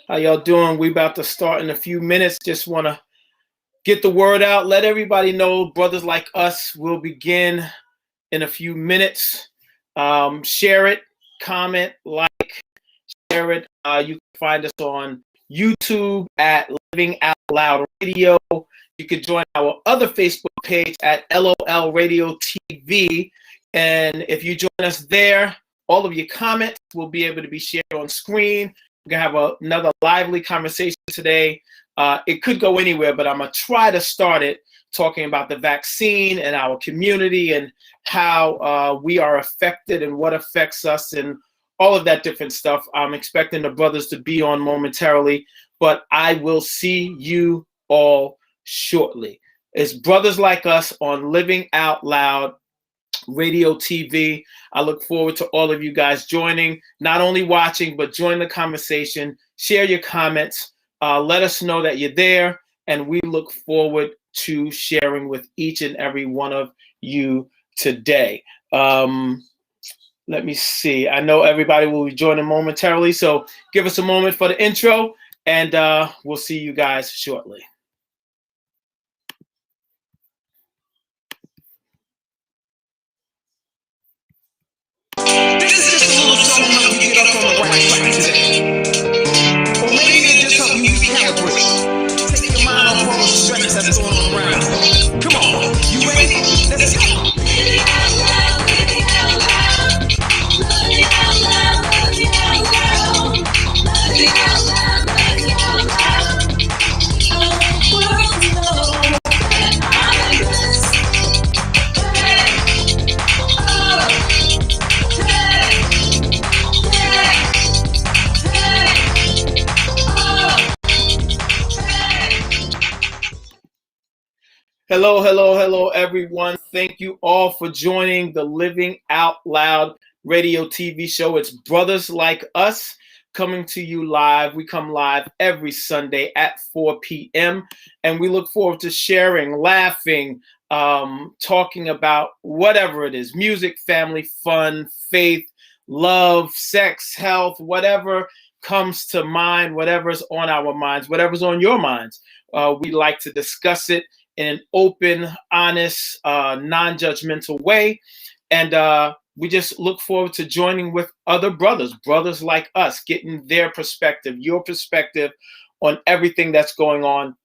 How y'all doing? We about to start in a few minutes. Just want to get the word out. Let everybody know brothers like us will begin in a few minutes. Share it, comment, like, share it. You can find us on YouTube at Living Out Loud Radio. You can join our other Facebook page at LOL Radio TV. And if you join us there, all of your comments will be able to be shared on screen. We're going to have another lively conversation today. It could go anywhere, but I'm going to try to start it talking about the vaccine and our community and how we are affected and what affects us and all of that different stuff. I'm expecting the brothers to be on momentarily, but I will see you all shortly. It's Brothers Like Us on Living Out Loud Radio TV. I look forward to all of you guys joining, not only watching, but join the conversation. Share your comments. Let us know that you're there, and we look forward to sharing with each and every one of you today. Let me see. I know everybody will be joining momentarily, so give us a moment for the intro, and we'll see you guys shortly. This is just a little something to help you get up on the right track today. Or maybe it just help you recalibrate. Take your mind off all the stress that's going on around. Come on, you ready? Let's go. Living out loud, living out loud. Living out loud, living out loud. Living out loud, living out loud. I want the world to know that I'm blessed. Hello, hello, hello, everyone. Thank you all for joining the Living Out Loud Radio TV show. It's Brothers Like Us coming to you live. We come live every Sunday at 4 p.m. and we look forward to sharing, laughing, talking about whatever it is, music, family, fun, faith, love, sex, health, whatever comes to mind, whatever's on our minds, whatever's on your minds. We like to discuss it in an open, honest, non-judgmental way. And we just look forward to joining with other brothers like us, getting their perspective, your perspective on everything that's going on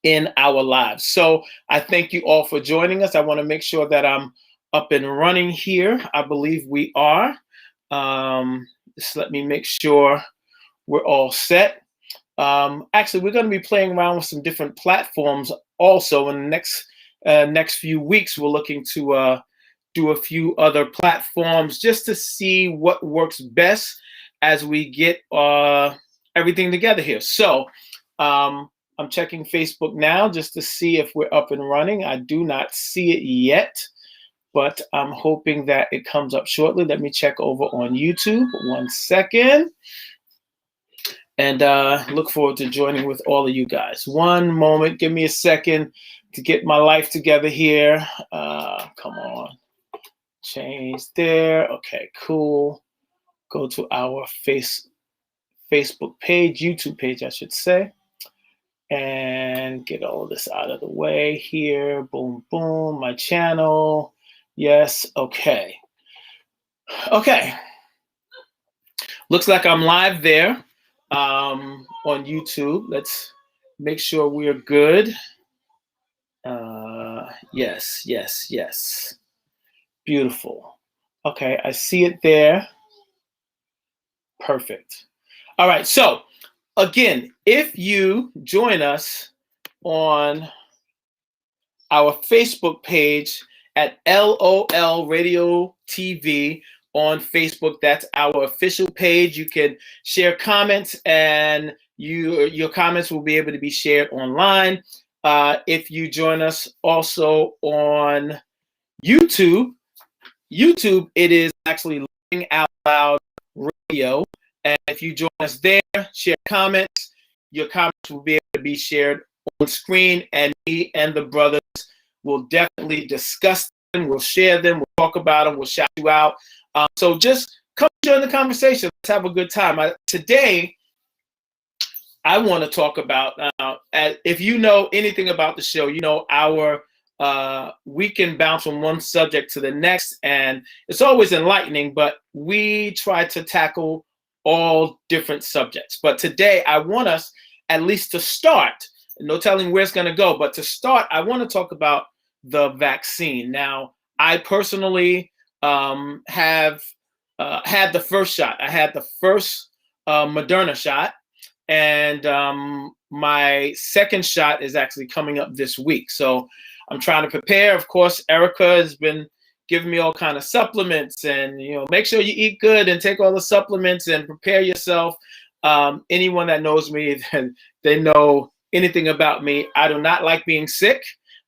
in our lives. So I thank you all for joining us. I want to make sure that I'm up and running here. I believe we are. Just let me make sure we're all set. Actually, we're going to be playing around with some different platforms also in the next few weeks. We're looking to do a few other platforms just to see what works best as we get everything together here. So I'm checking Facebook now just to see if we're up and running. I do not see it yet, but I'm hoping that it comes up shortly. Let me check over on YouTube. 1 second. And look forward to joining with all of you guys. One moment, give me a second to get my life together here. Come on, change there. Okay, cool. Go to our Facebook page, YouTube page, I should say, and get all of this out of the way here. Boom, boom, my channel. Yes, okay. Okay, looks like I'm live there. On YouTube. Let's make sure we're good. Yes. Beautiful. Okay, I see it there. Perfect. All right, so again, if you join us on our Facebook page at LOL Radio TV, on Facebook, that's our official page. You can share comments, and your comments will be able to be shared online. If you join us also on YouTube, it is actually Living Out Loud Radio. And if you join us there, share comments, your comments will be able to be shared on screen, and me and the brothers will definitely discuss them. We'll share them. We'll talk about them. We'll shout you out. So just come join the conversation. Let's have a good time. Today, I want to talk about, if you know anything about the show, you know our we can bounce from one subject to the next, and it's always enlightening. But we try to tackle all different subjects. But today, I want us at least to start. No telling where it's going to go, but to start, I want to talk about the vaccine. Now, I personally have had the first shot. I had the first Moderna shot, and my second shot is actually coming up this week. So I'm trying to prepare. Of course, Erica has been giving me all kind of supplements, and make sure you eat good and take all the supplements and prepare yourself. Anyone that knows me, they know anything about me. I do not like being sick.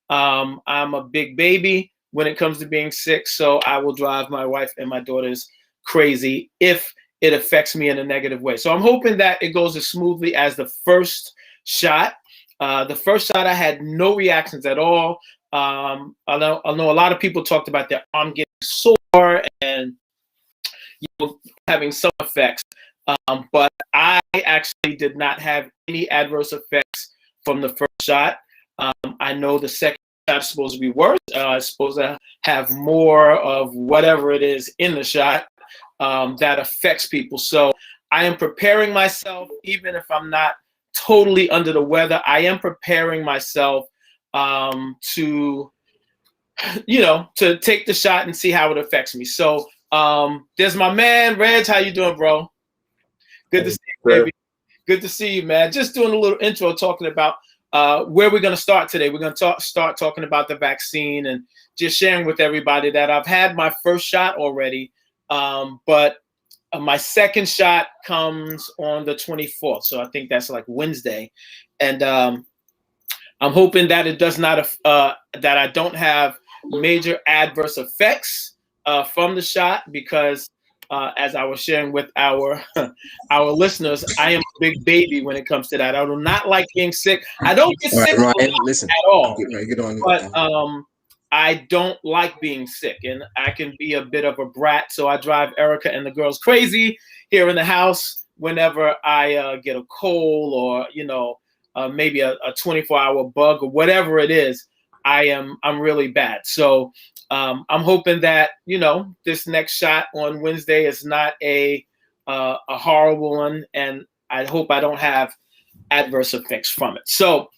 I'm a big baby when it comes to being sick, so I will drive my wife and my daughters crazy if it affects me in a negative way. So I'm hoping that it goes as smoothly as the first shot. The first shot, I had no reactions at all. I know a lot of people talked about their arm getting sore and having some effects, but I actually did not have any adverse effects from the first shot. I know the second shot is supposed to be worse. It's supposed to have more of whatever it is in the shot that affects people. So I am preparing myself, even if I'm not totally under the weather. I am preparing myself to take the shot and see how it affects me. So there's my man, Reg. How you doing, bro? Good to see you, baby. Good to see you, man. Just doing a little intro, talking about where we're going to start today. We're going to start talking about the vaccine and just sharing with everybody that I've had my first shot already, but my second shot comes on the 24th. So I think that's like Wednesday. And I'm hoping that it does not, that I don't have major adverse effects from the shot, because as I was sharing with our listeners, I am a big baby when it comes to that. I do not like being sick. I don't get sick listen, at all. Get on, but I don't like being sick, and I can be a bit of a brat. So I drive Erica and the girls crazy here in the house whenever I get a cold or maybe a 24-hour bug or whatever it is. I'm really bad. So I'm hoping that this next shot on Wednesday is not a horrible one, and I hope I don't have adverse effects from it. So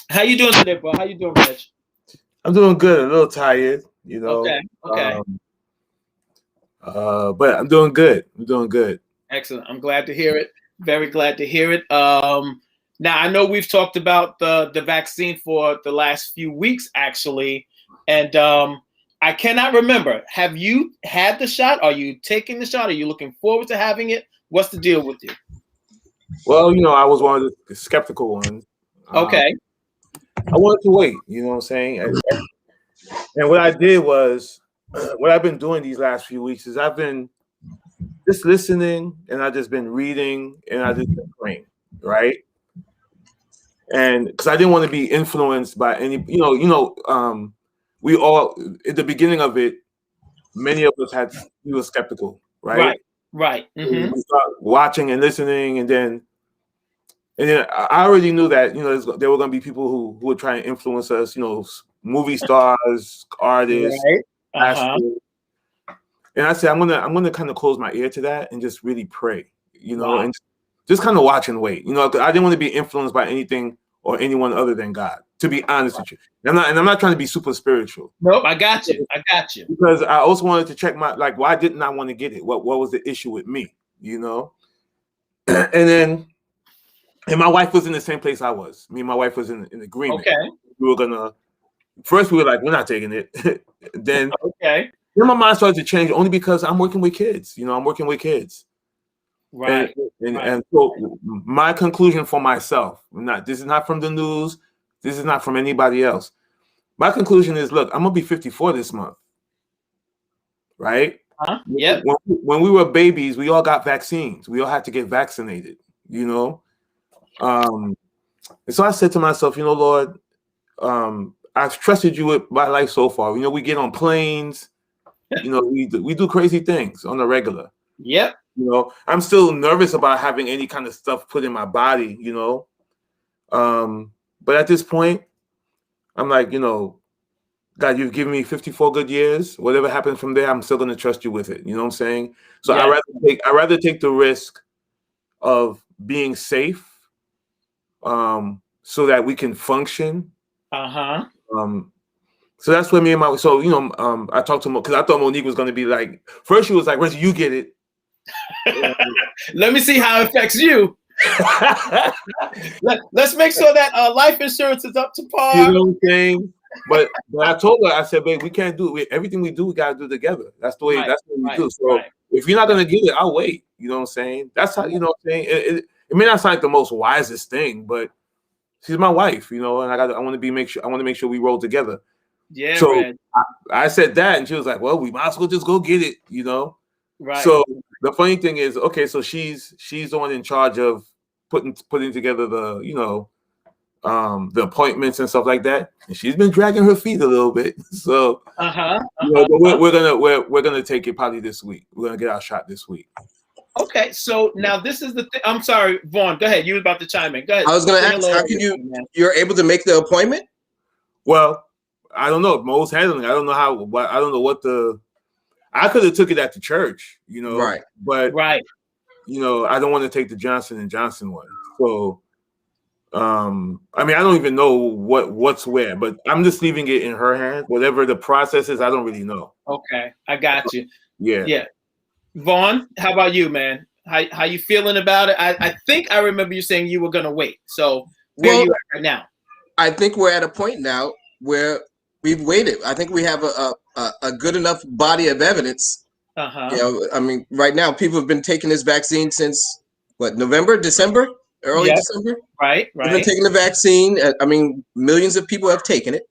how you doing today, bro? How you doing, Reg? I'm doing good. A little tired, Okay. But I'm doing good. Excellent. I'm glad to hear it. Very glad to hear it. Now I know we've talked about the vaccine for the last few weeks, actually, and I cannot remember. Have you had the shot? Are you taking the shot? Are you looking forward to having it? What's the deal with you? Well, I was one of the skeptical ones. Okay. I wanted to wait. You know what I'm saying? And what I did was, what I've been doing these last few weeks is I've been just listening, and I've just been reading, and I've just been praying, right? And because I didn't want to be influenced by any, we all, at the beginning of it, many of us we were skeptical, right? Right. Mm-hmm. We started watching and listening, and then I already knew that there were going to be people who would try and influence us, movie stars, artists, right. And I said I'm gonna kind of close my ear to that and just really pray, Wow. and just kind of watch and wait. I didn't want to be influenced by anything or anyone other than God, to be honest with you. And I'm not trying to be super spiritual. Nope, I got you. Because I also wanted to check why didn't I want to get it? What was the issue with me? And my wife was in the same place I was. Me and my wife was in agreement. Okay. We were like, we're not taking it. Then okay. Then my mind started to change only because I'm working with kids. I'm working with kids. Right. And so my conclusion for myself, this is not from the news. This is not from anybody else. My conclusion is, look, I'm going to be 54 this month. Right? Yep. When we were babies, we all got vaccines. We all had to get vaccinated, And so I said to myself, Lord, I've trusted you with my life so far. We get on planes. We do crazy things on the regular. Yep. You know, I'm still nervous about having any kind of stuff put in my body, you know. But at this point, I'm like, you know, God, you've given me 54 good years. Whatever happens from there, I'm still going to trust you with it. You know what I'm saying? So Yes. I rather take the risk of being safe, so that we can function. Uh-huh. So that's what me and my, so, you know, I talked to Mo because I thought Monique was going to be like, first she was like, Reggie, you get it. Let me see how it affects you. Let's make sure that life insurance is up to par. You know what I'm saying? But I told her, I said, babe, we can't do it. Everything we do, we gotta do together. That's the way. Right, That's what we right, do. So right. if you're not gonna get it, I'll wait. You know what I'm saying? That's how. You know what I'm saying? It may not sound like the most wisest thing, but she's my wife. You know, and I want to make sure we roll together. Yeah, So Red. I said that, and she was like, well, we might as well just go get it. You know. Right. So the funny thing is, okay, so she's the one in charge of putting together the, you know, the appointments and stuff like that, and she's been dragging her feet a little bit. So, you know, but we're gonna take it probably this week. We're gonna get our shot this week. Okay, so now this is the thing. I'm sorry, Vaughn. Go ahead. You were about to chime in. Go ahead. I was going to ask, how can you're able to make the appointment? Well, I don't know. Mo's handling. I don't know how. I don't know what the. I could have took it at the church, you know. Right. But right. You know, I don't want to take the Johnson & Johnson one. So. I mean, I don't even know what's where, but I'm just leaving it in her hands. Whatever the process is, I don't really know. Okay, I got you. Yeah. Yeah. Vaughn, how about you, man? How you feeling about it? I think I remember you saying you were gonna wait. So where are you at right now? I think we're at a point now where we've waited. I think we have a good enough body of evidence. Uh-huh. You know, I mean, right now people have been taking this vaccine since what, November, December? Early December, right. They've been taking the vaccine. I mean, millions of people have taken it.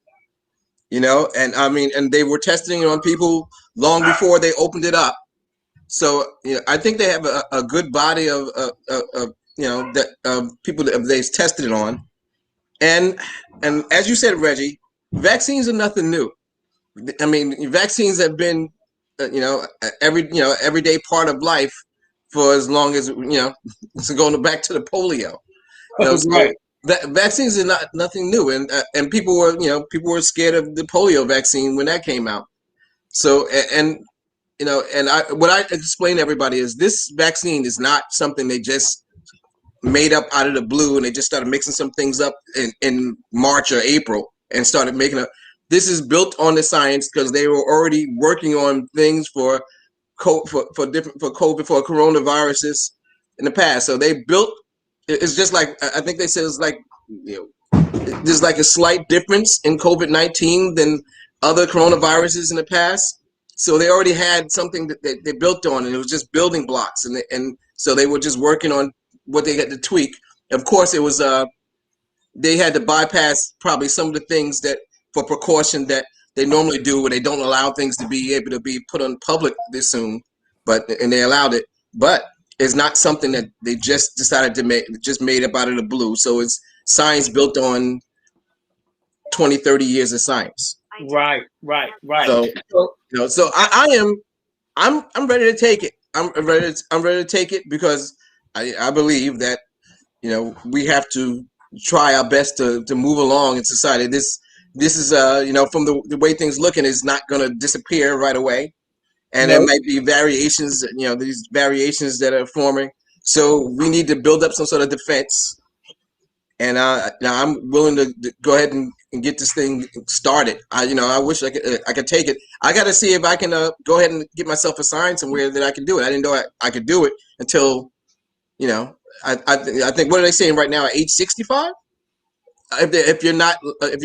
You know, and I mean, and they were testing it on people long before they opened it up. So, you know, I think they have a good body of you know, that people that they've tested it on, and as you said, Reggie, vaccines are nothing new. I mean, vaccines have been, you know, everyday part of life for as long as, you know, it's going back to the polio. You know, right. So vaccines are nothing new, and people were scared of the polio vaccine when that came out. So and you know, and what I explain to everybody is this vaccine is not something they just made up out of the blue and they just started mixing some things up in March or April and started making a. This is built on the science because they were already working on things for COVID, for coronaviruses in the past. So they built. It's just like, I think they said it's like, you know, there's like a slight difference in COVID-19 than other coronaviruses in the past. So they already had something that they built on, and it was just building blocks, and so they were just working on what they had to tweak. Of course, it was they had to bypass probably some of the things that for precaution that they normally do, where they don't allow things to be able to be put on public this soon, and they allowed it, but it's not something that they just decided to make, just made up out of the blue. So it's science built on 20, 30 years of science. Right. So, you know, so I'm ready to take it. I'm ready to take it because I believe that, you know, we have to try our best to move along in society. This is you know, from the way things looking, is not going to disappear right away. And there might be variations, you know, these variations that are forming. So we need to build up some sort of defense. And now I'm willing to go ahead and get this thing started. You know, I wish I could take it. I got to see if I can go ahead and get myself assigned somewhere that I can do it. I didn't know I could do it until, you know, I think, what are they saying right now, at age 65? If you're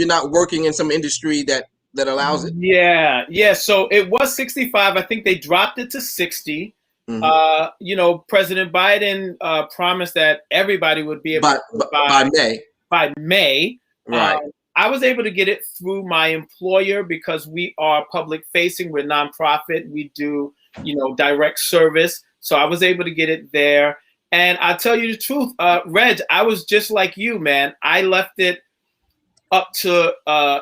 not working in some industry that allows it. Yeah. So it was 65. I think they dropped it to 60. Mm-hmm. You know, President Biden promised that everybody would be able by May. By May, right? I was able to get it through my employer because we are public facing. We're nonprofit. We do, you know, direct service. So I was able to get it there. And I'll tell you the truth, Reg, I was just like you, man. I left it up to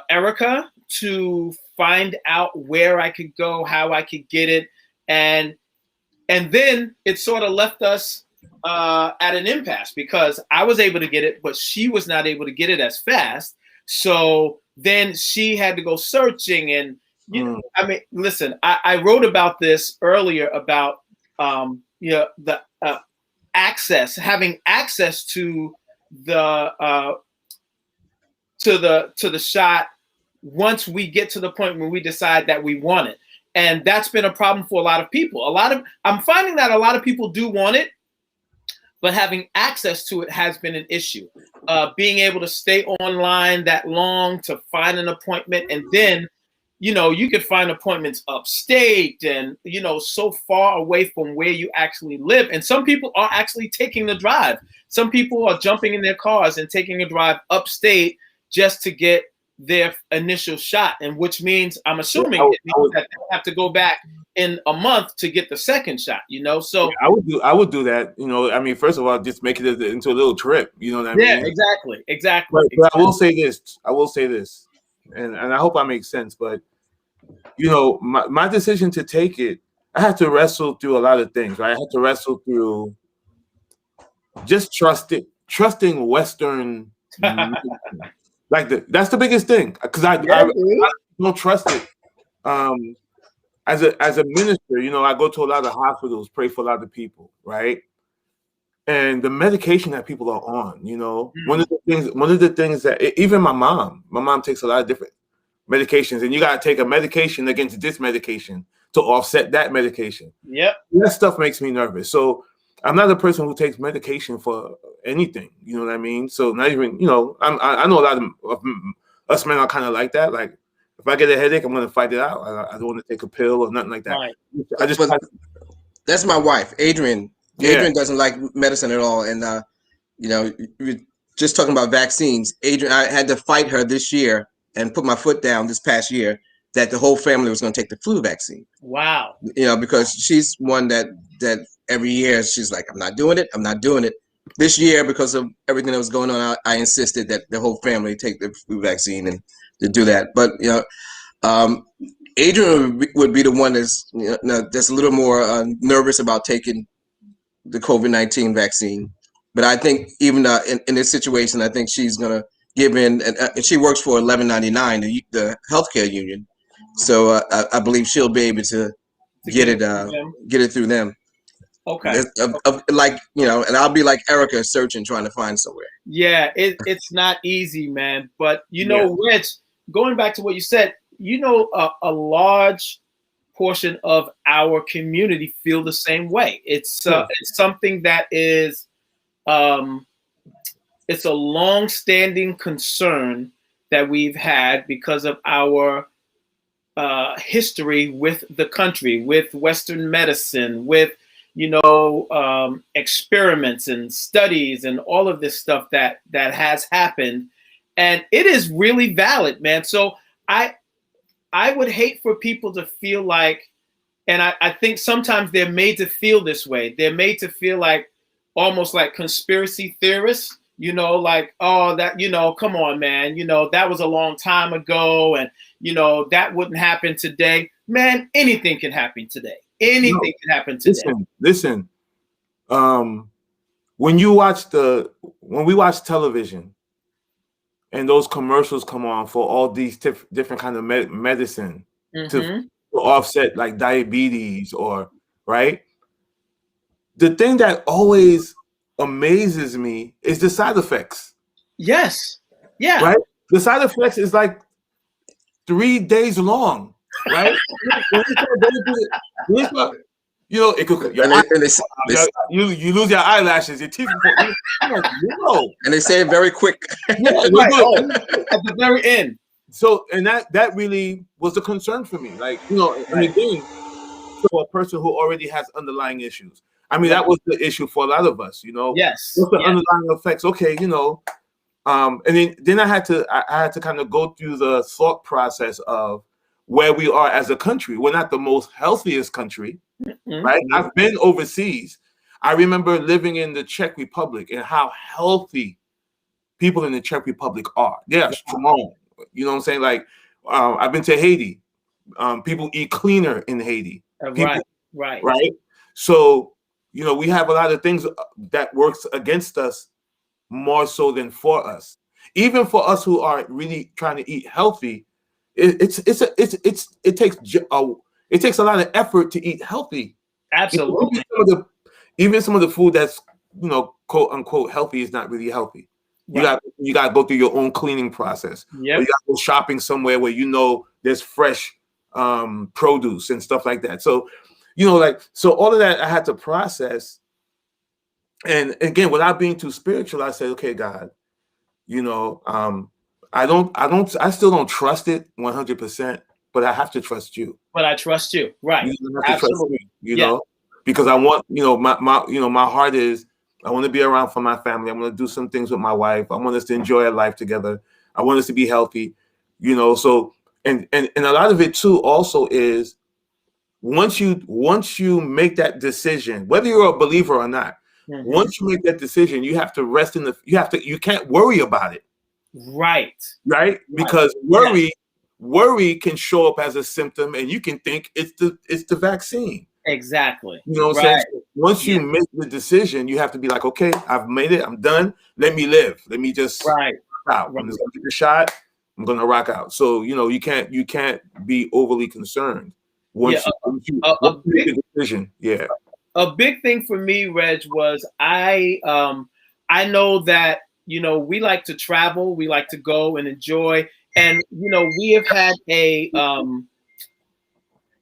Erica to find out where I could go, how I could get it. And And then it sort of left us at an impasse because I was able to get it, but she was not able to get it as fast. So then she had to go searching. And, you know, I mean, listen, I wrote about this earlier about, the having access to the shot once we get to the point when we decide that we want it. And that's been a problem for a lot of people. I'm finding that a lot of people do want it, but having access to it has been an issue. Being able to stay online that long to find an appointment, and then, you know, you could find appointments upstate and, you know, so far away from where you actually live. And some people are actually taking the drive. Some people are jumping in their cars and taking a drive upstate just to get their initial shot, and which means I'm assuming it means that they have to go back in a month to get the second shot, you know. So yeah, I would do that, you know. I mean, first of all, just make it into a little trip, you know what I mean? Yeah, exactly. But I will say this, and I hope I make sense, but you know, my decision to take it, I had to wrestle through a lot of things, right? I had to wrestle through just trusting Western like that's the biggest thing, because I don't trust it. As a minister, you know, I go to a lot of hospitals, pray for a lot of people, right? And the medication that people are on, you know, one of the things that even my mom takes a lot of different medications, and you got to take a medication against this medication to offset that medication. Yep. That stuff makes me nervous. So I'm not a person who takes medication for anything. You know what I mean? So not even, you know, I know a lot of us men are kind of like that. Like if I get a headache, I'm going to fight it out. I don't want to take a pill or nothing like that. Right. That's my wife, Adrian. Yeah. Adrian doesn't like medicine at all. And, you know, we're just talking about vaccines. Adrian, I had to fight her this year and put my foot down this past year that the whole family was going to take the flu vaccine. Wow. You know, because she's one that every year she's like, I'm not doing it. This year, because of everything that was going on, I insisted that the whole family take the flu vaccine and to do that. But, you know, Adrian would be the one that's, you know, that's a little more nervous about taking the COVID-19 vaccine. But I think even in this situation, I think she's going to give in. And she works for 1199, the healthcare union. So I believe she'll be able to get it through them. Okay. Like, you know, and I'll be like Erica searching, trying to find somewhere. Yeah, it's not easy, man. But you know, Rich, going back to what you said, you know, a large portion of our community feel the same way. It's something that is, it's a long-standing concern that we've had because of our history with the country, with Western medicine, with, you know, experiments and studies and all of this stuff that has happened. And it is really valid, man. So I would hate for people to feel like, and I think sometimes they're made to feel this way. They're made to feel like almost like conspiracy theorists, you know, like, oh, that, you know, come on, man, you know, that was a long time ago. And, you know, that wouldn't happen today. Man, anything can happen today. Anything can happen today. Listen. When we watch television and those commercials come on for all these different kind of medicine to offset like diabetes or right, the thing that always amazes me is the side effects. Yes. Yeah. Right. The side effects is like 3 days long. Right. You know, it could. You lose your eyelashes, your teeth. And they say it very quick. At the very end. So, and that really was a concern for me. Like, you know, and again, for a person who already has underlying issues. I mean, that was the issue for a lot of us. You know, yes. What's the underlying effects? Okay, you know, and then I had to kind of go through the thought process of where we are as a country. We're not the most healthiest country. Right? I've been overseas. I remember living in the Czech Republic and how healthy people in the Czech Republic are. They're strong. You know what I'm saying? Like, I've been to Haiti. People eat cleaner in Haiti. Right. So, we have a lot of things that works against us more so than for us. Even for us who are really trying to eat healthy, it takes a lot of effort to eat healthy. Absolutely. Even some of the food that's quote unquote healthy is not really healthy. Right. You got to go through your own cleaning process. Yep. Or you got to go shopping somewhere where there's fresh produce and stuff like that. So so all of that I had to process. And again, without being too spiritual, I said, okay, God, I still don't trust it 100%, but I have to trust you. But I trust you. Right. You have to Absolutely. trust me, know, because I want, my heart is, I want to be around for my family. I want to do some things with my wife. I want us to enjoy our life together. I want us to be healthy, so, and a lot of it too also is once you make that decision, whether you're a believer or not, once you make that decision, you have to rest you can't worry about it. Right. Because worry can show up as a symptom and you can think it's the vaccine. Exactly. You know what I'm saying? Once you make the decision, you have to be like, okay, I've made it. I'm done. Let me live. Let me just rock out. I'm just gonna get the shot. I'm gonna rock out. So you can't be overly concerned once you make the decision. Yeah. A big thing for me, Reg, was I know that we like to travel, we like to go and enjoy, and we have had a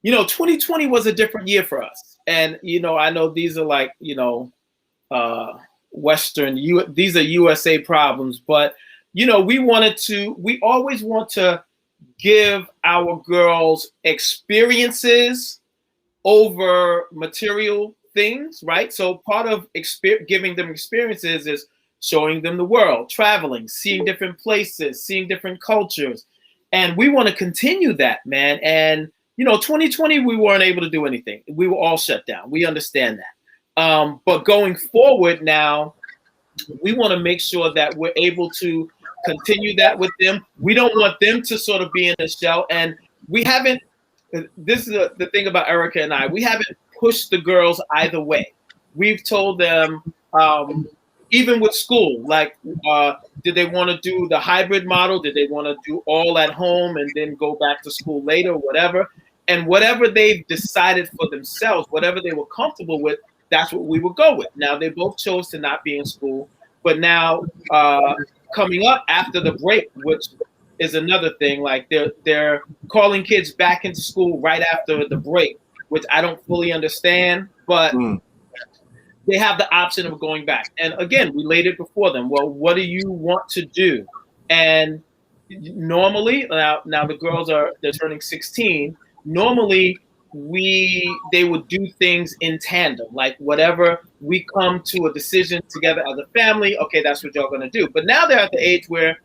2020 was a different year for us. And, I know these are like, these are USA problems, but, we always want to give our girls experiences over material things, right? So part of giving them experiences is showing them the world, traveling, seeing different places, seeing different cultures. And we want to continue that, man. And 2020, we weren't able to do anything. We were all shut down. We understand that. But going forward now, we want to make sure that we're able to continue that with them. We don't want them to sort of be in a shell. And we haven't, this is the thing about Erica and I, we haven't pushed the girls either way. We've told them, even with school, like, did they want to do the hybrid model? Did they want to do all at home and then go back to school later, whatever? And whatever they've decided for themselves, whatever they were comfortable with, that's what we would go with. Now, they both chose to not be in school, but now coming up after the break, which is another thing, like they're calling kids back into school right after the break, which I don't fully understand, but they have the option of going back. And again, we laid it before them. Well, what do you want to do? And normally, now the girls they're turning 16. Normally, they would do things in tandem, like whatever we come to a decision together as a family. Okay, that's what y'all gonna do. But now they're at the age where,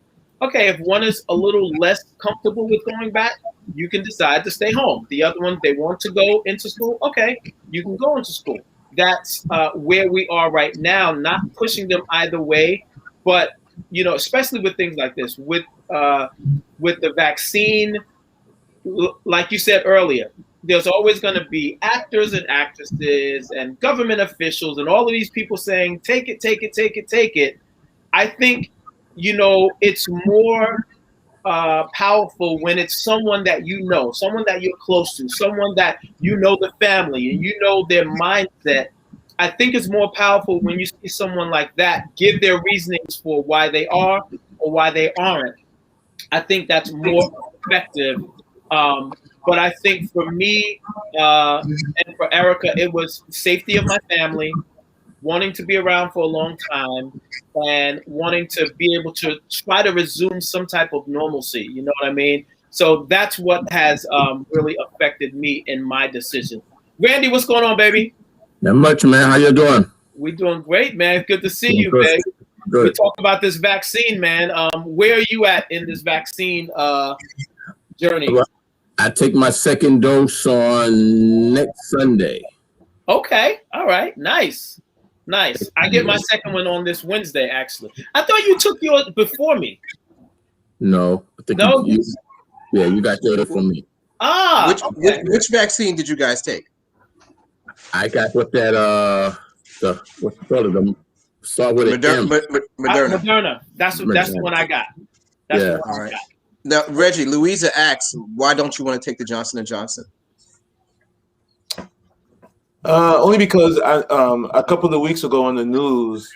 okay, if one is a little less comfortable with going back, you can decide to stay home. The other one, they want to go into school. Okay, you can go into school. That's where we are right now, not pushing them either way, but especially with things like this, with the vaccine, like you said earlier, there's always going to be actors and actresses and government officials and all of these people saying, take it, take it, take it, take it. I think, it's more powerful when it's someone that someone that you're close to, someone that the family and their mindset. I think it's more powerful when you see someone like that give their reasonings for why they are or why they aren't. I think that's more effective. But I think for me and for Erica, it was safety of my family, wanting to be around for a long time, and wanting to be able to try to resume some type of normalcy. You know what I mean? So that's what has really affected me in my decision. Randy, what's going on, baby? Not much, man. How you doing? We're doing great, man. Good to see you, man. Good. We talk about this vaccine, man. Where are you at in this vaccine journey? Well, I take my second dose on next Sunday. Okay. All right. Nice. I get my second one on this Wednesday, actually. I thought you took yours before me. No. I think no? You got yours from me. Ah. Which vaccine did you guys take? I got what that the what's it called, the start with an M. Moderna. Moderna. That's the one I got. That's the Yeah. one All I right. got. Now, Reggie, Louisa asks, why don't you want to take the Johnson & Johnson? Only because a couple of weeks ago on the news,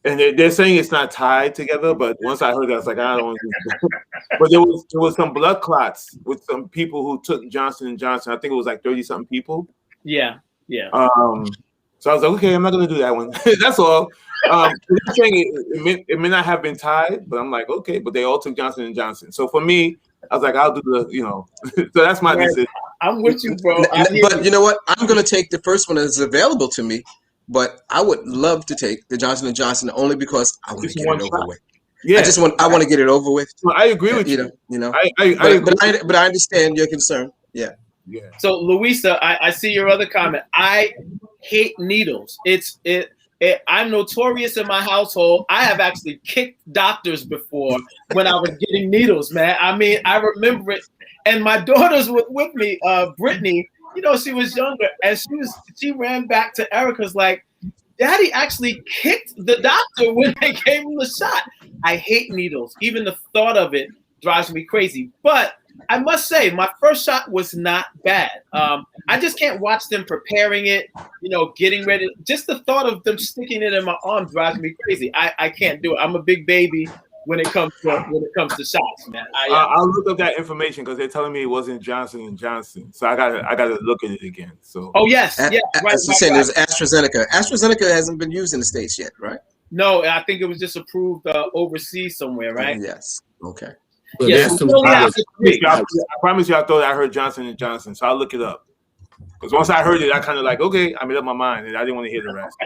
and they're saying it's not tied together, but once I heard that, I was like, I don't want to do that. But there was some blood clots with some people who took Johnson & Johnson. I think it was like 30-something people. Yeah. Yeah. So I was like, okay, I'm not going to do that one. That's all. They're saying it may not have been tied, but I'm like, okay, but they all took Johnson & Johnson. So for me, I was like, I'll do the. So that's my decision. I'm with you, bro. But you know what? I'm going to take the first one that's available to me, but I would love to take the Johnson & Johnson only because I want to get it over with. Yeah. I want to get it over with. Well, I agree with you. You know. But I understand your concern. Yeah. Yeah. So Louisa, I see your other comment. I hate needles. I'm notorious in my household. I have actually kicked doctors before when I was getting needles, man. I mean, I remember it. And my daughters were with me, Brittany, she was younger, and she ran back to Erica's like, Daddy actually kicked the doctor when they gave him the shot. I hate needles. Even the thought of it drives me crazy. But I must say, my first shot was not bad. I just can't watch them preparing it, getting ready. Just the thought of them sticking it in my arm drives me crazy. I can't do it. I'm a big baby when it comes to shots, man. I'll look up that information because they're telling me it wasn't Johnson & Johnson, so I gotta look at it again. So yes, right. There's AstraZeneca. AstraZeneca hasn't been used in the States yet, right? No, I think it was just approved overseas somewhere, right? Yes. Okay. So Yes. I promise you, I thought I heard Johnson & Johnson, so I'll look it up. Because once I heard it, I kind of like, okay, I made up my mind, and I didn't want to hear the rest.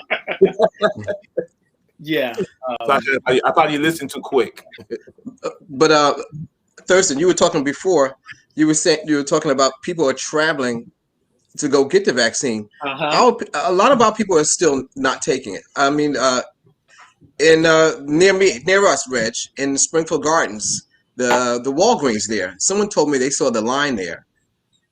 Yeah. So I thought you listened too quick. But Thurston, you were talking before. You were talking about people are traveling to go get the vaccine. A lot of our people are still not taking it. I mean, near us, Reg, in Springfield Gardens, the Walgreens there. Someone told me they saw the line there,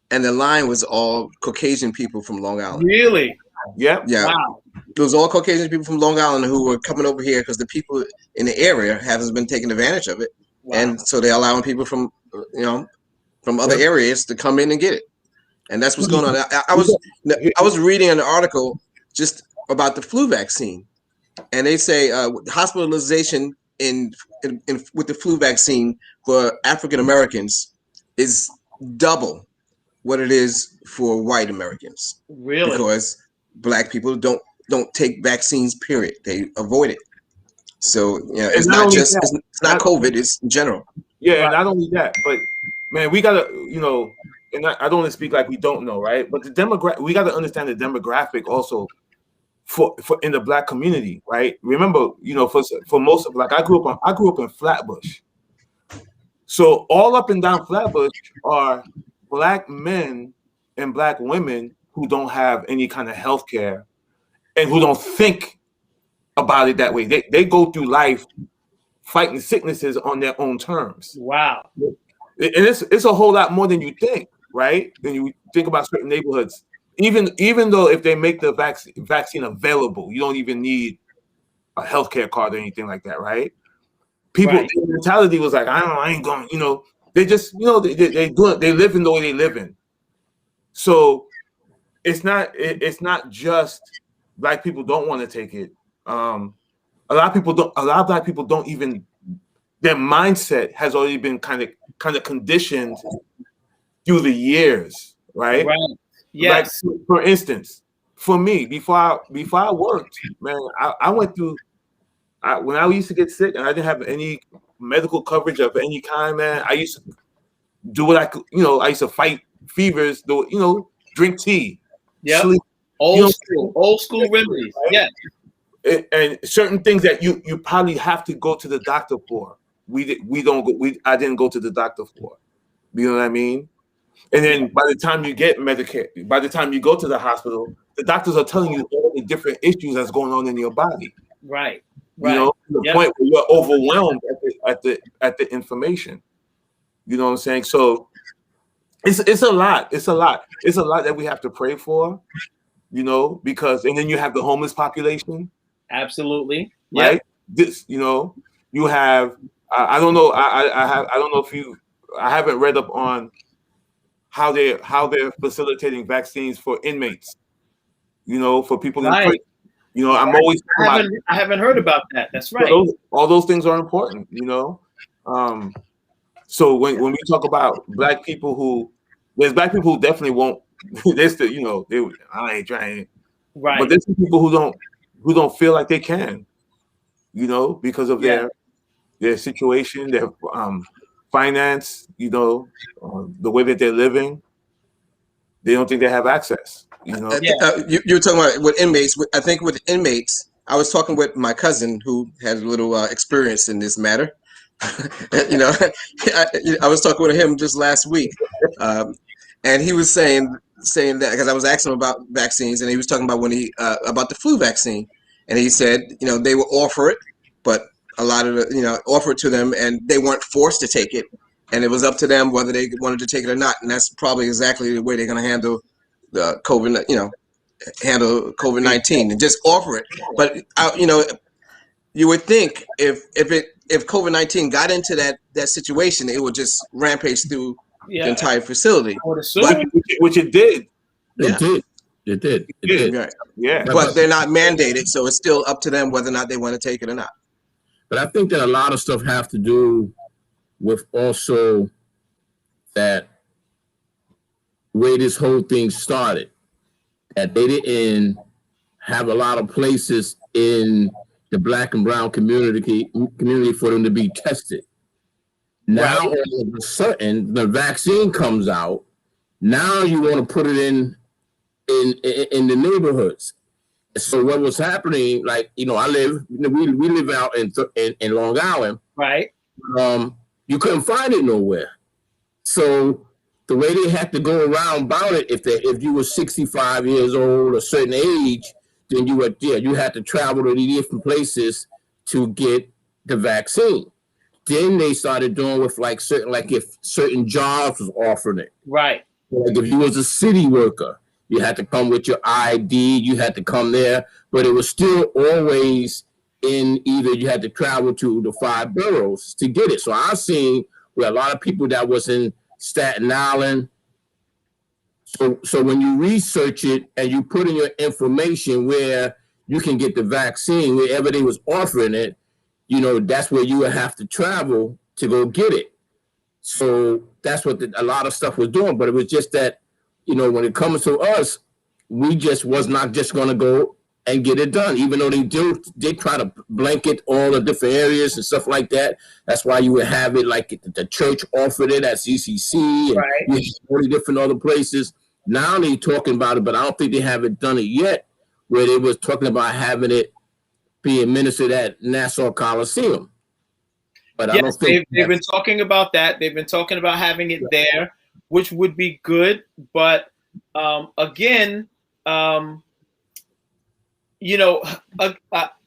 and the line was all Caucasian people from Long Island. Really? Yep. Yeah. Wow. It was all Caucasian people from Long Island who were coming over here because the people in the area haven't been taking advantage of it, and so they're allowing people from other areas to come in and get it, and that's what's going on. I was reading an article just about the flu vaccine, and they say hospitalization with the flu vaccine for African Americans is double what it is for white Americans. Really? Because Black people don't take vaccines, period. They avoid it. So it's not just it's not COVID, it's in general. Yeah, and not only that, but man, we gotta, and I don't want to speak like we don't know, right? But we gotta understand the demographic also for in the Black community, right? Remember, for most of I grew up in Flatbush. So all up and down Flatbush are Black men and Black women who don't have any kind of health care and who don't think about it that way. They go through life fighting sicknesses on their own terms. Wow. And it's a whole lot more than you think, right? When you think about certain neighborhoods, even though if they make the vaccine available, you don't even need a healthcare card or anything like that, right? People, their mentality was like, I ain't going, they just, they live in the way they live in. So it's not just Black people don't want to take it. A lot of Black people don't even, their mindset has already been kind of conditioned through the years, right? Right. Yes. Like, for instance, for me, before I worked, man, I went through, when I used to get sick and I didn't have any medical coverage of any kind, man, I used to do what I could, I used to fight fevers, drink tea, sleep. Old school remedies. Right? Yeah. And certain things that you probably have to go to the doctor for. I didn't go to the doctor for. You know what I mean? And then by the time you get Medicare, by the time you go to the hospital, the doctors are telling you all the different issues that's going on in your body. Right. To the point where you're overwhelmed at the information. You know what I'm saying? So it's a lot. It's a lot that we have to pray for. you know, because and then you have the homeless population, Absolutely. right? Yep. This, you know, you have I don't know I don't know if you I haven't read up on how they're facilitating vaccines for inmates, you know, for people in Right. prison. You know, I'm always talking about I haven't heard about that. That's so right. all those things are important, you know. So when we talk about black people there's black people who definitely won't they're still, you know, I ain't trying, but Right. there's some people who don't feel like they can, you know, because of Yeah. their situation, their finance, you know, the way that they're living. They don't think they have access, you know. Yeah. You were talking about with inmates. I think with inmates, I was talking with my cousin who had a little experience in this matter. You know, I was talking with him just last week, and he was saying that because I was asking him about vaccines, and he was talking about when he about the flu vaccine, and he said, you know, they will offer it, but a lot of you know, offer it to them, and they weren't forced to take it, and it was up to them whether they wanted to take it or not, and that's probably exactly the way they're going to handle the COVID, you know, handle COVID-19 and just offer it. But you know, you would think if COVID-19 got into that situation, it would just rampage through the Yeah. entire facility. I would But assume. Which it did. yeah, It did. right. Yeah. But they're not mandated, so it's still up to them whether or not they want to take it or not. But I think that a lot of stuff have to do with also that way this whole thing started. That they didn't have a lot of places in the black and brown community for them to be tested. Now Right. all of a sudden the vaccine comes out. Now you want to put it in the neighborhoods. So what was happening, like, you know, we live out in Long Island. Right. You couldn't find it nowhere. So the way they had to go around about it, if you were 65 years old, a certain age, then you had to travel to these different places to get the vaccine. Then they started doing with if certain jobs was offering it. Right. Like if you was a city worker, you had to come with your ID, you had to come there, but it was still always in either you had to travel to the 5 boroughs to get it. So I've seen where a lot of people that was in Staten Island. So when you research it and you put in your information where you can get the vaccine, wherever they was offering it, you know, that's where you would have to travel to go get it. So that's what a lot of stuff was doing. But it was just that, you know, when it comes to us, we just was not just going to go and get it done, even though they try to blanket all the different areas and stuff like that. That's why you would have it like the church offered it at CCC and Right. you have all the different other places. Now they're talking about it, but I don't think they haven't done it yet, where they was talking about having it be administered at Nassau Coliseum. But I don't Yes, think they've been talking about that. They've been talking about having it there, which would be good. But again, you know,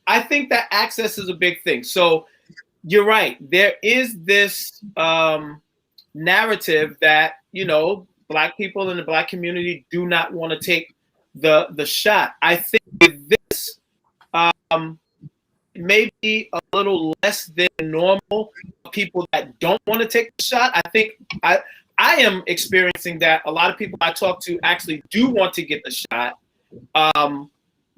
I think that access is a big thing. So you're right. There is this narrative that, you know, Black people in the Black community do not want to take the shot. I think with this, maybe a little less than normal people that don't want to take the shot. I think I am experiencing that a lot of people I talk to actually do want to get the shot.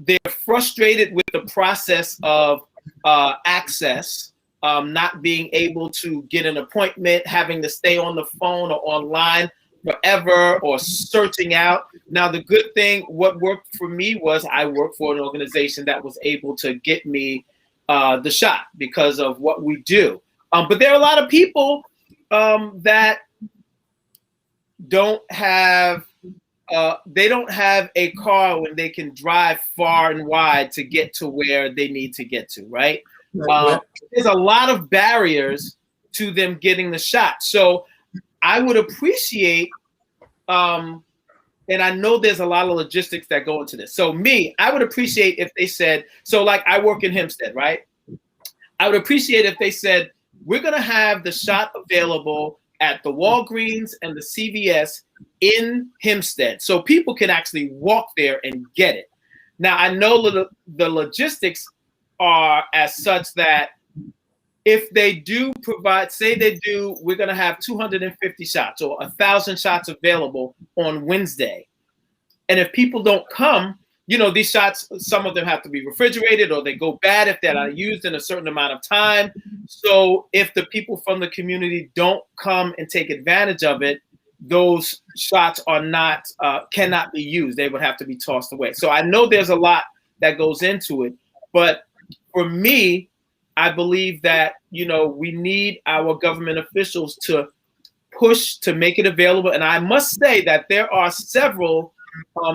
They're frustrated with the process of access, not being able to get an appointment, having to stay on the phone or online forever or searching out. Now, the good thing, what worked for me was I worked for an organization that was able to get me the shot because of what we do. But there are a lot of people that don't have a car when they can drive far and wide to get to where they need to get to, right? There's a lot of barriers to them getting the shot. So I would appreciate, and I know there's a lot of logistics that go into this. So I would appreciate if they said, so like I work in Hempstead, right? I would appreciate if they said, we're going to have the shot available at the Walgreens and the CVS in Hempstead. So people can actually walk there and get it. Now, I know the logistics are as such that if they do provide, say they do, we're going to have 250 shots or 1,000 shots available on Wednesday. And if people don't come, these shots, some of them have to be refrigerated or they go bad if they're not used in a certain amount of time. So if the people from the community don't come and take advantage of it, those shots are not cannot be used. They would have to be tossed away. So I know there's a lot that goes into it, but for me, I believe that we need our government officials to push to make it available. And I must say that there are several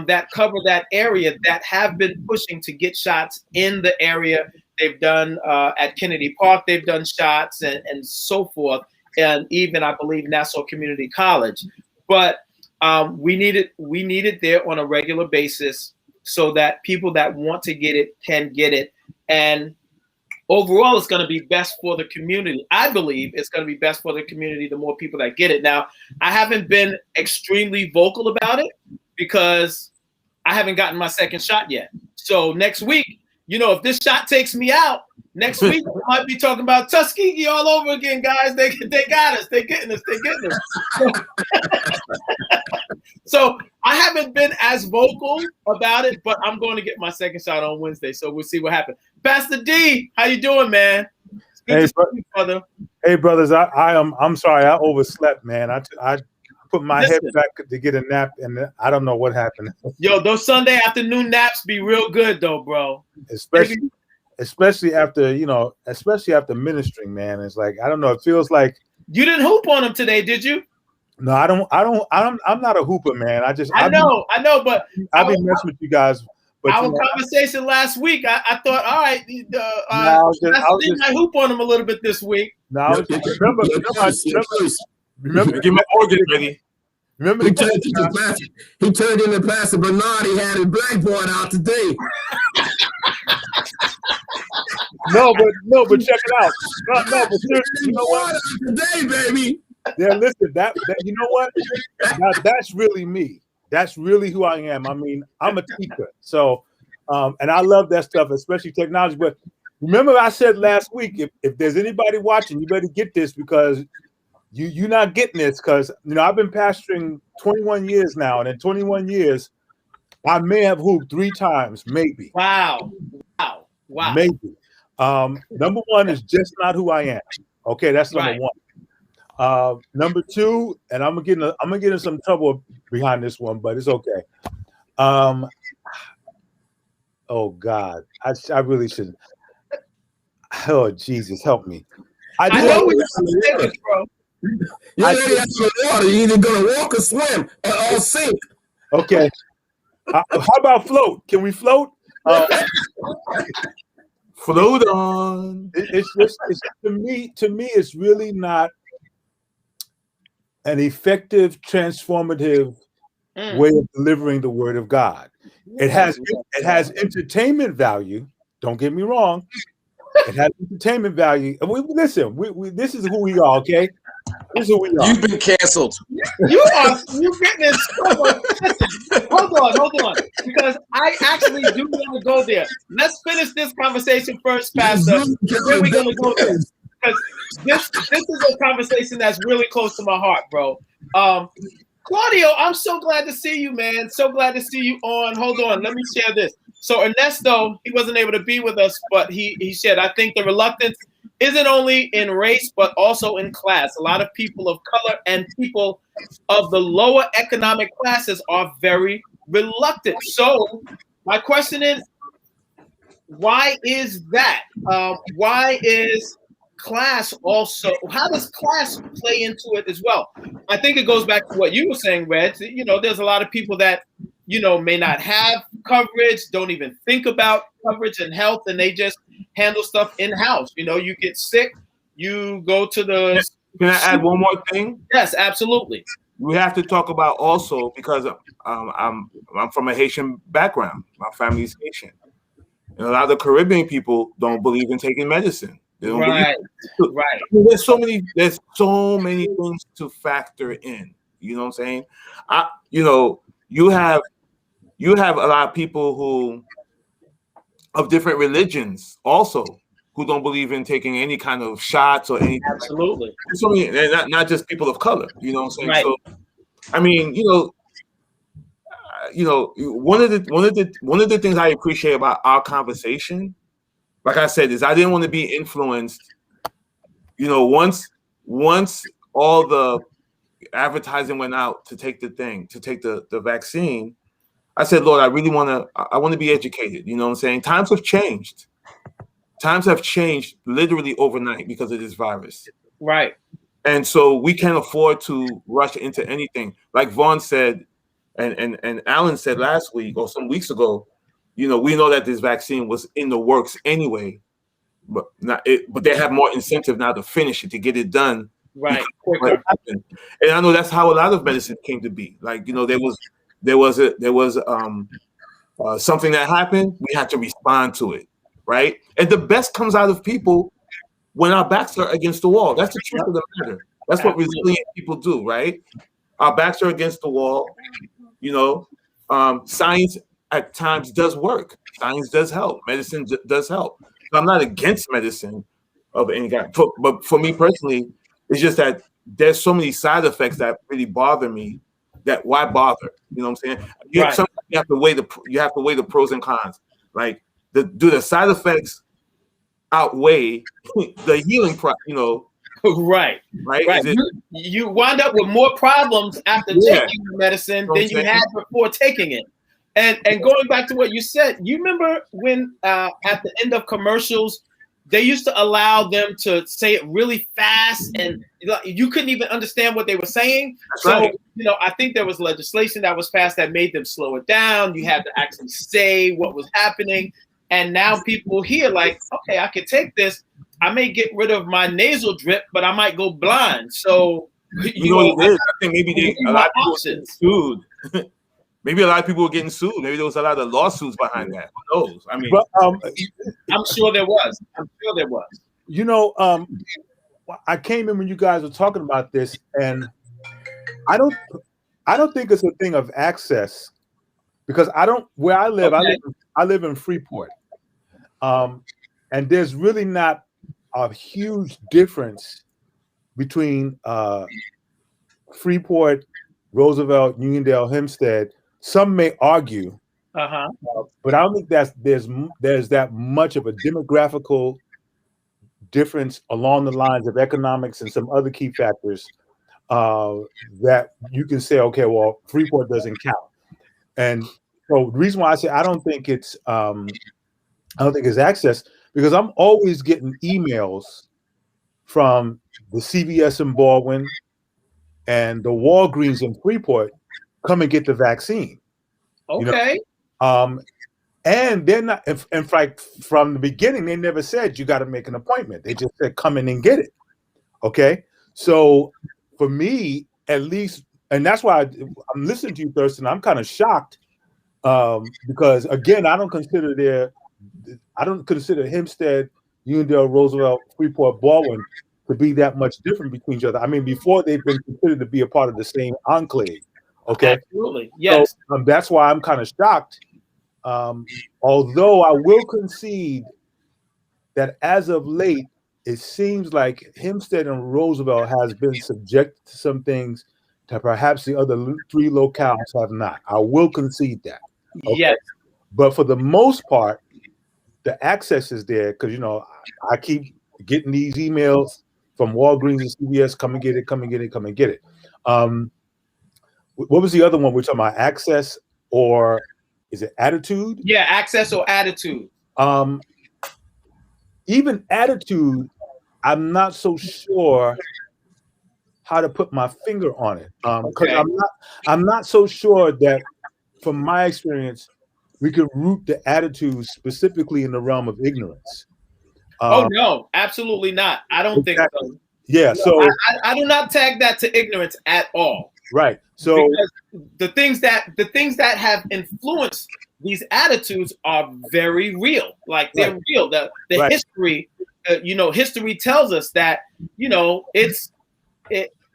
that cover that area that have been pushing to get shots in the area. They've done at Kennedy Park, they've done shots and so forth. And even I believe Nassau Community College, but we need it there on a regular basis so that people that want to get it can get it. And overall, it's going to be best for the community. I believe it's going to be best for the community the more people that get it. Now, I haven't been extremely vocal about it because I haven't gotten my second shot yet. So next week, if this shot takes me out, next week we might be talking about Tuskegee all over again, guys. They got us. They're getting us. So I haven't been as vocal about it, but I'm going to get my second shot on Wednesday. So we'll see what happens. Pastor D, how you doing, man? Good to see you, brother. Hey, brothers. I'm sorry. I overslept, man. I put my head back to get a nap, and I don't know what happened. Yo, those Sunday afternoon naps be real good, though, bro. Especially after ministering, man. It's like, I don't know. It feels like you didn't hoop on them today, did you? No, I'm not a hooper, man. I know, but I've been messing with you guys. But our conversation last week, I thought, all right, I hoop on them a little bit this week. No, remember, get my organ ready. Remember, he turned into Pastor Bernard. He had his blackboard out today. No, but check it out. No, but seriously, you know what? Today, baby. Yeah, listen, that you know what? That's really me. That's really who I am. I mean, I'm a teacher, so and I love that stuff, especially technology. But remember, I said last week, if there's anybody watching, you better get this because you're not getting this because I've been pastoring 21 years now, and in 21 years, I may have hooped 3 times, maybe. Wow. Maybe. Number one is just not who I am. Okay, that's number one. Number 2, and I'm gonna get in some trouble behind this one, but it's okay. Oh God, I really shouldn't. Oh Jesus, help me! I know we got this, bro. You already have some water. You're either gonna walk or swim or sink. Okay. How about float? Can we float? Float on. It's to me, it's really not an effective, transformative way of delivering the word of God. It has entertainment value. Don't get me wrong. It has entertainment value. And listen. This is who we are. Okay, this is who we are. You've been canceled. You're getting in trouble. Listen, hold on, because I actually do want to go there. Let's finish this conversation first, Pastor. Then we're gonna go there because this is a conversation that's really close to my heart, bro. Claudio, I'm so glad to see you, man. So glad to see you on. Hold on, let me share this. So Ernesto, he wasn't able to be with us, but he said, I think the reluctance isn't only in race, but also in class. A lot of people of color and people of the lower economic classes are very reluctant. So my question is, why is that? Why is class also, how does class play into it as well? I think it goes back to what you were saying, Reg. There's a lot of people that, may not have coverage, don't even think about coverage and health, and they just handle stuff in-house. You get sick, you go to the... Can I add one more thing? Yes, absolutely. We have to talk about also, because I'm from a Haitian background. My family's Haitian. And a lot of the Caribbean people don't believe in taking medicine. They don't Right. believe. Right. I mean, there's so many things to factor in. You know what I'm saying? You have a lot of people who of different religions also who don't believe in taking any kind of shots or anything. Absolutely. So many, and not just people of color. You know what I'm saying? Right. So, I mean, one of the things I appreciate about our conversation, like I said, is I didn't want to be influenced. Once all the advertising went out to take the vaccine, I said, Lord, I want to be educated. You know what I'm saying? Times have changed. Times have changed literally overnight because of this virus. Right. And so we can't afford to rush into anything. Like Vaughn said, and Alan said last week or some weeks ago, we know that this vaccine was in the works anyway, but they have more incentive now to finish it, to get it done. Right. Quicker. And I know that's how a lot of medicine came to be. Like, there was something that happened, we had to respond to it, right? And the best comes out of people when our backs are against the wall. That's the truth of the matter. That's what resilient people do, right? Our backs are against the wall. Science at times does work. Science does help. Medicine does help. So I'm not against medicine of any kind. But for me personally, it's just that there's so many side effects that really bother me. That why bother? You know what I'm saying? Sometimes you have to weigh the pros and cons. Like, do the side effects outweigh the healing Right. You wind up with more problems after taking the medicine than you had before taking it. And going back to what you said, you remember when at the end of commercials, they used to allow them to say it really fast and you couldn't even understand what they were saying. I think there was legislation that was passed that made them slow it down. You had to actually say what was happening. And now people hear like, okay, I can take this. I may get rid of my nasal drip, but I might go blind. So, I think maybe a lot of people were getting sued. Maybe a lot of people were getting sued. Maybe there was a lot of lawsuits behind that. Who knows? I mean, I'm sure there was. I came in when you guys were talking about this, and I don't think it's a thing of access, because where I live, I live in Freeport. And there's really not a huge difference between Freeport, Roosevelt, Uniondale, Hempstead. Some may argue, but I don't think there's that much of a demographical difference along the lines of economics and some other key factors that you can say, okay, well, Freeport doesn't count. And so the reason why I say I don't think it's access, because I'm always getting emails from the CVS in Baldwin and the Walgreens in Freeport, come and get the vaccine. Okay. And they're not, in fact, from the beginning, they never said you got to make an appointment. They just said, come in and get it. Okay. So for me, at least, and that's why I'm listening to you, Thurston, I'm kind of shocked because, again, I don't consider Hempstead, Uniondale, Roosevelt, Freeport, Baldwin to be that much different between each other. I mean, before they've been considered to be a part of the same enclave. Okay. Absolutely. Yes. So, that's why I'm kind of shocked. Although I will concede that as of late, it seems like Hempstead and Roosevelt has been subjected to some things that perhaps the other three locales have not. I will concede that. Okay? Yes. But for the most part, the access is there because, I keep getting these emails from Walgreens and CVS, come and get it, come and get it, come and get it. What was the other one we're talking about? Access, or is it attitude? Yeah, access or attitude. Even attitude, I'm not so sure how to put my finger on it. Because I'm not so sure that, from my experience, we can root the attitude specifically in the realm of ignorance. No, absolutely not. I don't think so. Yeah, so I do not tag that to ignorance at all. Right. So because the things that have influenced these attitudes are very real. Like they're real. The history history tells us that,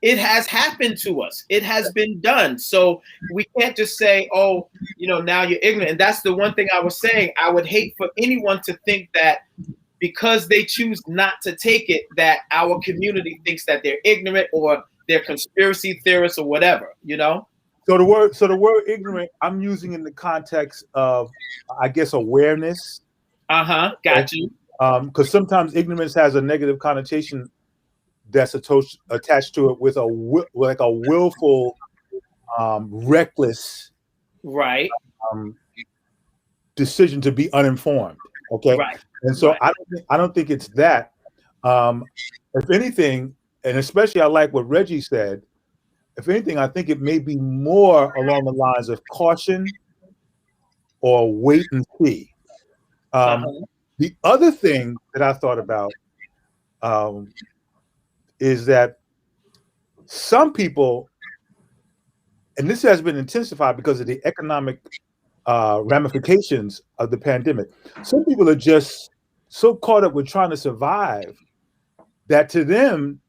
it has happened to us. It has been done. So we can't just say, oh, now you're ignorant. And that's the one thing I was saying. I would hate for anyone to think that because they choose not to take it, that our community thinks that they're ignorant or they're conspiracy theorists or whatever, So the word ignorant, I'm using in the context of, I guess, awareness. Got you. Because sometimes ignorance has a negative connotation that's attached to it with a willful, reckless, right, decision to be uninformed. Okay, right. And so I don't think it's that. If anything, and especially I like what Reggie said. If anything, I think it may be more along the lines of caution or wait and see. The other thing that I thought about is that some people, and this has been intensified because of the economic ramifications of the pandemic, some people are just so caught up with trying to survive that to them,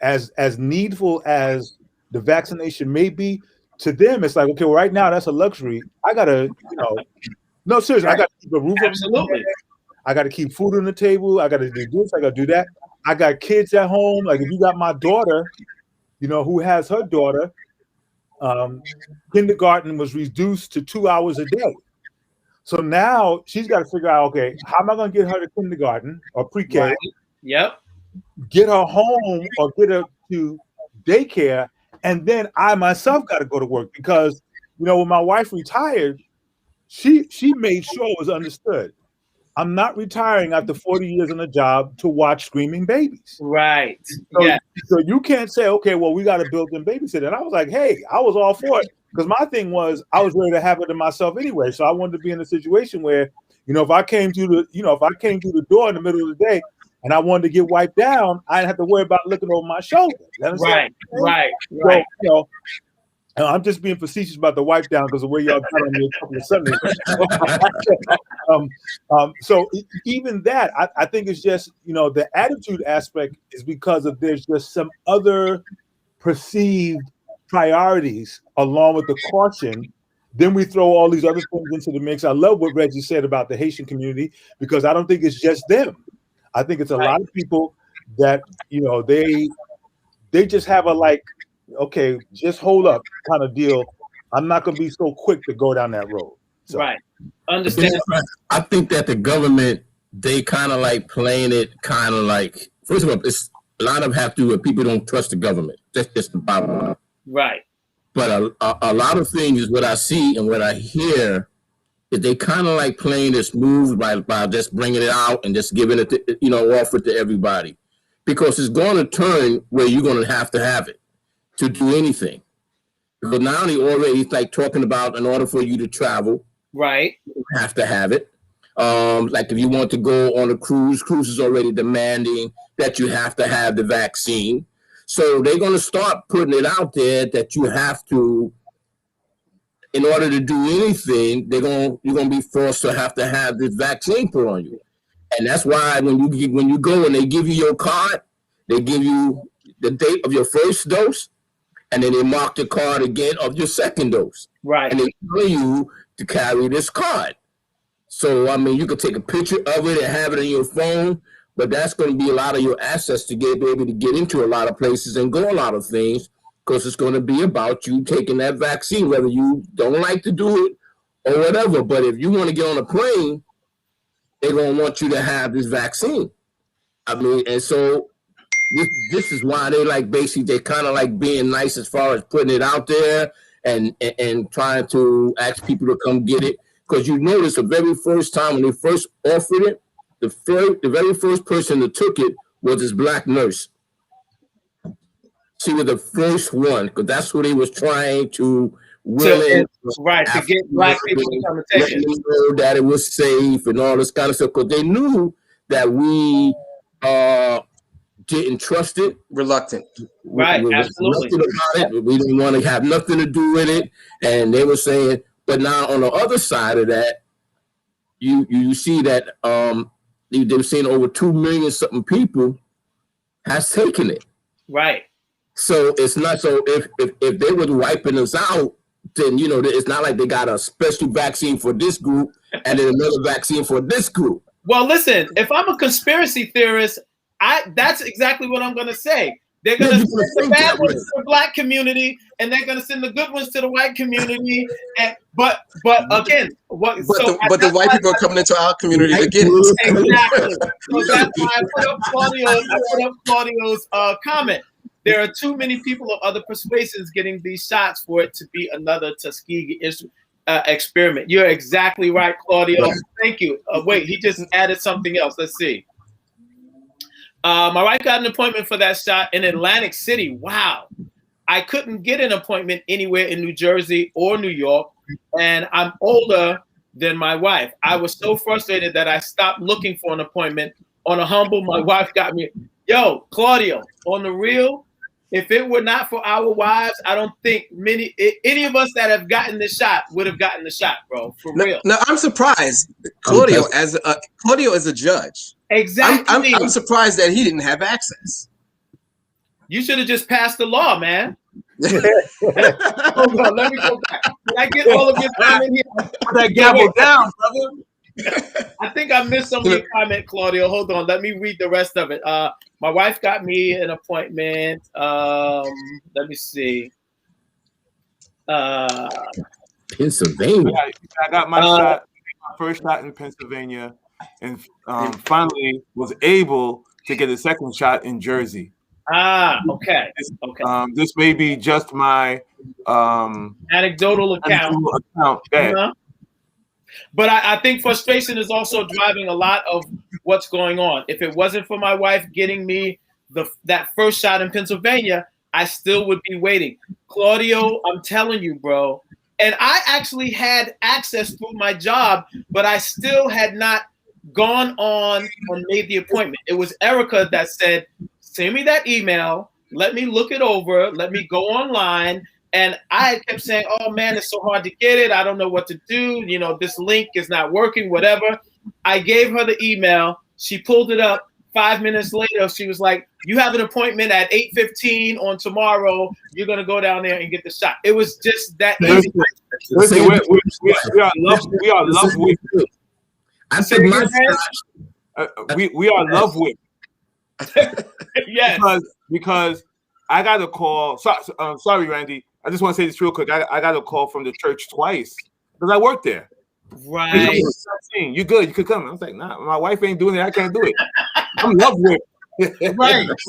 as needful as the vaccination may be, to them it's like, okay, well, right now that's a luxury. I gotta, no, seriously, I gotta keep a roof over my head. I gotta keep food on the table. I gotta do this. I gotta do that. I got kids at home. Like if you got my daughter, who has her daughter, kindergarten was reduced to 2 hours a day. So now she's got to figure out, okay, how am I going to get her to kindergarten or pre-K? Right. Yep. Get her home or get her to daycare, and then I myself got to go to work because, when my wife retired, she made sure it was understood. I'm not retiring after 40 years on a job to watch screaming babies. Right. So you can't say, okay, well, we got to build in babysitter. And I was like, hey, I was all for it because my thing was I was ready to have it to myself anyway. So I wanted to be in a situation where, if I came through the door in the middle of the day and I wanted to get wiped down, I didn't have to worry about looking over my shoulder. Right. So, I'm just being facetious about the wipe down because the way y'all got on me a couple of Sundays. So even that, I think it's just, the attitude aspect is because of there's just some other perceived priorities along with the caution. Then we throw all these other things into the mix. I love what Reggie said about the Haitian community because I don't think it's just them. I think it's a lot of people that, they just have a okay, just hold up kind of deal. I'm not going to be so quick to go down that road. So. Right. Understand. I think that the government, they kind of playing it first of all, it's a lot of have to do with people don't trust the government. That's just the bottom line. Right. But a lot of things is what I see and what I hear is they kind of playing this move by just bringing it out and just giving it to, offer it to everybody. Because it's going to turn where you're going to have it to do anything. Because now they already talking about in order for you to travel, right, you have to have it. If you want to go on a cruise is already demanding that you have to have the vaccine. So they're going to start putting it out there that you have to, in order to do anything, you're going to be forced to have this vaccine put on you. And that's why when you go and they give you your card, they give you the date of your first dose, and then they mark the card again of your second dose. Right. And they tell you to carry this card. So, you could take a picture of it and have it on your phone, but that's going to be a lot of your access to be able to get into a lot of places and go a lot of things because it's going to be about you taking that vaccine, whether you don't like to do it or whatever. But if you want to get on a plane, they're going to want you to have this vaccine. And so this is why they basically they're kind of being nice as far as putting it out there and trying to ask people to come get it. Because you notice the very first time when they first offered it, the very first person that took it was this black nurse. She was the first one because that's who they was trying to to get black people to come and take it. Know that it was safe and all this kind of stuff because they knew that we didn't trust it. Reluctant. Right, absolutely. About it. We didn't want to have nothing to do with it. And they were saying, but now on the other side of that, you see that they were saying over 2 million something people has taken it. Right. So it's not so if they were wiping us out, then it's not like they got a special vaccine for this group and then another vaccine for this group. Well, listen, if I'm a conspiracy theorist, that's exactly what I'm going to say. They're going to send the bad ones to the black community, and they're going to send the good ones to the white community. But again, the white people are coming into our community to get it. Exactly. So that's why I put up Claudio's comment. There are too many people of other persuasions getting these shots for it to be another Tuskegee experiment. You're exactly right, Claudio. Thank you. Wait, he just added something else. Let's see. My wife got an appointment for that shot in Atlantic City. Wow. I couldn't get an appointment anywhere in New Jersey or New York, and I'm older than my wife. I was so frustrated that I stopped looking for an appointment. On a humble, my wife got me. Yo, Claudio, on the real, if it were not for our wives, I don't think any of us that have gotten the shot would have gotten the shot, bro. For real. No, I'm surprised. Claudio is a judge. Exactly. I'm surprised that he didn't have access. You should have just passed the law, man. Hold on, let me go back. Did I get all of your comment here? Put that gavel down, brother. I think I missed some of your comment, Claudio. Hold on, let me read the rest of it. My wife got me an appointment. Let me see. Pennsylvania. I got my first shot in Pennsylvania, and finally was able to get a second shot in Jersey. Okay. This may be just my anecdotal account. Yeah. Uh-huh. But I think frustration is also driving a lot of what's going on. If it wasn't for my wife getting me that first shot in Pennsylvania, I still would be waiting. Claudio, I'm telling you, bro. And I actually had access through my job, but I still had not gone on and made the appointment. It was Erica that said, send me that email. Let me look it over. Let me go online. And I kept saying, oh, man, it's so hard to get it. I don't know what to do. This link is not working, whatever. I gave her the email. She pulled it up. 5 minutes later, she was like, you have an appointment at 8:15 on tomorrow. You're going to go down there and get the shot. It was just that easy. Listen, we are love with. I took my we are love with. Yes. Because I got a call. Sorry, Randy. I just want to say this real quick. I got a call from the church twice because I worked there. Right. You good? You could come. I was like, nah, my wife ain't doing it. I can't do it. I'm love with. Right. Go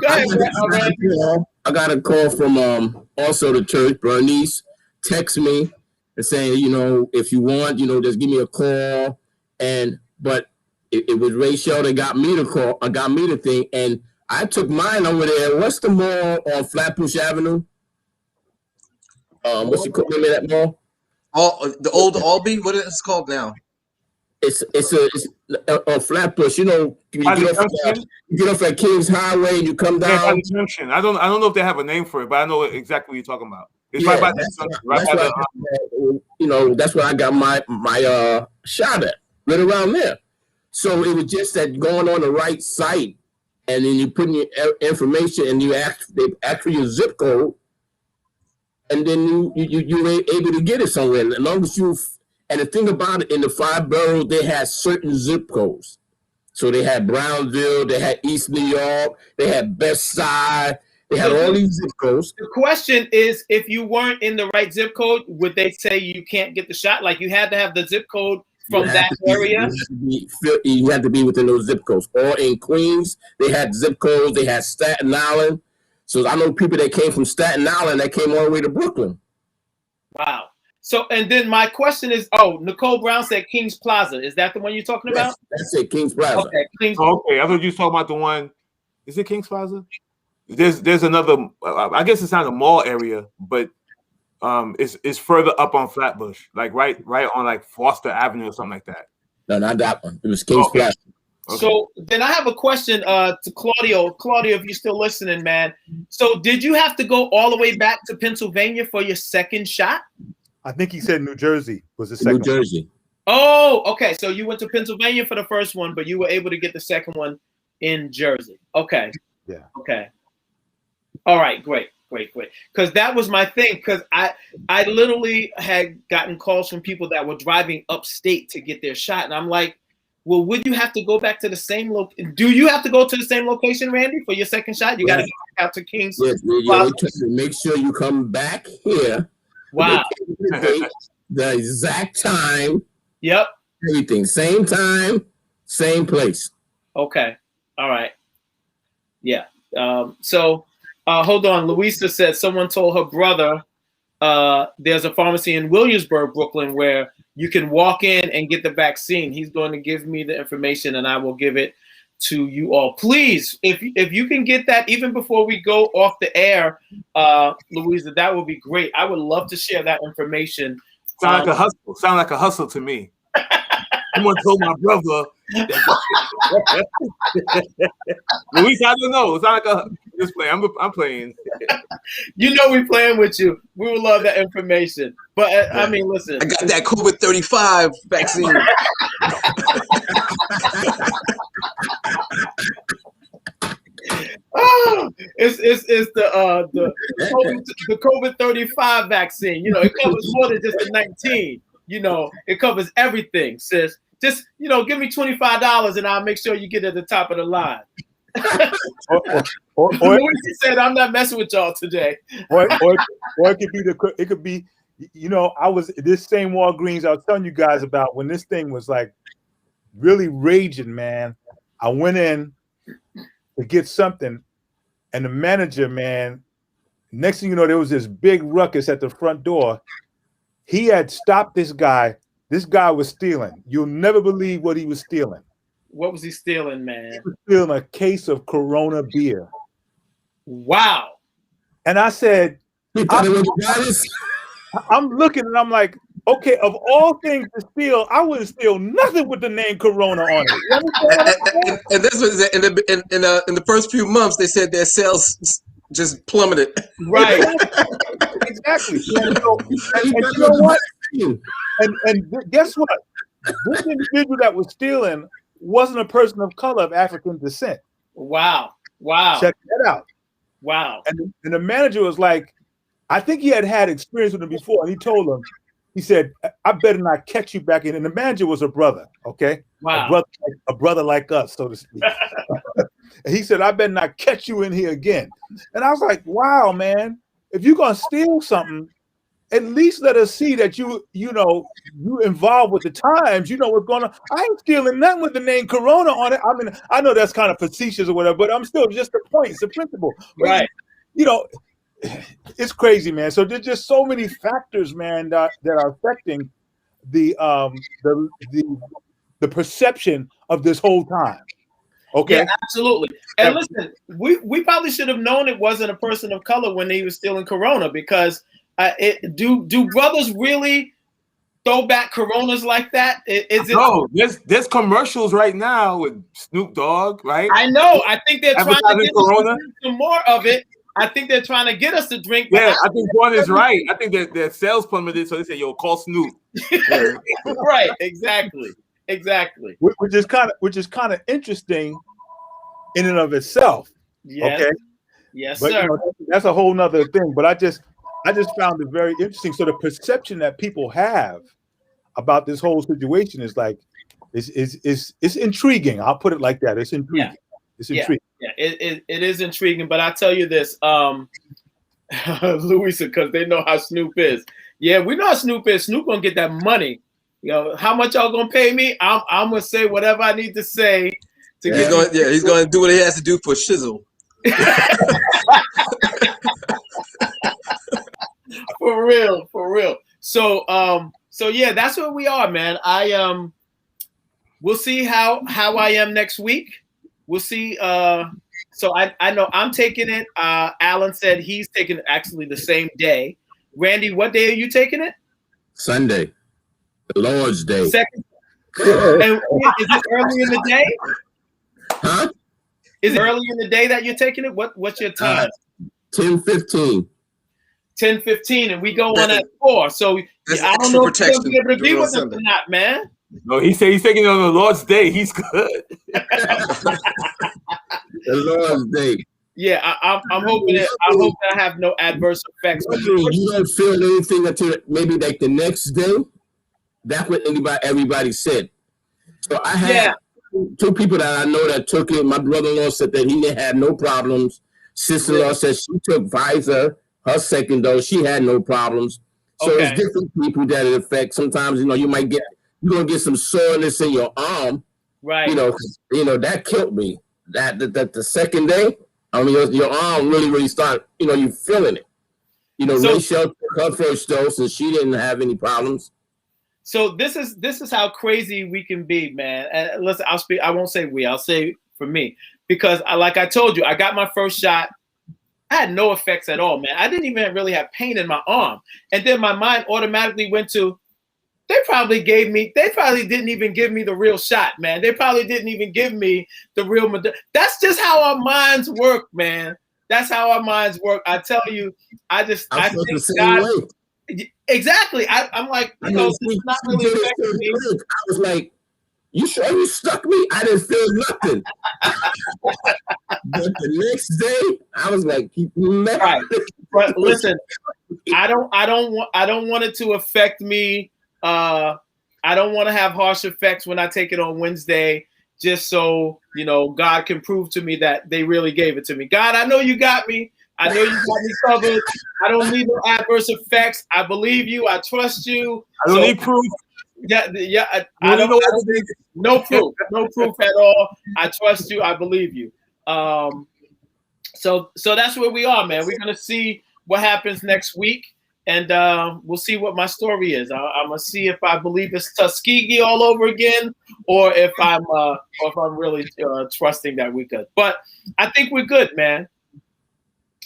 ahead, I got a call from also the church. Bernice text me and saying, if you want, just give me a call. But it was Rachel that got me the call. Got me the thing, and I took mine over there. What's the mall on Flatbush Avenue? What's the name of that mall? The old Albee. What is it called now? It's on Flatbush. You get off at Kings Highway and you come down. Yeah, by the junction. I don't know if they have a name for it, but I know exactly what you're talking about. It's right by the junction. That's where I got my shot at, right around there. So it was just that going on the right site, and then you put in your information, and they ask for your zip code, and then you were able to get it somewhere. As long as and the thing about it, in the 5 boroughs, they had certain zip codes. So they had Brownsville, they had East New York, they had Best Side, they had all these zip codes. The question is, if you weren't in the right zip code, would they say you can't get the shot? Like you had to have the zip code from that area? You had to be within those zip codes. Or in Queens, they had zip codes, they had Staten Island. So I know people that came from Staten Island that came all the way to Brooklyn. Wow. So, and then my question is, Nicole Brown said Kings Plaza. Is that the one you're talking about? That's it, Kings Plaza. Okay, okay, I thought you were talking about the one. Is it Kings Plaza? There's another. I guess it's not a mall area, but it's further up on Flatbush, like right on like Foster Avenue or something like that. No, not that one. It was Kings Plaza. Okay. So then I have a question to Claudio. Claudio, if you're still listening, man. So did you have to go all the way back to Pennsylvania for your second shot? I think he said New Jersey was the second. New Jersey. One. New Jersey. Oh, okay. So you went to Pennsylvania for the first one, but you were able to get the second one in Jersey. Okay. Yeah. Okay. All right. Great. Because that was my thing. Because I literally had gotten calls from people that were driving upstate to get their shot, and I'm like, well, would you have to go back to the same Do you have to go to the same location, Randy, for your second shot? You got to go back out to Kings. Yes, they make sure you come back here. Wow. The exact time. Yep. Everything. Same time, same place. Okay. All right. Yeah. So hold on. Louisa said someone told her brother there's a pharmacy in Williamsburg, Brooklyn, where you can walk in and get the vaccine. He's going to give me the information and I will give it to you all. Please, if you can get that even before we go off the air, Louisa, that would be great. I would love to share that information. Sound like a hustle. Sound like a hustle to me. Someone told my brother. Luis, I don't know. It's not like a just play. I'm playing. You know we playing with you. We would love that information. But I mean, listen. I got that COVID-35 vaccine. Oh, it's the COVID-35 vaccine. You know, it covers more than just the 19. You know, it covers everything, sis. Just, give me $25 and I'll make sure you get at the top of the line. Or he said, I'm not messing with y'all today. Or it could be, I was this same Walgreens I was telling you guys about when this thing was like really raging, man. I went in to get something, and the manager, man, next thing you know, there was this big ruckus at the front door. He had stopped this guy. This guy was stealing. You'll never believe what he was stealing. What was he stealing, man? He was stealing a case of Corona beer. Wow. And I said, I'm looking and I'm like, okay, of all things to steal, I wouldn't steal nothing with the name Corona on it. And this was in the first few months, they said their sales just plummeted. Right. Exactly. And you know what? And guess what? This individual that was stealing wasn't a person of color of African descent. Wow. Check that out. Wow. And the manager was like, I think he had experience with him before, and he told him, he said, I better not catch you back in. And the manager was a brother, okay? Wow. A brother like us, so to speak. And he said, I better not catch you in here again. And I was like, wow, man, if you're going to steal something, at least let us see that you involved with the times. You know what's going on. I ain't stealing nothing with the name Corona on it. I mean, I know that's kind of facetious or whatever, but I'm still just the point. It's the principle. Right. It's crazy, man. So there's just so many factors, man, that are affecting the perception of this whole time. Okay. Yeah, absolutely. And listen, we probably should have known it wasn't a person of color when he was stealing Corona, because do brothers really throw back Coronas like that? No, there's commercials right now with Snoop Dogg, right? I know. I think they're trying to get Corona. us to drink some more of it. I think they're trying to get us to drink. Yeah, I think one is right. I think that their sales plummeted, so they say, "Yo, call Snoop." Right. Exactly. Which is kind of interesting in and of itself. Yes. Okay. Yes, but, sir. That's a whole nother thing. But I just found it very interesting. So the perception that people have about this whole situation is like, it's intriguing. I'll put it like that. It's intriguing. Yeah. It's intriguing. Yeah, it is intriguing. But I tell you this, Louisa, because they know how Snoop is. Yeah, we know how Snoop is. Snoop gonna get that money. How much y'all gonna pay me? I'm gonna say whatever I need to say to get. He's going to do what he has to do for shizzle. For real. So yeah, that's where we are, man. We'll see how I am next week. We'll see. So I know I'm taking it. Alan said he's taking it actually the same day. Randy, what day are you taking it? Sunday, the Lord's Day. Second. And is it early in the day? Huh? Is it early in the day that you're taking it? What's your time? 10:15. 10:15, and we go on at 4. So That's I don't extra know if you're gonna protection be able to be during with us Sunday. or not, man. No, he said he's taking it on the Lord's day. He's good. The Lord's Day. Yeah, I'm hoping that I have no adverse effects. I mean, you don't feel anything until maybe like the next day. That's what everybody said. So I had two people that I know that took it. My brother-in-law said that he had no problems. Sister-in-law said she took Pfizer, her second dose. She had no problems. So it's different people that it affects. Sometimes, you're gonna get some soreness in your arm. Right. That killed me. That the second day, I mean, your arm really started, you feeling it. So, Rachel took her first dose and she didn't have any problems. So this is how crazy we can be, man. And listen, I won't say we. I'll say for me, because like I told you, I got my first shot. I had no effects at all, man. I didn't even really have pain in my arm, and then my mind automatically went to, they probably didn't even give me the real shot, man. They probably didn't even give me the real. That's just how our minds work, man. That's how our minds work. I tell you, I think God. Exactly. I'm like, it's not really affecting me. I was like, you sure you stuck me? I didn't feel nothing. But the next day, I was like, right. But listen, I don't want it to affect me. I don't want to have harsh effects when I take it on Wednesday, just so God can prove to me that they really gave it to me. God, I know you got me. I know you got me covered. I don't need no adverse effects. I believe you. I trust you. I don't need proof. Yeah. I don't know. No proof. No proof at all. I trust you. I believe you. So that's where we are, man. We're gonna see what happens next week, and we'll see what my story is. I'm gonna see if I believe it's Tuskegee all over again, or if I'm really trusting that we could. But I think we're good, man.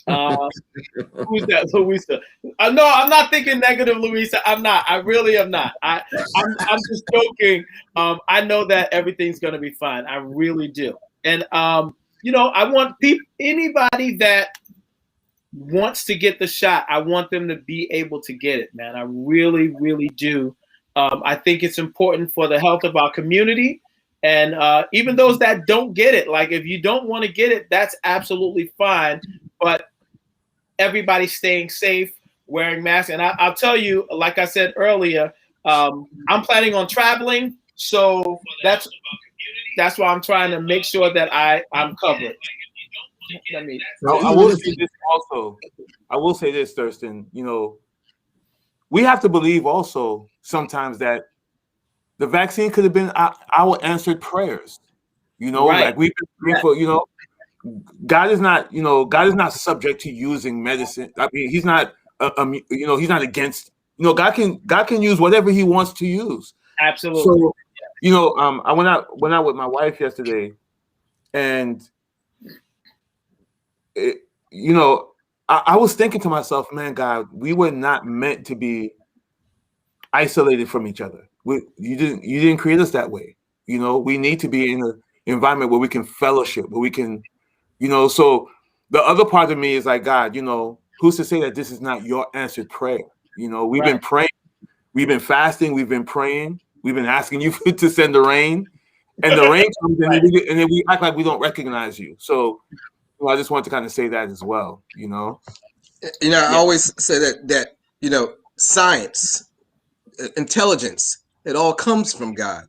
Who's that, Louisa? No, I'm not thinking negative, Louisa. I'm not. I really am not. I'm just joking. I know that everything's gonna be fine. I really do. And I want anybody that wants to get the shot, I want them to be able to get it, man. I really, really do. I think it's important for the health of our community. And even those that don't get it, like if you don't want to get it, that's absolutely fine. But everybody staying safe, wearing masks. And I'll tell you, like I said earlier, I'm planning on traveling. So that's why I'm trying to make sure that I'm covered. I will say this also. I will say this, Thurston. We have to believe also sometimes that the vaccine could have been our answered prayers. Right. Like we've been praying for, God is not subject to using medicine. I mean, he's not he's not against, God can use whatever he wants to use. Absolutely. So, I went out with my wife yesterday, and I was thinking to myself, man, God, we were not meant to be isolated from each other. You didn't create us that way. We need to be in an environment where we can fellowship, where we can, so the other part of me is like, God, who's to say that this is not your answered prayer? We've been praying, we've been fasting, we've been praying, we've been asking you to send the rain, and the rain comes and then we act like we don't recognize you. So I just want to kind of say that as well, I always say that science, intelligence, it all comes from God.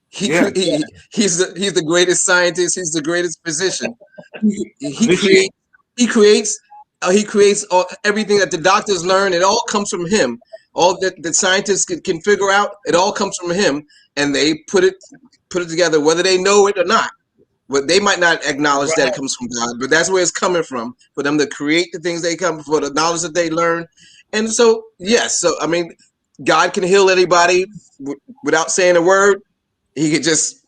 He's the greatest scientist. He's the greatest physician. He creates everything that the doctors learn. It all comes from him. All that the scientists can figure out, it all comes from him, and they put it together, whether they know it or not. But they might not acknowledge that it comes from God, but that's where it's coming from, for them to create the things they come, for the knowledge that they learn. And so, yes, I mean, God can heal anybody without saying a word. He could just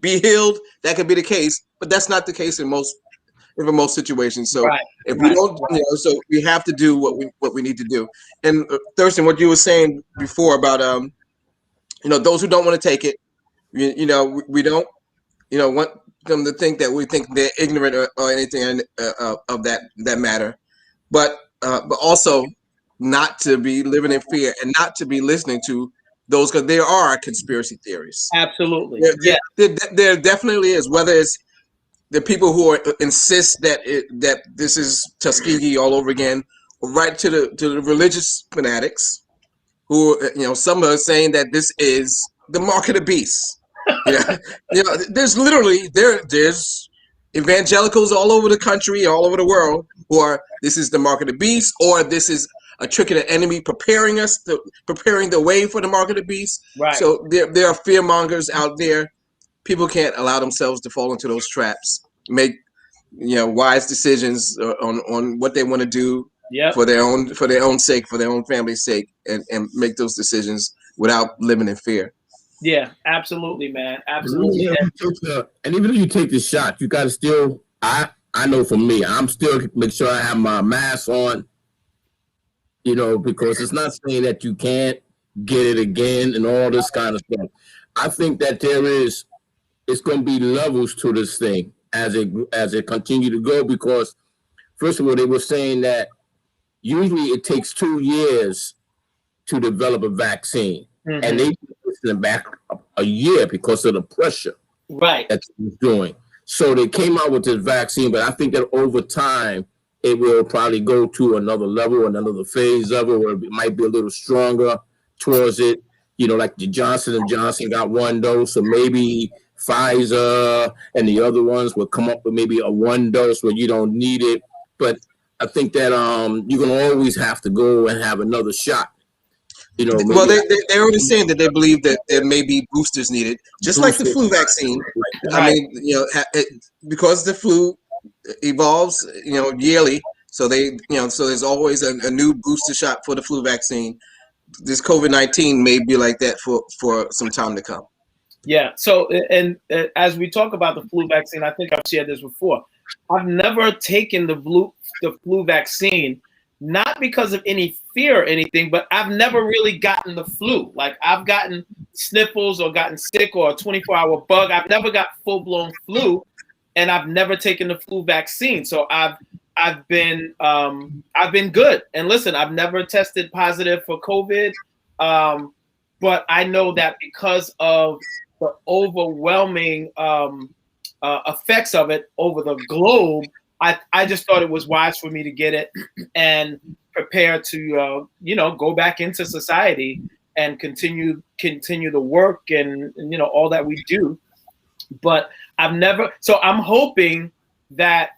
be healed. That could be the case, but that's not the case in most situations. So if we don't, so we have to do what we need to do. And Thurston, what you were saying before about those who don't want to take it, we don't want them to think that we think they're ignorant or anything of that matter. But also not to be living in fear and not to be listening to those, because there are conspiracy theories. Absolutely. There, Yeah. there definitely is. Whether it's the people who insist that that this is Tuskegee all over again, right to the religious fanatics who, some are saying that this is the mark of the beast. There's literally there's evangelicals all over the country, all over the world, who are, this is the mark of the beast, or this is a trick of the enemy preparing the way for the mark of the beast. Right. So there are fear mongers out there. People can't allow themselves to fall into those traps. Make wise decisions on what they want to do for their own sake, for their own family's sake, and make those decisions without living in fear. Yeah, absolutely, man. Absolutely. And even if you take the shot, you got to still. I know for me, I'm still make sure I have my mask on. Because it's not saying that you can't get it again and all this kind of stuff. I think that it's going to be levels to this thing as it continue to go, because first of all, they were saying that usually it takes 2 years to develop a vaccine, and they pushed back a year because of the pressure that it was doing. So they came out with this vaccine, but I think that over time it will probably go to another level, another phase of it, where it might be a little stronger towards it. Like the Johnson & Johnson got 1 dose, so maybe Pfizer and the other ones will come up with maybe a 1 dose where you don't need it. But I think that you're going to always have to go and have another shot. Well, they're already saying that they believe that there may be boosters needed, just like the flu vaccine. I mean, because the flu evolves, yearly. So so there's always a new booster shot for the flu vaccine. This COVID-19 may be like that for some time to come. Yeah. So, and as we talk about the flu vaccine, I think I've shared this before. I've never taken the flu vaccine, not because of any fear or anything, but I've never really gotten the flu. Like, I've gotten sniffles or gotten sick or a 24-hour bug. I've never got full-blown flu, and I've never taken the flu vaccine. So I've been good. And listen, I've never tested positive for COVID, but I know that because of the overwhelming effects of it over the globe, I just thought it was wise for me to get it and prepare to go back into society and continue the work and all that we do. But I'm hoping that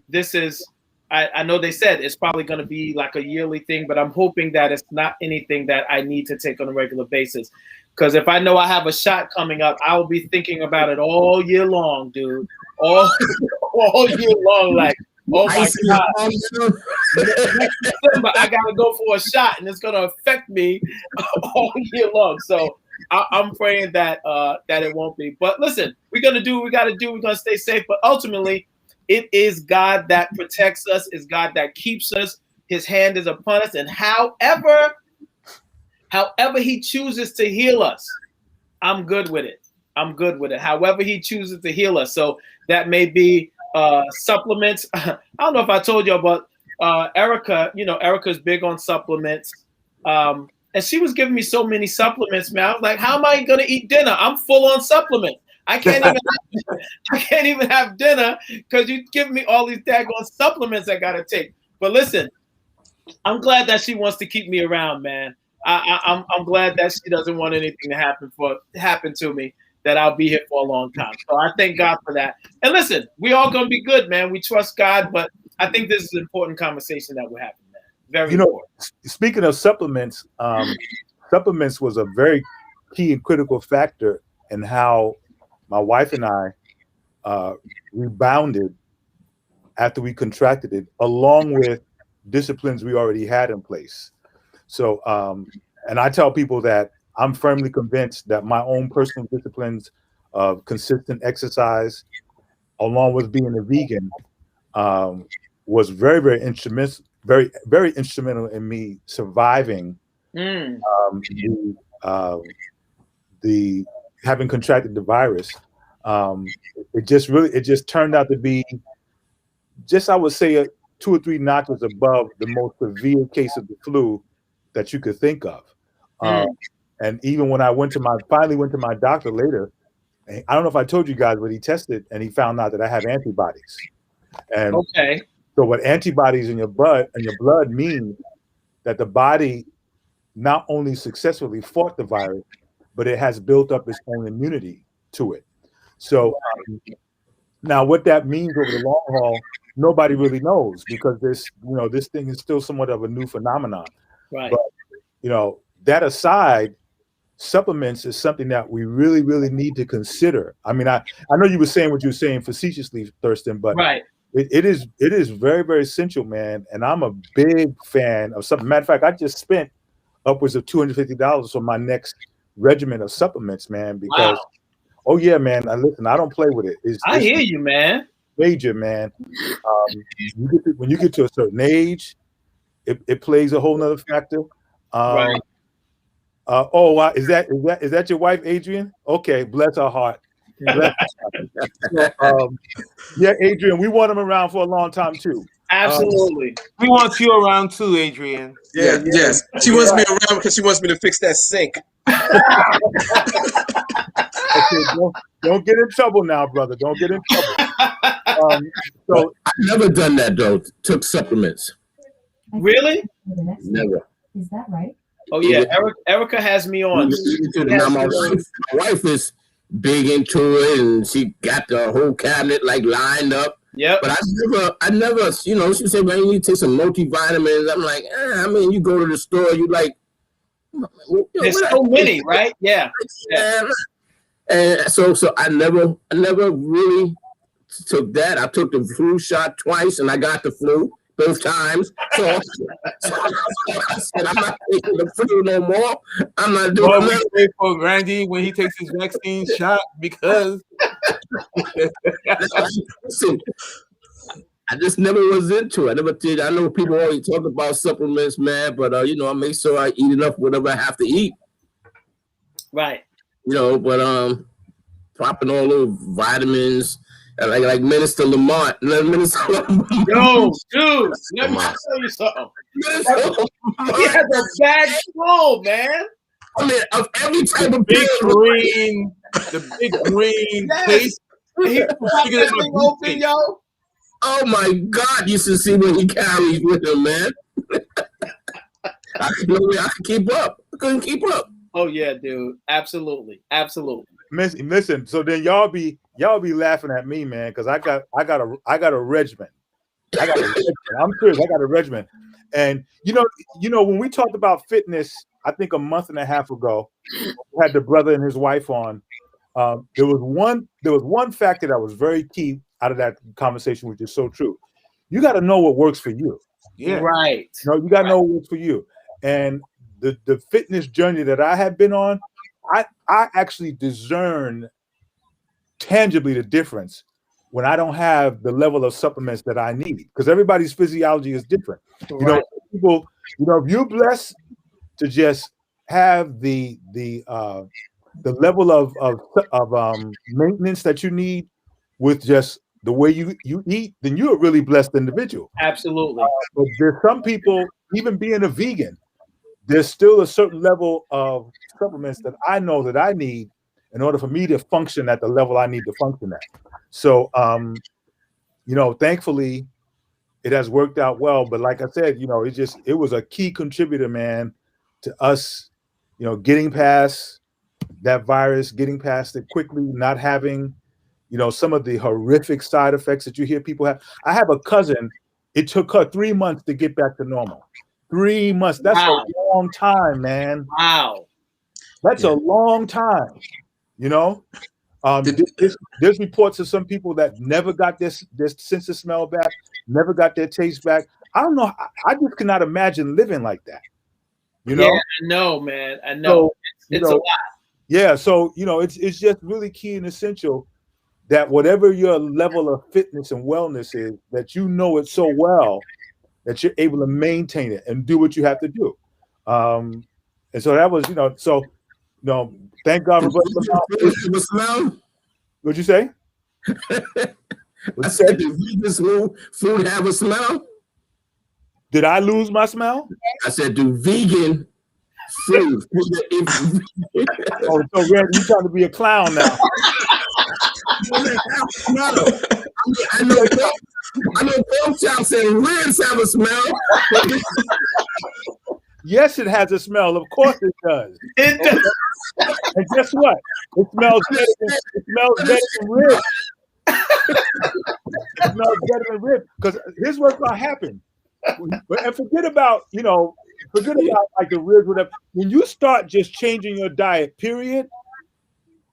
this is, I know they said it's probably going to be like a yearly thing, but I'm hoping that it's not anything that I need to take on a regular basis. Because if I know I have a shot coming up, I will be thinking about it all year long, dude. All year long, like, oh my God. Next December, I got to go for a shot, and it's going to affect me all year long. So I'm praying that it won't be. But listen, we're going to do what we got to do. We're going to stay safe. But ultimately, it is God that protects us. It's God that keeps us. His hand is upon us. And however he chooses to heal us, I'm good with it. However he chooses to heal us. So that may be supplements. I don't know if I told you, but Erica, Erica's big on supplements. And she was giving me so many supplements, man. I was like, how am I going to eat dinner? I'm full on supplements. I can't even have dinner because you give me all these daggone supplements I got to take. But listen, I'm glad that she wants to keep me around, man. I'm glad that she doesn't want anything to happen to me, that I'll be here for a long time. So I thank God for that. And listen, we all gonna be good, man. We trust God, but I think this is an important conversation that we're having, man. Very important. Speaking of supplements, supplements was a very key and critical factor in how my wife and I rebounded after we contracted it, along with disciplines we already had in place. So, and I tell people that I'm firmly convinced that my own personal disciplines of consistent exercise, along with being a vegan, was very, very instrumental in me surviving the having contracted the virus. It just turned out to be, I would say, 2 or 3 notches above the most severe case of the flu that you could think of. And even when I finally went to my doctor later, and I don't know if I told you guys, but he tested and he found out that I have antibodies. And Okay. so what antibodies in your blood mean that the body not only successfully fought the virus, but it has built up its own immunity to it. So now what that means over the long haul, nobody really knows, because this thing is still somewhat of a new phenomenon. Right. But that aside, supplements is something that we really, really need to consider. I mean, I know you were saying what you were saying facetiously, Thurston, but right. It is very, very essential, man. And I'm a big fan of something. Matter of fact, I just spent upwards of $250 on my next regimen of supplements, man. Because, oh yeah, man. Listen, I don't play with it. I hear you, man. Major, man. When you get to a certain age, it plays a whole nother factor. Right. Is that your wife, Adrian? Okay, bless her heart. Bless her heart. Yeah, Adrian, we want him around for a long time too. Absolutely. We want you around too, Adrian. Yes. She wants me around because she wants me to fix that sink. Okay, don't get in trouble now, brother. Don't get in trouble. So I've never done that though. Took supplements. Really? Never. Is that right? Oh yeah, Erica has me on. Now my wife is big into it, and she got the whole cabinet like lined up. Yeah. But I never, she said, "Man, you need to take some multivitamins." I'm like, I mean, you go to the store, you like. There's so many, right? Yeah. And so I never really took that. I took the flu shot twice, and I got the flu both times. So I said, I'm not taking the flu no more. I'm not doing that. Wait for Randy when he takes his vaccine shot, because listen, I just never was into it. I never did. I know people always talk about supplements, man, but I make sure I eat enough whatever I have to eat. Right. But popping all those vitamins. Like Minister Lamont. Yo, dude, let me tell you something. He has a bad flow, man. I mean, of every type of big green, the big green face. He got that thing open, yo. Oh my God, you should see what he carries with him, man. I could keep up. I couldn't keep up. Oh yeah, dude. Absolutely. Listen, so then y'all be laughing at me, man, because I got a regimen. I'm serious. I got a regimen. And when we talked about fitness, I think a month and a half ago, we had the brother and his wife on. There was one factor that was very key out of that conversation, which is so true. You got to know what works for you. Yeah. Right. You got to know what works for you. And the fitness journey that I have been on, I actually discern tangibly the difference when I don't have the level of supplements that I need, because everybody's physiology is different. Right. People, if you're blessed to just have the level of maintenance that you need with just the way you eat, then you're a really blessed individual. Absolutely. But there's some people, even being a vegan, there's still a certain level of supplements that I know that I need in order for me to function at the level I need to function at. So, thankfully, it has worked out well. But like I said, it was a key contributor, man, to us, getting past that virus, getting past it quickly, not having, some of the horrific side effects that you hear people have. I have a cousin. It took her 3 months to get back to normal. 3 months. That's a long time, man. Wow. That's a long time. There's reports of some people that never got their sense of smell back, never got their taste back. I don't know. I just cannot imagine living like that. Yeah, I know, man. I know. So, it's a lot. Yeah. So, it's just really key and essential that whatever your level of fitness and wellness is, that it so well that you're able to maintain it and do what you have to do. And so that was, thank God for the smell. What'd you say? I said, does this food have a smell? Did I lose my smell? I said, do vegan food. Oh, so Randy, you trying to be a clown now? I know pork chops and ribs have a smell. Yes, it has a smell. Of course it does. It does. And guess what? It smells better than ribs. It smells better than ribs. Because here's what's gonna happen. And forget about like the ribs, whatever. When you start just changing your diet, period,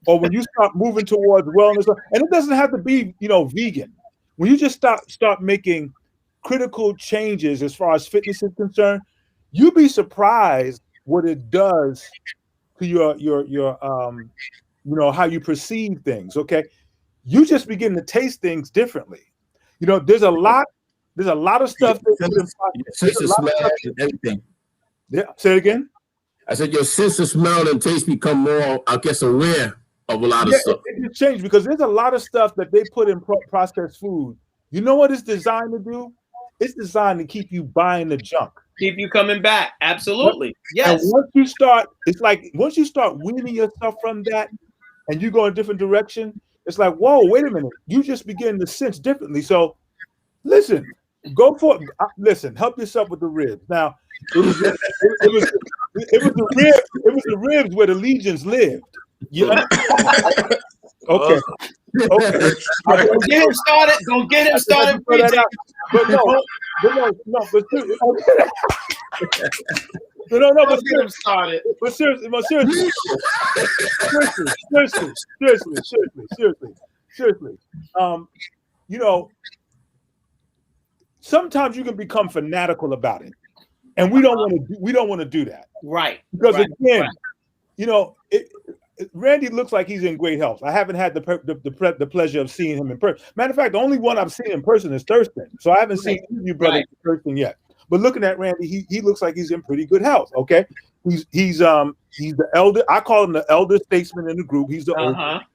or when you start moving towards wellness, and it doesn't have to be, vegan. When you just start making critical changes as far as fitness is concerned, you'd be surprised what it does to your how you perceive things. Okay, you just begin to taste things differently. There's a lot of stuff that everything. Yeah, say it again. I said your sense of smell and taste become more, I guess, aware of a lot of stuff. It changed because there's a lot of stuff that they put in processed food. You know what it's designed to do? It's designed to keep you buying the junk. Keep you coming back. Absolutely. Yes. And once you start weaning yourself from that and you go in a different direction, it's like, whoa, wait a minute. You just begin to sense differently. So listen, go for it. Listen, help yourself with the ribs. Now, it was the ribs where the legions lived. Yeah. Okay. Don't get him started. Don't get him started. But no. Don't get him started. But seriously. Sometimes you can become fanatical about it, and we don't want to do that. Right. Because again, Randy looks like he's in great health. I haven't had the pleasure of seeing him in person. Matter of fact, the only one I've seen in person is Thurston. So I haven't seen you brothers in person yet. But looking at Randy, he looks like he's in pretty good health. Okay, he's the elder. I call him the elder statesman in the group. He's the oldest.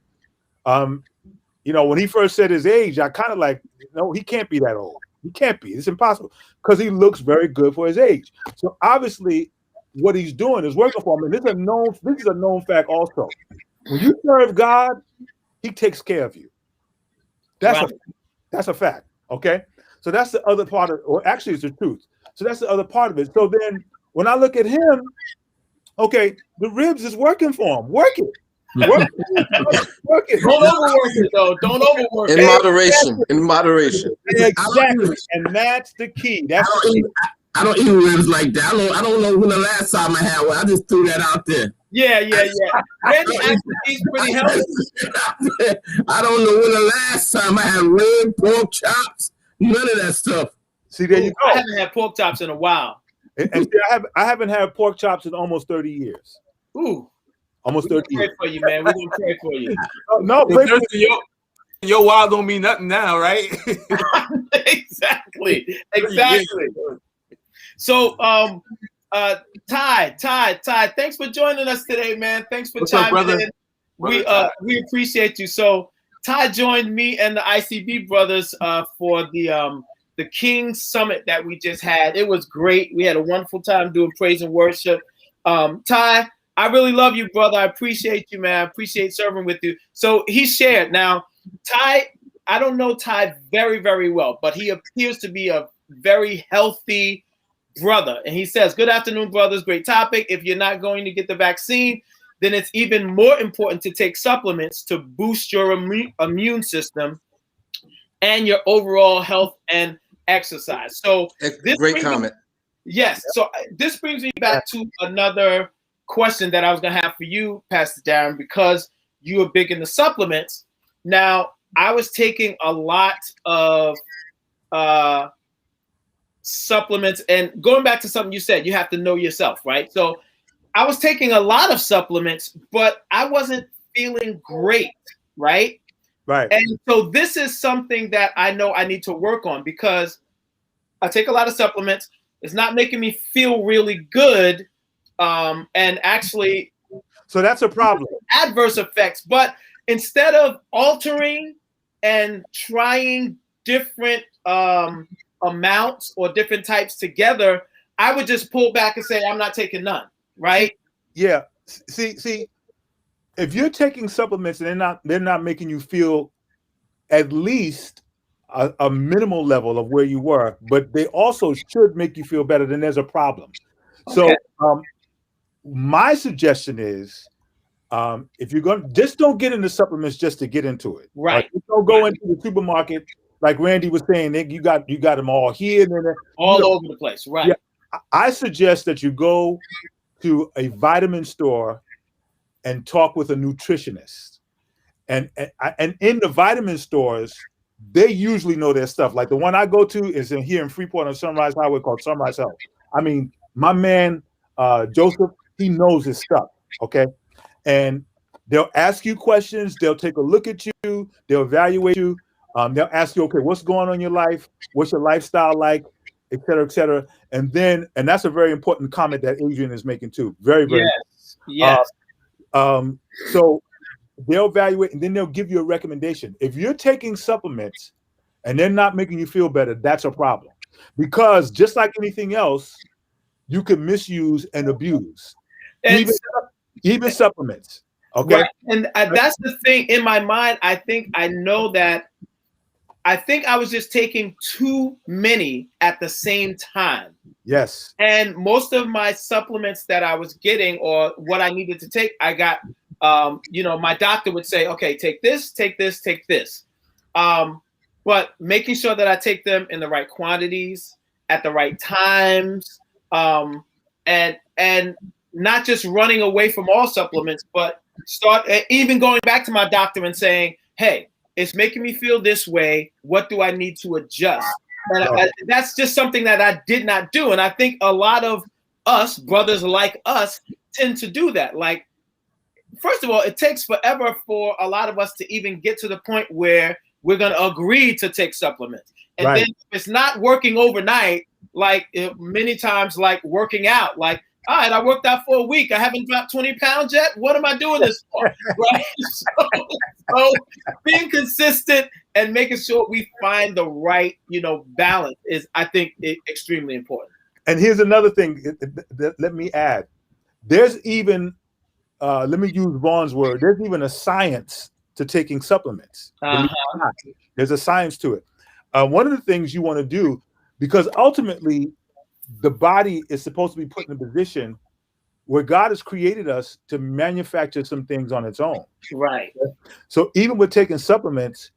When he first said his age, I kind of like, no, he can't be that old. He can't be. It's impossible because he looks very good for his age. So obviously, what he's doing is working for him. And this is a known fact also. When you serve God, he takes care of you. That's a fact. Okay. So that's the other part of, or actually it's the truth. So that's the other part of it. So then when I look at him, okay, the ribs is working for him. Work it. Work it. Don't overwork it though. Don't overwork it. In moderation. Exactly. And that's the key. I don't eat ribs like that. I don't know when the last time I had one. I just threw that out there. Yeah. Randy actually eats pretty healthy. I don't know when the last time I had rib, pork chops, none of that stuff. See, there you go. I haven't had pork chops in a while. And see, I haven't had pork chops in almost 30 years. Ooh. Almost 30 years. Pray for you, man. We're going to pray for you. No, pray for you. Your wild don't mean nothing now, right? Exactly. So, Ty, thanks for joining us today, man. Thanks for chiming in. We appreciate you. So, Ty joined me and the ICB brothers for the King Summit that we just had. It was great. We had a wonderful time doing praise and worship. Ty, I really love you, brother. I appreciate you, man. I appreciate serving with you. So he shared. Now, Ty, I don't know Ty very, very well, but he appears to be a very healthy brother. And he says, good afternoon, brothers. Great topic. If you're not going to get the vaccine, then it's even more important to take supplements to boost your immune system and your overall health and exercise. So great comment. Yes. So this brings me back to another question that I was going to have for you, Pastor Darren, because you are big into supplements. Now, I was taking a lot of supplements, and going back to something you said, you have to know yourself, right? So I was taking a lot of supplements, but I wasn't feeling great, right? Right. And so this is something that I know I need to work on because I take a lot of supplements. It's not making me feel really good. And actually, so that's a problem. Adverse effects. But instead of altering and trying different amounts or different types together, I would just pull back and say, I'm not taking none, right? Yeah. See, if you're taking supplements and they're not making you feel at least a minimal level of where you were, but they also should make you feel better, then there's a problem. Okay. So my suggestion is, if you're going, just don't get into supplements just to get into it. Right. Just don't go into the supermarket like Randy was saying. You got them all here and there, all over the place. Right. Yeah, I suggest that you go to a vitamin store and talk with a nutritionist. And in the vitamin stores, they usually know their stuff. Like the one I go to is here in Freeport on Sunrise Highway called Sunrise Health. I mean, my man Joseph, he knows his stuff. Okay. And they'll ask you questions, they'll take a look at you, they'll evaluate you, they'll ask you, okay, what's going on in your life? What's your lifestyle like? Et cetera, et cetera. And that's a very important comment that Adrian is making too. Very, very yes. So they'll evaluate and then they'll give you a recommendation. If you're taking supplements and they're not making you feel better, that's a problem. Because just like anything else, you can misuse and abuse. Even supplements. Okay. Right. And that's the thing in my mind. I think I was just taking too many at the same time. Yes. And most of my supplements that I was getting or what I needed to take, I got, my doctor would say, okay, take this, take this, take this. But making sure that I take them in the right quantities at the right times, and not just running away from all supplements, but start even going back to my doctor and saying, hey, it's making me feel this way. What do I need to adjust? And that's just something that I did not do. And I think a lot of us, brothers like us, tend to do that. Like, first of all, it takes forever for a lot of us to even get to the point where we're going to agree to take supplements. And then if it's not working overnight, like many times, like working out, like, all right, I worked out for a week. I haven't dropped 20 pounds yet. What am I doing this for? Right? So being consistent and making sure we find the right, balance is, I think, extremely important. And here's another thing. Let me add. There's even, let me use Vaughn's word. There's even a science to taking supplements. There's a science to it. One of the things you want to do, because ultimately, the body is supposed to be put in a position where God has created us to manufacture some things on its own. Right. So even with taking supplements,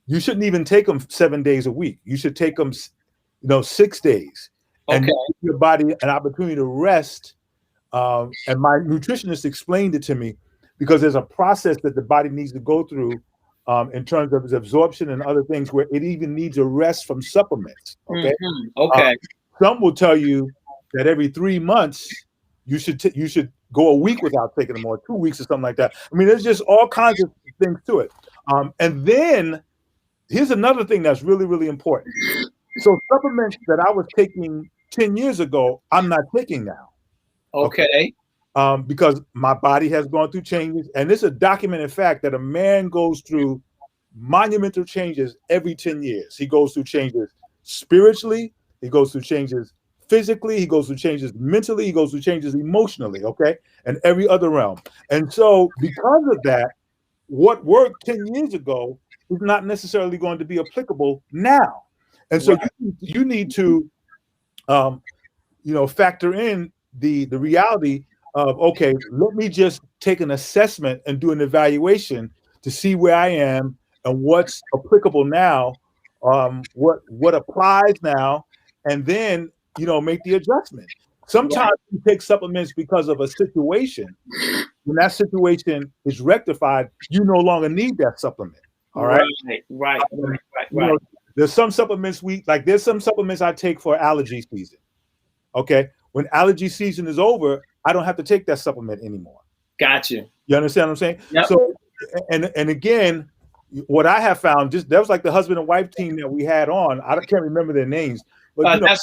you shouldn't even take them 7 days a week. You should take them, 6 days, and give your body an opportunity to rest. And my nutritionist explained it to me because there's a process that the body needs to go through in terms of its absorption and other things where it even needs a rest from supplements. Okay. Mm-hmm. Okay. Some will tell you that every 3 months you should go a week without taking them, or 2 weeks or something like that. I mean, there's just all kinds of things to it. And then here's another thing that's really, really important. So supplements that I was taking 10 years ago, I'm not taking now. Okay. Because my body has gone through changes, and it's a documented fact that a man goes through monumental changes every 10 years. He goes through changes spiritually. He goes through changes physically, he goes through changes mentally, he goes through changes emotionally, okay, and every other realm. And so because of that, what worked 10 years ago is not necessarily going to be applicable now. And so you need to factor in the reality of, okay, let me just take an assessment and do an evaluation to see where I am and what's applicable now, what applies now, and then make the adjustment. Sometimes you take supplements because of a situation. When that situation is rectified, you no longer need that supplement. All right. Right. There's some supplements there's some supplements I take for allergy season. Okay. When allergy season is over, I don't have to take that supplement anymore. Got you. You understand what I'm saying? Yep. So, and again, what I have found, that was like the husband and wife team that we had on. I can't remember their names, but that's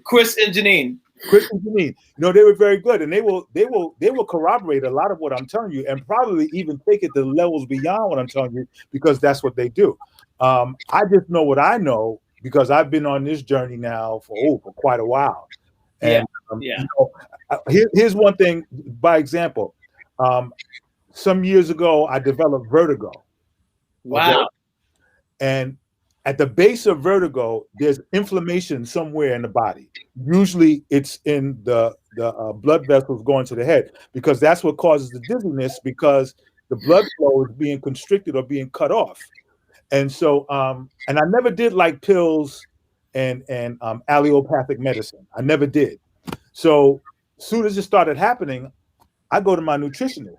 Chris and Janine. Chris and Janine, they were very good, and they will corroborate a lot of what I'm telling you, and probably even take it to levels beyond what I'm telling you, because that's what they do. I just know what I know, because I've been on this journey now for quite a while. And Yeah. You know, here's one thing. By example, some years ago, I developed vertigo. Wow. Okay? And at the base of vertigo, there's inflammation somewhere in the body. Usually, it's in the blood vessels going to the head, because that's what causes the dizziness, because the blood flow is being constricted or being cut off. And so, and I never did like pills and allopathic medicine. I never did. So, as soon as it started happening, I go to my nutritionist,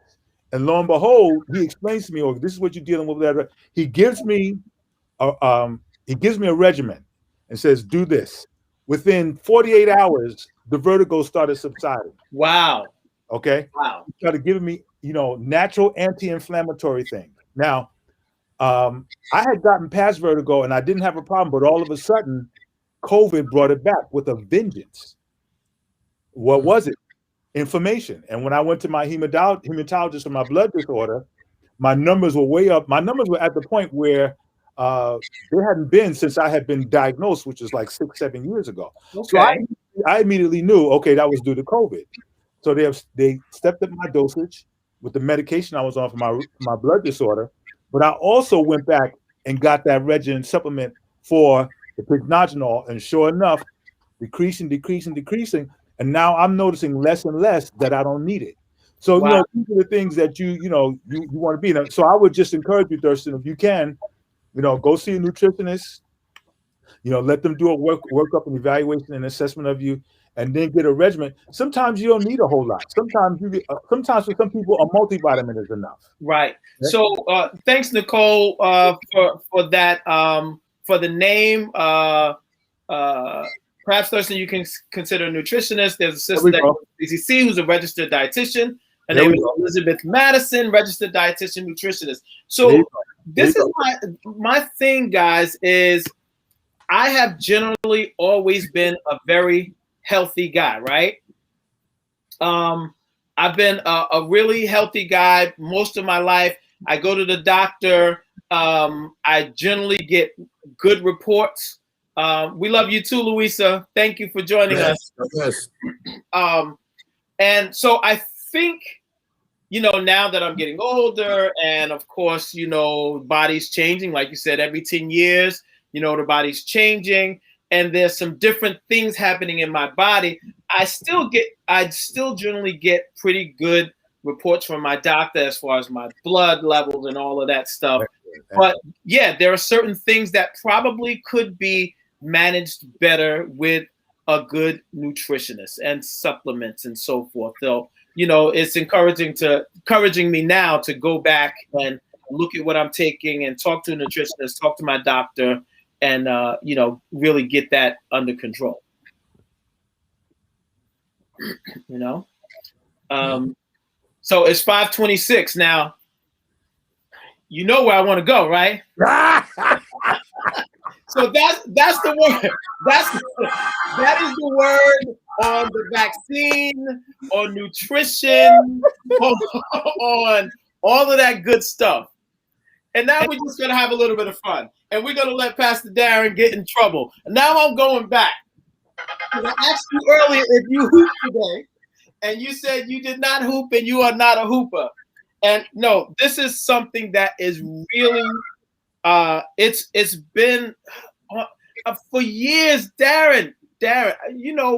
and lo and behold, he explains to me, "Oh, this is what you're dealing with." Whatever. He gives me a regimen and says, "Do this." Within 48 hours, the vertigo started subsiding. Wow. Okay. Wow. He started giving me, natural anti-inflammatory things. Now, I had gotten past vertigo and I didn't have a problem, but all of a sudden, COVID brought it back with a vengeance. What was it? Inflammation. And when I went to my hematologist for my blood disorder, my numbers were way up. My numbers were at the point where they hadn't been since I had been diagnosed, which is like 6-7 years ago. Okay. So I immediately knew, okay, that was due to COVID. So they stepped up my dosage with the medication I was on for my blood disorder. But I also went back and got that regimen supplement for the pycnogenol, and sure enough, decreasing. And now I'm noticing less and less that I don't need it. So, Wow. these are the things that you want to be in. So I would just encourage you, Thurston, if you can, go see a nutritionist, let them do a workup and evaluation and assessment of you, and then get a regimen. Sometimes you don't need a whole lot. Sometimes sometimes for some people, a multivitamin is enough. Right. So thanks, Nicole, for that. For the name, perhaps Thurston, you can consider a nutritionist. There's a sister that BCC who's a registered dietitian. Her name is Elizabeth Madison, registered dietitian nutritionist. So this is my thing, guys, is I have generally always been a very healthy guy, right? I've been a really healthy guy most of my life. I go to the doctor. I generally get good reports. We love you too, Louisa. Thank you for joining us. Yes. And so I think, now that I'm getting older, and of course, body's changing, like you said, every 10 years, the body's changing, and there's some different things happening in my body. I still generally get pretty good reports from my doctor as far as my blood levels and all of that stuff. But yeah, there are certain things that probably could be managed better with a good nutritionist and supplements and so forth. So, it's encouraging me now to go back and look at what I'm taking and talk to a nutritionist, talk to my doctor, and really get that under control. So it's 5:26 now. You know where I want to go, right? So that's the word. That is the word on the vaccine, on nutrition, on all of that good stuff. And now we're just gonna have a little bit of fun, and we're gonna let Pastor Darren get in trouble. And now I'm going back. I asked you earlier if you hooped today, and you said you did not hoop, and you are not a hooper. And no, this is something that is really, it's been for years, Darren.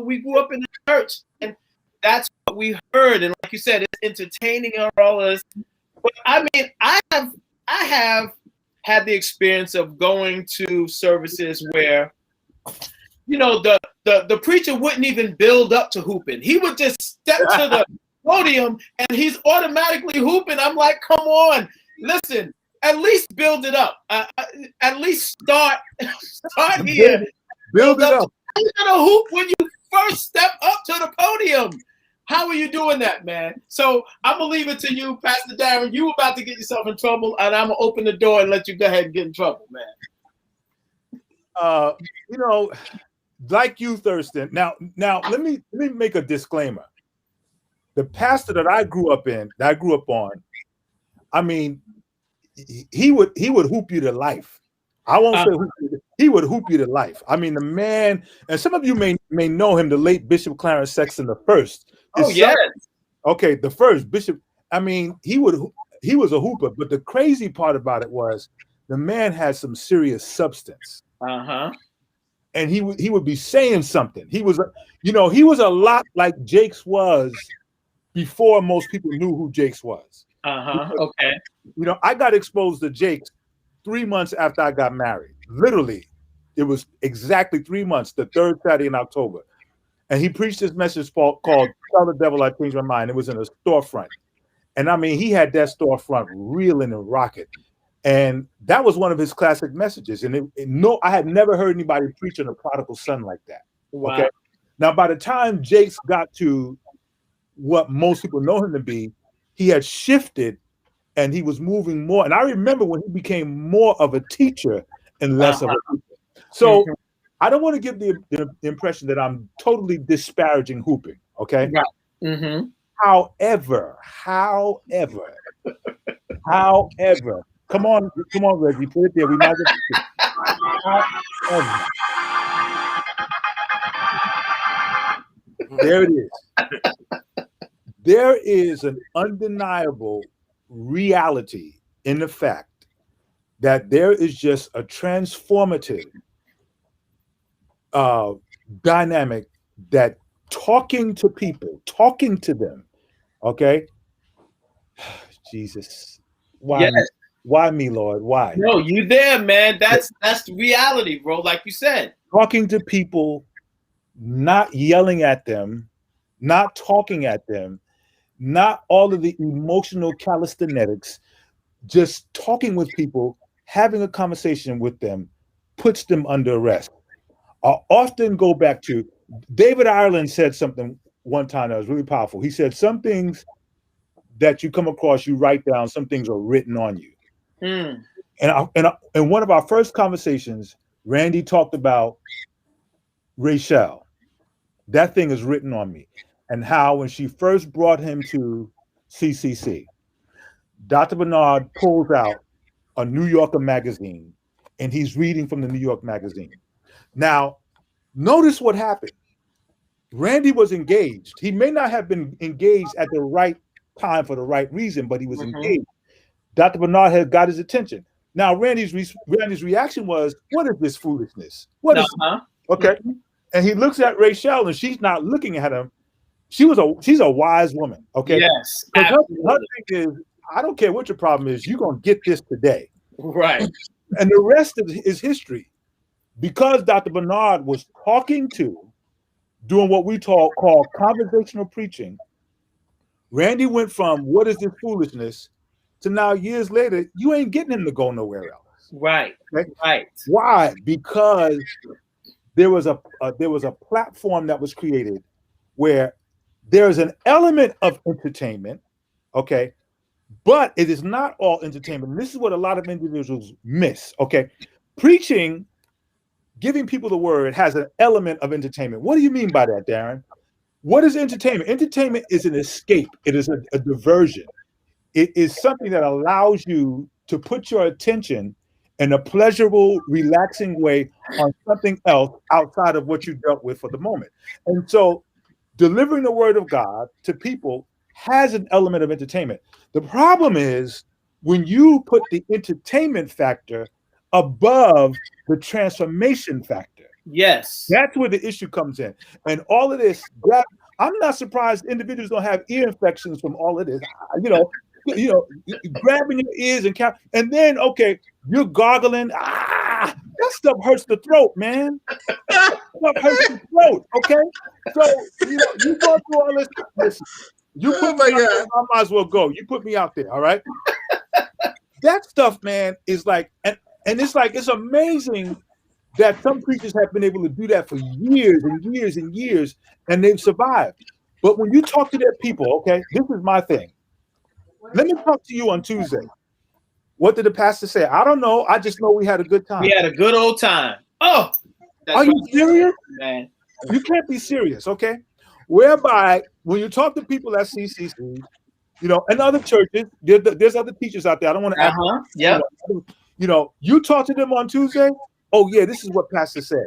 We grew up in the church, and that's what we heard. And like you said, it's entertaining and all of this. But I mean, I have had the experience of going to services where, the preacher wouldn't even build up to hooping. He would just step to the podium and he's automatically hooping. I'm like, come on, listen, at least build it up. At least start here. Build it up. You gotta hoop when you first step up to the podium. How are you doing that, man? So I'm gonna leave it to you, Pastor Darren. You about to get yourself in trouble, and I'm gonna open the door and let you go ahead and get in trouble, man. Like you, Thurston. Now, let me make a disclaimer. The pastor that I grew up on, I mean, he would hoop you to life. I won't say hoop you. he would hoop you to life. I mean, the man, and some of you may know him, the late Bishop Clarence Sexton the first. Oh yes. Okay, the first Bishop. I mean, he was a hooper, but the crazy part about it was the man had some serious substance. And he would be saying something. He was, he was a lot like Jakes was before most people knew who Jakes was. Okay. I got exposed to Jakes 3 months after I got married. Literally, it was exactly 3 months, the third Saturday in October. And he preached this message called "Tell the Devil I Changed My Mind." It was in a storefront. And I mean, he had that storefront reeling and rocking. And that was one of his classic messages. And I had never heard anybody preach on a prodigal son like that. Wow. Okay. Now, by the time Jakes got to what most people know him to be, he had shifted and he was moving more. And I remember when he became more of a teacher and less of a teacher. So I don't want to give the impression that I'm totally disparaging hooping. Okay. Right. However, come on, Reggie, put it there. We might there it is. There is an undeniable reality in the fact that there is just a transformative dynamic that talking to them, okay? Jesus. Why? Yes. Why me, Lord? Why? No, you there, man. That's the reality, bro. Like you said. Talking to people, not yelling at them, not talking at them, not all of the emotional calisthenics, just talking with people, having a conversation with them puts them under arrest. I often go back to David Ireland said something one time that was really powerful. He said, some things that you come across, you write down, some things are written on you. And in one of our first conversations, Randy talked about Rachel. That thing is written on me. And how when she first brought him to CCC, Dr. Bernard pulls out a New Yorker magazine and he's reading from the New York magazine. Now, notice what happened. Randy was engaged. He may not have been engaged at the right time for the right reason, but he was engaged. Dr. Bernard had got his attention. Now, Randy's reaction was, "What is this foolishness? What is okay?" And he looks at Rachel, and she's not looking at him. She's a wise woman. Okay. Yes. Her thing is, I don't care what your problem is. You're gonna get this today. Right. And the rest is history. Because Dr. Bernard was doing what we call conversational preaching, Randy went from "what is this foolishness" to now years later, you ain't getting him to go nowhere else. Right. Okay? Right. Why? Because there was a platform that was created where there's an element of entertainment, okay, but it is not all entertainment. And this is what a lot of individuals miss. Okay, preaching, giving people the word, has an element of entertainment. What do you mean by that, Darren? What is entertainment? Entertainment is an escape. It is a diversion. It is something that allows you to put your attention in a pleasurable, relaxing way on something else outside of what you dealt with for the moment. And so delivering the word of God to people has an element of entertainment. The problem is when you put the entertainment factor above the transformation factor. Yes. That's where the issue comes in. And all of this, I'm not surprised individuals don't have ear infections from all of this. Grabbing your ears and then, okay, you're gargling. That stuff hurts the throat, man. That stuff hurts the throat, okay? So, you go through all this. Listen, you put me out there, I might as well go. You put me out there, all right? That stuff, man, is like, and it's like, it's amazing that some preachers have been able to do that for years and years and years, and they've survived. But when you talk to their people, okay, this is my thing. Let me talk to you on Tuesday. What did the pastor say? I don't know. I just know we had a good time. We had a good old time. Oh, are you serious? Man, you can't be serious, okay? Whereby, when you talk to people at CCC, and other churches, there's other teachers out there. I don't want to. Yeah. You talk to them on Tuesday, oh yeah, this is what Pastor said.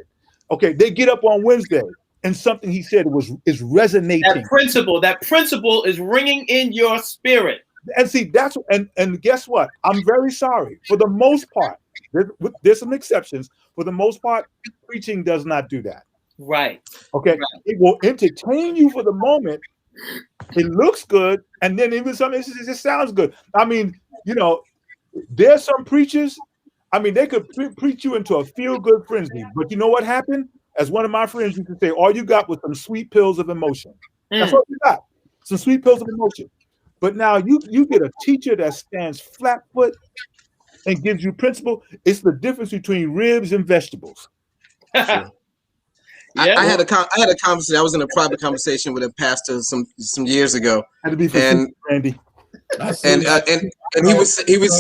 Okay, they get up on Wednesday and something he said is resonating. That principle is ringing in your spirit. And see, that's and guess what? I'm very sorry. For the most part, there's some exceptions. For the most part, preaching does not do that. Right. Okay, Right. it will entertain you for the moment. It looks good, and then even some instances it sounds good. I mean, there's some preachers. I mean, they could preach you into a feel-good frenzy, but you know what happened? As one of my friends used to say, all you got was some sweet pills of emotion. That's all you got. Some sweet pills of emotion. But now you get a teacher that stands flat foot and gives you principle. It's the difference between ribs and vegetables. Sure. I had a conversation. I was in a private conversation with a pastor some years ago, Had to be for Randy. And he was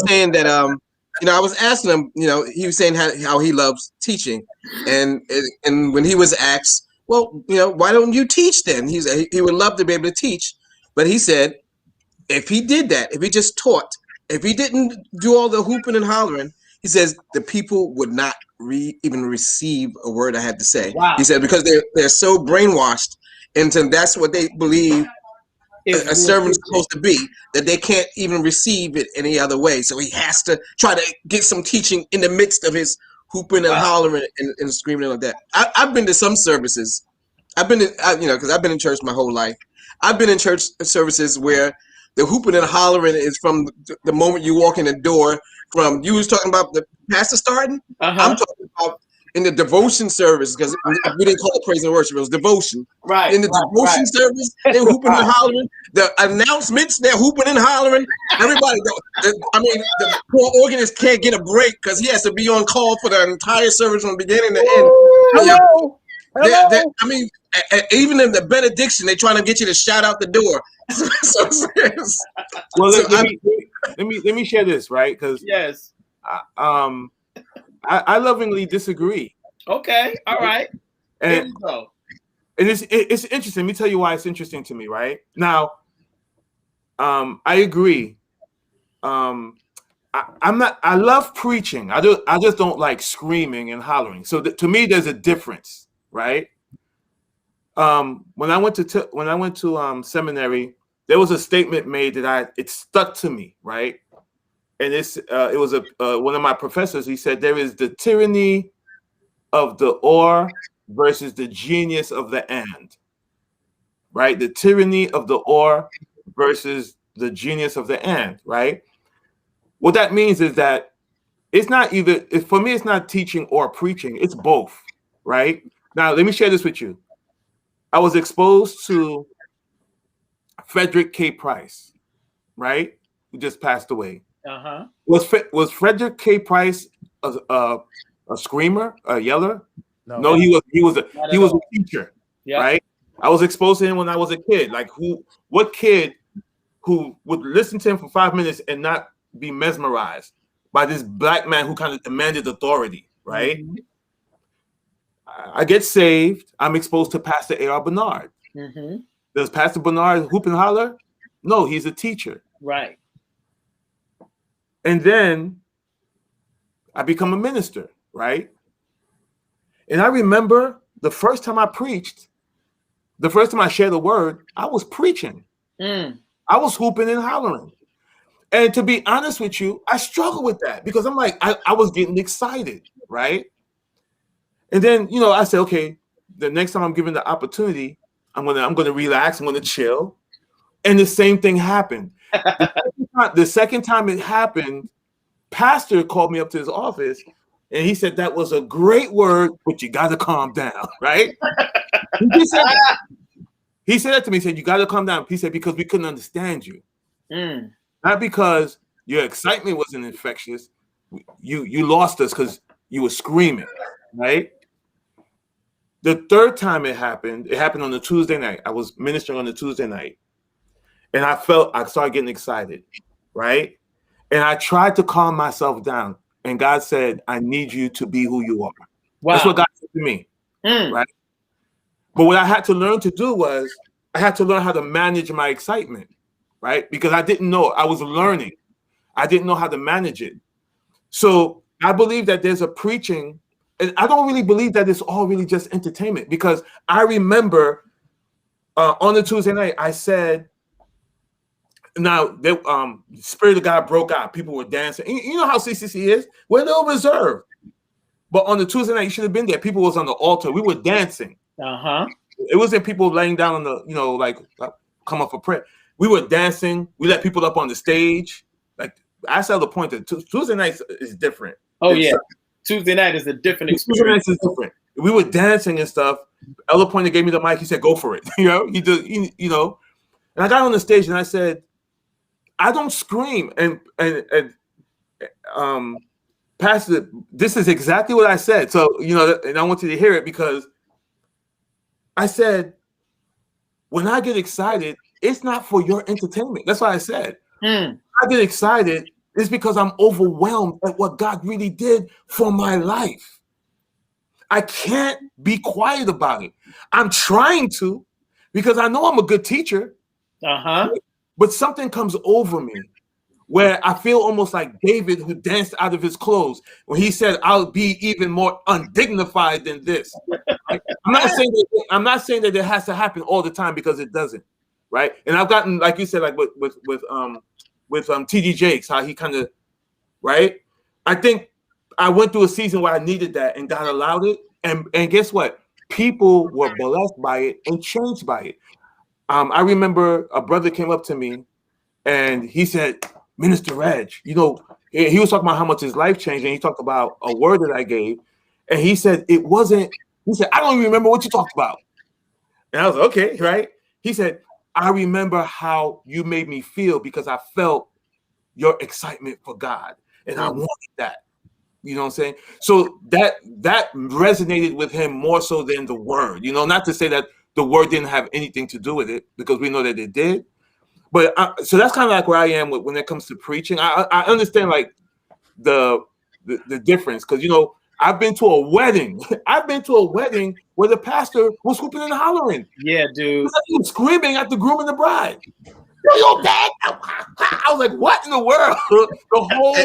saying that I was asking him, he was saying how he loves teaching, and when he was asked, well, why don't you teach then? He would love to be able to teach, but he said if he did that, if he just taught, if he didn't do all the hooping and hollering, he says the people would not even receive a word I had to say. Wow. He said because they're so brainwashed into that's what they believe a servant's supposed to be, that they can't even receive it any other way. So he has to try to get some teaching in the midst of his hooping and hollering and screaming like that. I've been to some services. I've been because I've been in church my whole life. I've been in church services where the hooping and hollering is from the moment you walk in the door. From you was talking about the pastor starting. I'm talking about in the devotion service, because we didn't call it praise and worship, it was devotion. Right. In the devotion service, they're hooping and hollering. The announcements, they're hooping and hollering. Everybody, the poor organist can't get a break because he has to be on call for the entire service from the beginning to end. Hello. Even in the benediction, they're trying to get you to shout out the door. Let me share this, right? Because yes, I lovingly disagree. Okay, all right. And it's interesting. Let me tell you why it's interesting to me. Right now, I agree. I love preaching. I just don't like screaming and hollering. So to me, there's a difference, right? When I went to seminary, there was a statement made that it stuck to me, right? And it was one of my professors. He said there is the tyranny of the or versus the genius of the and, right? The tyranny of the or versus the genius of the and, right? What that means is that it's not for me, it's not teaching or preaching. It's both, right? Now, let me share this with you. I was exposed to Frederick K. Price, right? Who just passed away. Was Frederick K. Price a screamer, a yeller? No, he was a teacher, right? I was exposed to him when I was a kid. Like what kid who would listen to him for 5 minutes and not be mesmerized by this black man who kind of demanded authority, right? Mm-hmm. I get saved. I'm exposed to Pastor A.R. Bernard. Mm-hmm. Does Pastor Bernard hoop and holler? No, he's a teacher. Right. And then I become a minister, right? And I remember the first time I preached, the first time I shared the word, I was preaching. I was hooping and hollering. And to be honest with you, I struggle with that because I'm like, I was getting excited, right? And then, I said, okay, the next time I'm given the opportunity, I'm gonna relax, I'm gonna chill. And the same thing happened. The second time it happened, Pastor called me up to his office and he said, that was a great word, but you gotta calm down, right? He said that to me. He said, you gotta calm down. He said, because we couldn't understand you. Not because your excitement wasn't infectious. You lost us because you were screaming, right? The third time it happened on a Tuesday night. I was ministering on a Tuesday night. And I started getting excited, right? And I tried to calm myself down. And God said, I need you to be who you are. Wow. That's what God said to me, right? But what I had to learn to do was I had to learn how to manage my excitement, right? Because I didn't know. I was learning. I didn't know how to manage it. So I believe that there's a preaching and I don't really believe that it's all really just entertainment, because I remember on the Tuesday night I said, now the Spirit of God broke out. People were dancing. You know how CCC is. We're a little reserved. But on the Tuesday night, you should have been there. People was on the altar. We were dancing. Uh-huh. It wasn't people laying down on the, like come up for prayer. We were dancing. We let people up on the stage. Like, I saw the point that Tuesday nights is different. Oh, yeah. Tuesday night is a different experience. Tuesday nights is different. We were dancing and stuff. Elder Pointer gave me the mic. He said, "Go for it." He did. And I got on the stage and I said, "I don't scream." And Pastor, this is exactly what I said. So, and I want you to hear it, because I said, when I get excited, it's not for your entertainment. That's what I said. I get excited, it's because I'm overwhelmed at what God really did for my life. I can't be quiet about it. I'm trying to, because I know I'm a good teacher. But something comes over me where I feel almost like David, who danced out of his clothes when he said, "I'll be even more undignified than this." Right? I'm not saying that it has to happen all the time, because it doesn't, right? And I've gotten, like you said, like with TD Jakes, how he kind of, right? I think I went through a season where I needed that, and God allowed it, and guess what? People were blessed by it and changed by it. I remember a brother came up to me and he said, "Minister Reg, he was talking about how much his life changed, and he talked about a word that I gave, and he said, "I don't even remember what you talked about." And I was like, "Okay," right? He said, "I remember how you made me feel, because I felt your excitement for God, and I wanted that." You know what I'm saying? So that resonated with him more so than the word. Not to say that the word didn't have anything to do with it, because we know that it did. But so that's kind of like where I am when it comes to preaching. I understand like the difference, because I've been to a wedding. I've been to a wedding where the pastor was whooping and hollering. Yeah, dude. He was screaming at the groom and the bride. You're bad. I was like, what in the world? The whole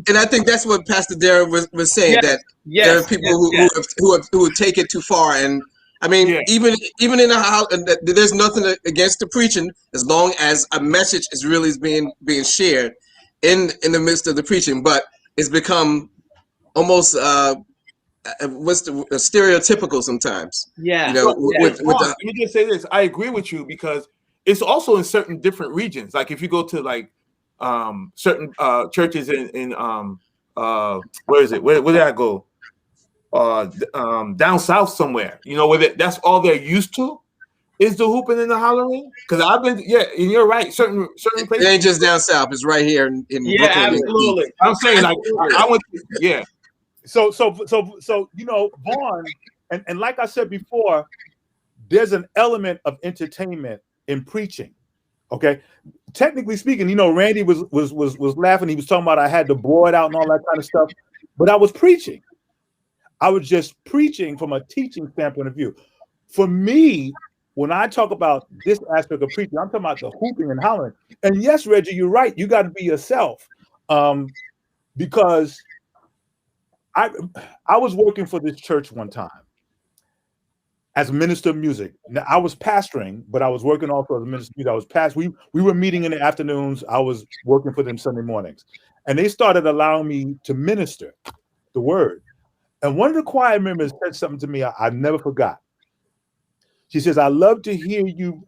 and I think that's what Pastor Darren was saying, that there are people who take it too far. And I mean, even in the house, there's nothing against the preaching, as long as a message is really being shared in the midst of the preaching. But it's become almost stereotypical sometimes. Let me just say this. I agree with you, because it's also in certain different regions. Like if you go to like certain churches in where is it? Where did I go? Down south somewhere. Where that's all they're used to is the hooping and the hollering. Because I've been, and you're right. Certain places. It ain't just down south. It's right here in Brooklyn. Absolutely. I'm saying like I went. So Vaughn, and like I said before, there's an element of entertainment in preaching. Okay, technically speaking, Randy was laughing. He was talking about I had to blow it out and all that kind of stuff, but I was preaching. I was just preaching from a teaching standpoint of view. For me, when I talk about this aspect of preaching, I'm talking about the hooping and hollering. And yes, Reggie, you're right. You got to be yourself, because I was working for this church one time as a minister of music. Now, I was pastoring, but I was working also as a minister of music. We were meeting in the afternoons. I was working for them Sunday mornings. And they started allowing me to minister the word. And one of the choir members said something to me I never forgot. She says, "I love to hear you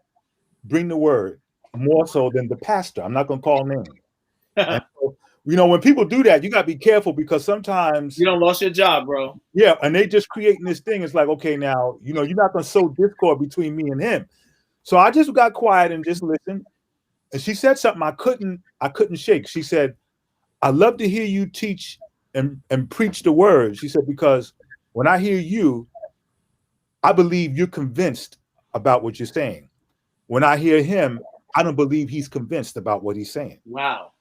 bring the word more so than the pastor." I'm not going to call names. And so, when people do that, you got to be careful, because sometimes you don't lost your job, bro. Yeah, and they just creating this thing. It's like, okay, now you're not going to sow discord between me and him. So I just got quiet and just listened. And she said something I couldn't shake. She said, "I love to hear you teach and preach the word." She said, "Because when I hear you, I believe you're convinced about what you're saying. When I hear him, I don't believe he's convinced about what he's saying." Wow.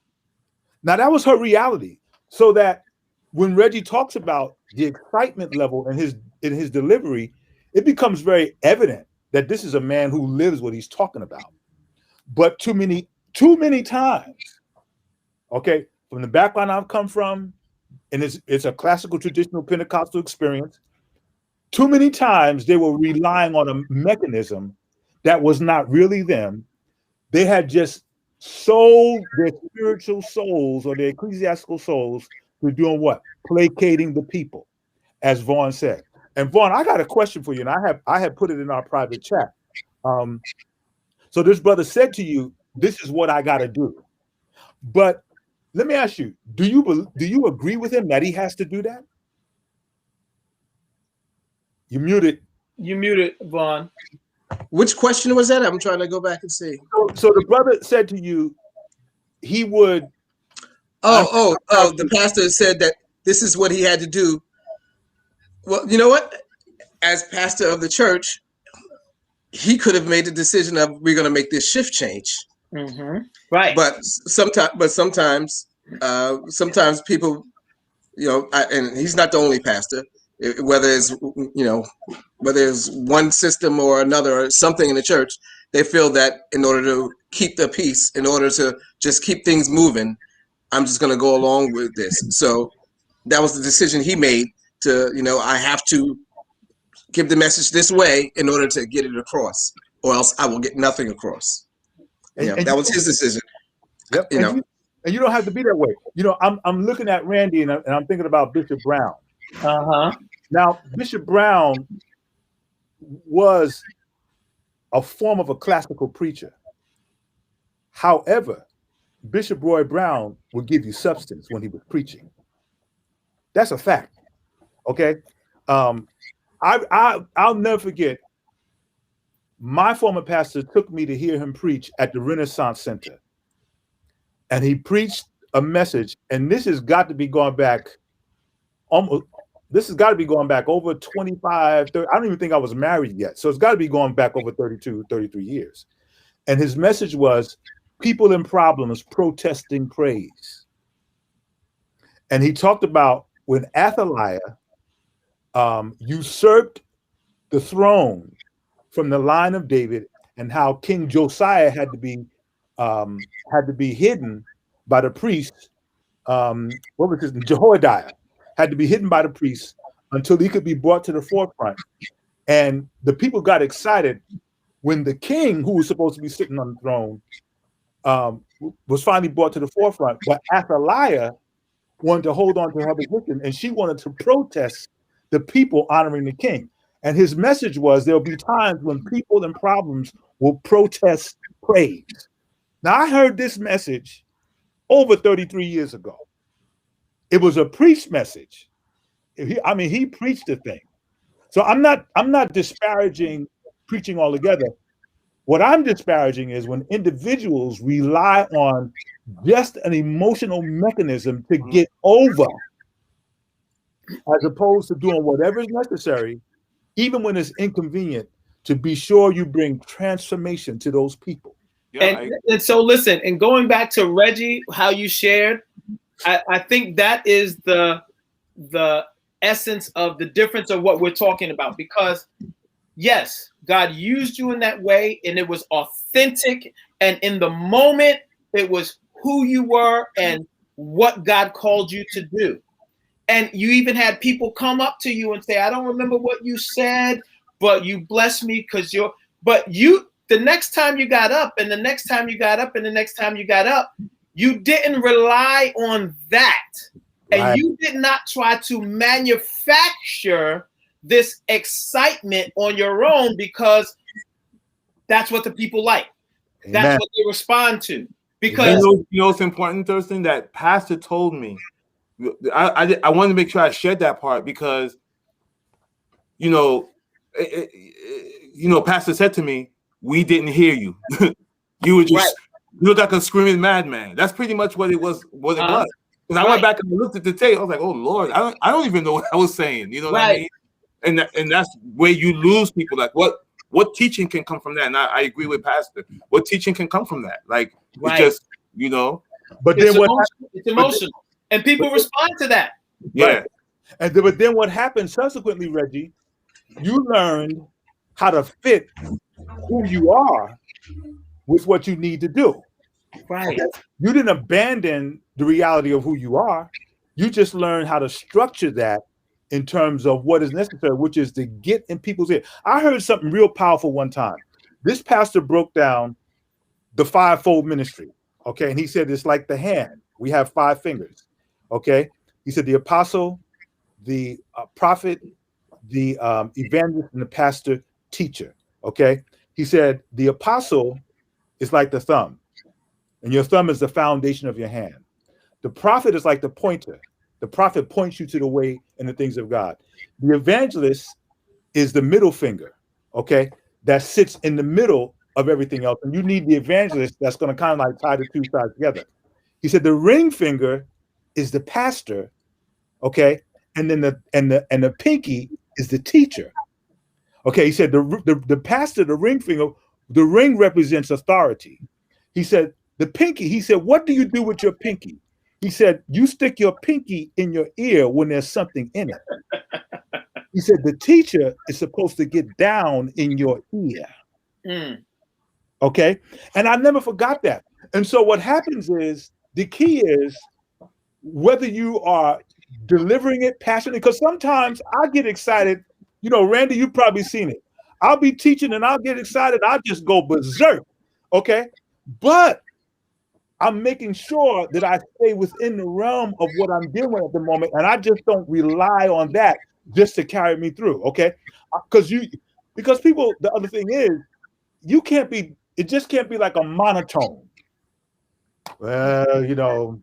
Now that was her reality. So that when Reggie talks about the excitement level in his delivery, it becomes very evident that this is a man who lives what he's talking about. But too many times, okay, from the background I've come from, and it's a classical traditional Pentecostal experience. Too many times they were relying on a mechanism that was not really them. They had just sold their spiritual souls or their ecclesiastical souls to doing what? Placating the people, as Vaughn said. And Vaughn, I got a question for you, and I have put it in our private chat. So this brother said to you, "This is what I got to do." But let me ask you: do you agree with him that he has to do that? You muted. You muted, Vaughn. Which question was that? I'm trying to go back and see. So the brother said to you, he would. The pastor said that this is what he had to do. Well, you know what? As pastor of the church, he could have made the decision of we're going to make this shift change. Mm-hmm. Right. But sometimes people, and he's not the only pastor. Whether it's one system or another or something in the church, they feel that in order to keep the peace, in order to just keep things moving, I'm just going to go along with this. So that was the decision he made to, I have to give the message this way in order to get it across, or else I will get nothing across. And that was his decision. Yep. And you don't have to be that way. I'm looking at Randy and I'm thinking about Bishop Brown. Uh-huh. Now, Bishop Brown was a form of a classical preacher. However, Bishop Roy Brown would give you substance when he was preaching. That's a fact. Okay. I'll never forget. My former pastor took me to hear him preach at the Renaissance Center. And he preached a message, and this has got to be going back over 25, 30. I don't even think I was married yet. So it's got to be going back over 32, 33 years. And his message was people in problems protesting praise. And he talked about when Athaliah usurped the throne from the line of David, and how King Josiah had to be hidden by the priests. Jehoiada had to be hidden by the priests until he could be brought to the forefront. And the people got excited when the king, who was supposed to be sitting on the throne, was finally brought to the forefront. But Athaliah wanted to hold on to her position, and she wanted to protest the people honoring the king. And his message was there'll be times when people in problems will protest praise. Now, I heard this message over 33 years ago. It was a preached message. He preached the thing. So I'm not disparaging preaching altogether. What I'm disparaging is when individuals rely on just an emotional mechanism to get over, as opposed to doing whatever is necessary, even when it's inconvenient, to be sure you bring transformation to those people. Yeah, and so listen, and going back to Reggie, how you shared, I think that is the essence of the difference of what we're talking about. Because yes, God used you in that way, and it was authentic, and in the moment, it was who you were and what God called you to do. And you even had people come up to you and say, I don't remember what you said, but you blessed me because the next time you got up, and the next time you got up, and the next time you got up, you didn't rely on that. And Right. You did not try to manufacture this excitement on your own, because that's what the people like. Amen. That's what they respond to. Because you know it's important, Thurston, that Pastor told me. I wanted to make sure I shared that part because, Pastor said to me, "We didn't hear you. You were just you look like a screaming madman." That's pretty much what it was. Because I went back and looked at the tape. I was like, "Oh Lord, I don't even know what I was saying." You know what I mean? And that's where you lose people. Like what teaching can come from that? And I agree with Pastor. What teaching can come from that? Like it's just But it's then it's emotional. And people respond to that. Yeah. Right. But then what happened subsequently, Reggie, you learned how to fit who you are with what you need to do. Right. You didn't abandon the reality of who you are. You just learn how to structure that in terms of what is necessary, which is to get in people's ear. I heard something real powerful one time. This pastor broke down the fivefold ministry. Okay. And he said it's like the hand. We have 5 fingers. Okay. He said the apostle, the prophet, the evangelist, and the pastor teacher. Okay. He said the apostle is like the thumb, and your thumb is the foundation of your hand. The prophet is like the pointer. The prophet points you to the way and the things of God. The evangelist is the middle finger, okay, that sits in the middle of everything else. And you need the evangelist that's going to kind of like tie the two sides together. He said the ring finger is the pastor, okay, and then the pinky is the teacher. Okay, he said the pastor, the ring finger, the ring represents authority. He said the pinky, he said, what do you do with your pinky? He said, you stick your pinky in your ear when there's something in it. He said the teacher is supposed to get down in your ear. Mm. Okay, and I never forgot that. And so what happens is, the key is whether you are delivering it passionately, because sometimes I get excited. You know, Randy, you've probably seen it. I'll be teaching and I'll get excited. I'll just go berserk. Okay. But I'm making sure that I stay within the realm of what I'm dealing with at the moment. And I just don't rely on that just to carry me through. Okay. Because people, the other thing is, it just can't be like a monotone. Well, you know,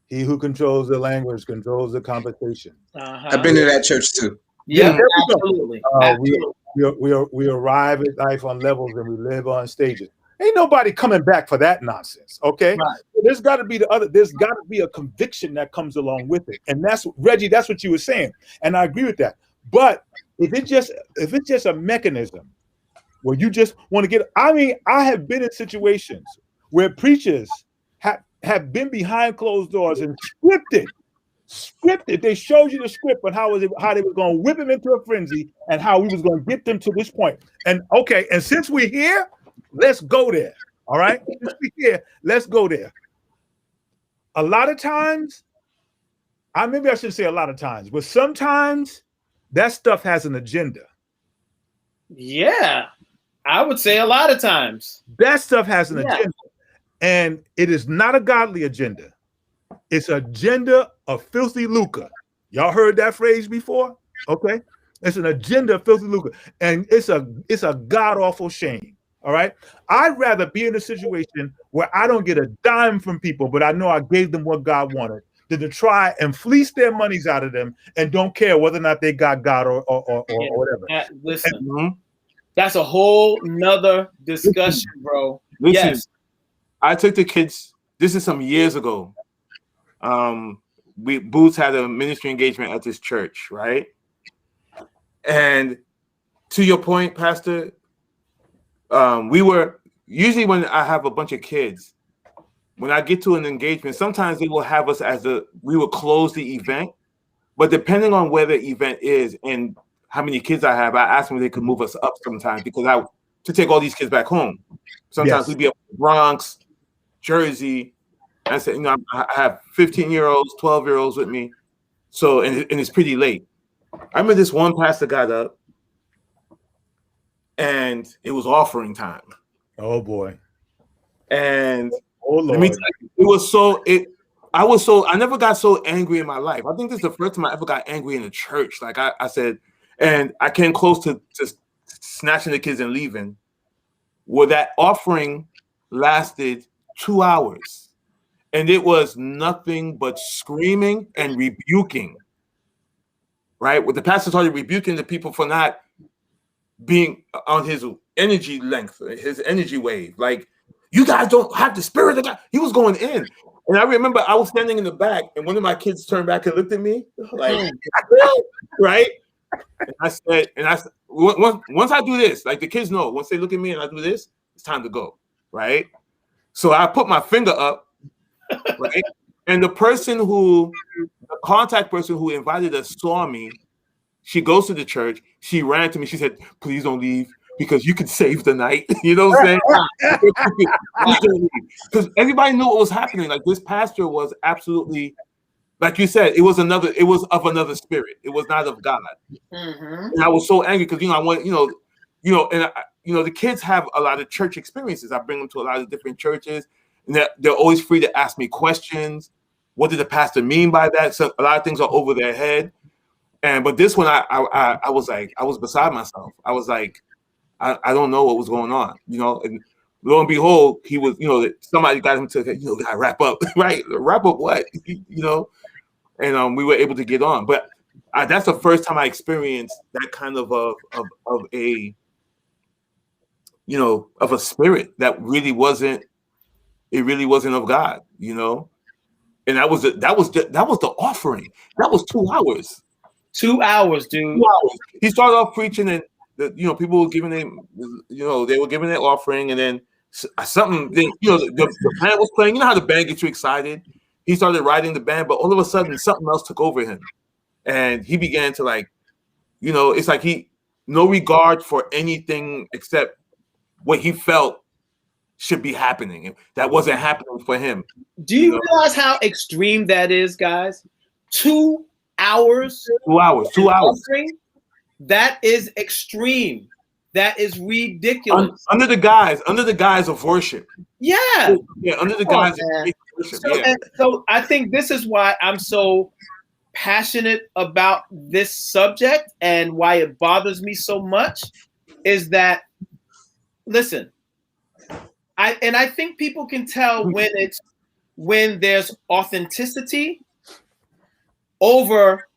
he who controls the language controls the conversation. I've been to that church too. Yeah, absolutely. We arrive at life on levels and we live on stages. Ain't nobody coming back for that nonsense. Okay. Right. There's got to be there's got to be a conviction that comes along with it. And that's Reggie, that's what you were saying. And I agree with that. But if it's just a mechanism where you just want to get, I mean, I have been in situations where preachers have been behind closed doors and scripted. They showed you the script on how they were going to whip him into a frenzy and how we was going to get them to this point. And okay, and since we're here, let's go there. All right, since we're here, let's go there. A lot of times, maybe I shouldn't say a lot of times, but sometimes that stuff has an agenda. Yeah, I would say a lot of times that stuff has an agenda. And it is not a godly agenda. It's an agenda of filthy lucre. Y'all heard that phrase before? Okay. It's an agenda of filthy lucre. And it's a god-awful shame. All right. I'd rather be in a situation where I don't get a dime from people, but I know I gave them what God wanted, than to try and fleece their monies out of them and don't care whether or not they got God or whatever. Listen, that's a whole nother discussion, bro. Listen. Yes. I took the kids, this is some years ago. Boots had a ministry engagement at this church, right? And to your point, Pastor, we were, usually when I have a bunch of kids, when I get to an engagement, sometimes they will have us we will close the event, but depending on where the event is and how many kids I have, I ask them if they could move us up sometimes because to take all these kids back home. Sometimes we'd be up in the Bronx, Jersey. I said, you know, I have 15-year-olds, 12-year-olds with me. So, and it's pretty late. I remember this one pastor got up and it was offering time. Oh boy. And oh Lord. Let me tell you, I never got so angry in my life. I think this is the first time I ever got angry in a church. Like I said, and I came close to just snatching the kids and leaving. Well, that offering lasted 2 hours, and it was nothing but screaming and rebuking. Right? Well, the pastor started rebuking the people for not being on his energy length, his energy wave. Like, you guys don't have the spirit of God. He was going in. And I remember I was standing in the back, and one of my kids turned back and looked at me, like, right? And I said, once I do this, like the kids know, once they look at me and I do this, it's time to go, right? So I put my finger up, right? And the contact person who invited us saw me. She goes to the church. She ran to me. She said, please don't leave because you could save the night. You know what I'm saying? Because everybody knew what was happening. Like, this pastor was absolutely like you said, it was of another spirit. It was not of God. Mm-hmm. And I was so angry because I want and the kids have a lot of church experiences. I bring them to a lot of different churches, and they're always free to ask me questions. What did the pastor mean by that? So a lot of things are over their head. But this one, I was like, I was beside myself. I was like, I don't know what was going on, and lo and behold, he was, somebody got him to, gotta wrap up, right? Wrap up what, and we were able to get on. But that's the first time I experienced that kind of a spirit that really wasn't of God, and that was the offering. That was 2 hours. 2 hours, dude. 2 hours. He started off preaching, and people were giving them, they were giving their offering, and then something. Then the band was playing. You know how the band gets you excited. He started riding the band, but all of a sudden something else took over him, and he began to it's like he no regard for anything except what he felt should be happening. That wasn't happening for him. Do you realize how extreme that is, guys? 2 hours. 2 hours. 2 hours. That is extreme. That is ridiculous. Under the guise of worship. Yeah. Yeah, under the guise of worship. So I think this is why I'm so passionate about this subject and why it bothers me so much is that, listen, I think people can tell when there's authenticity over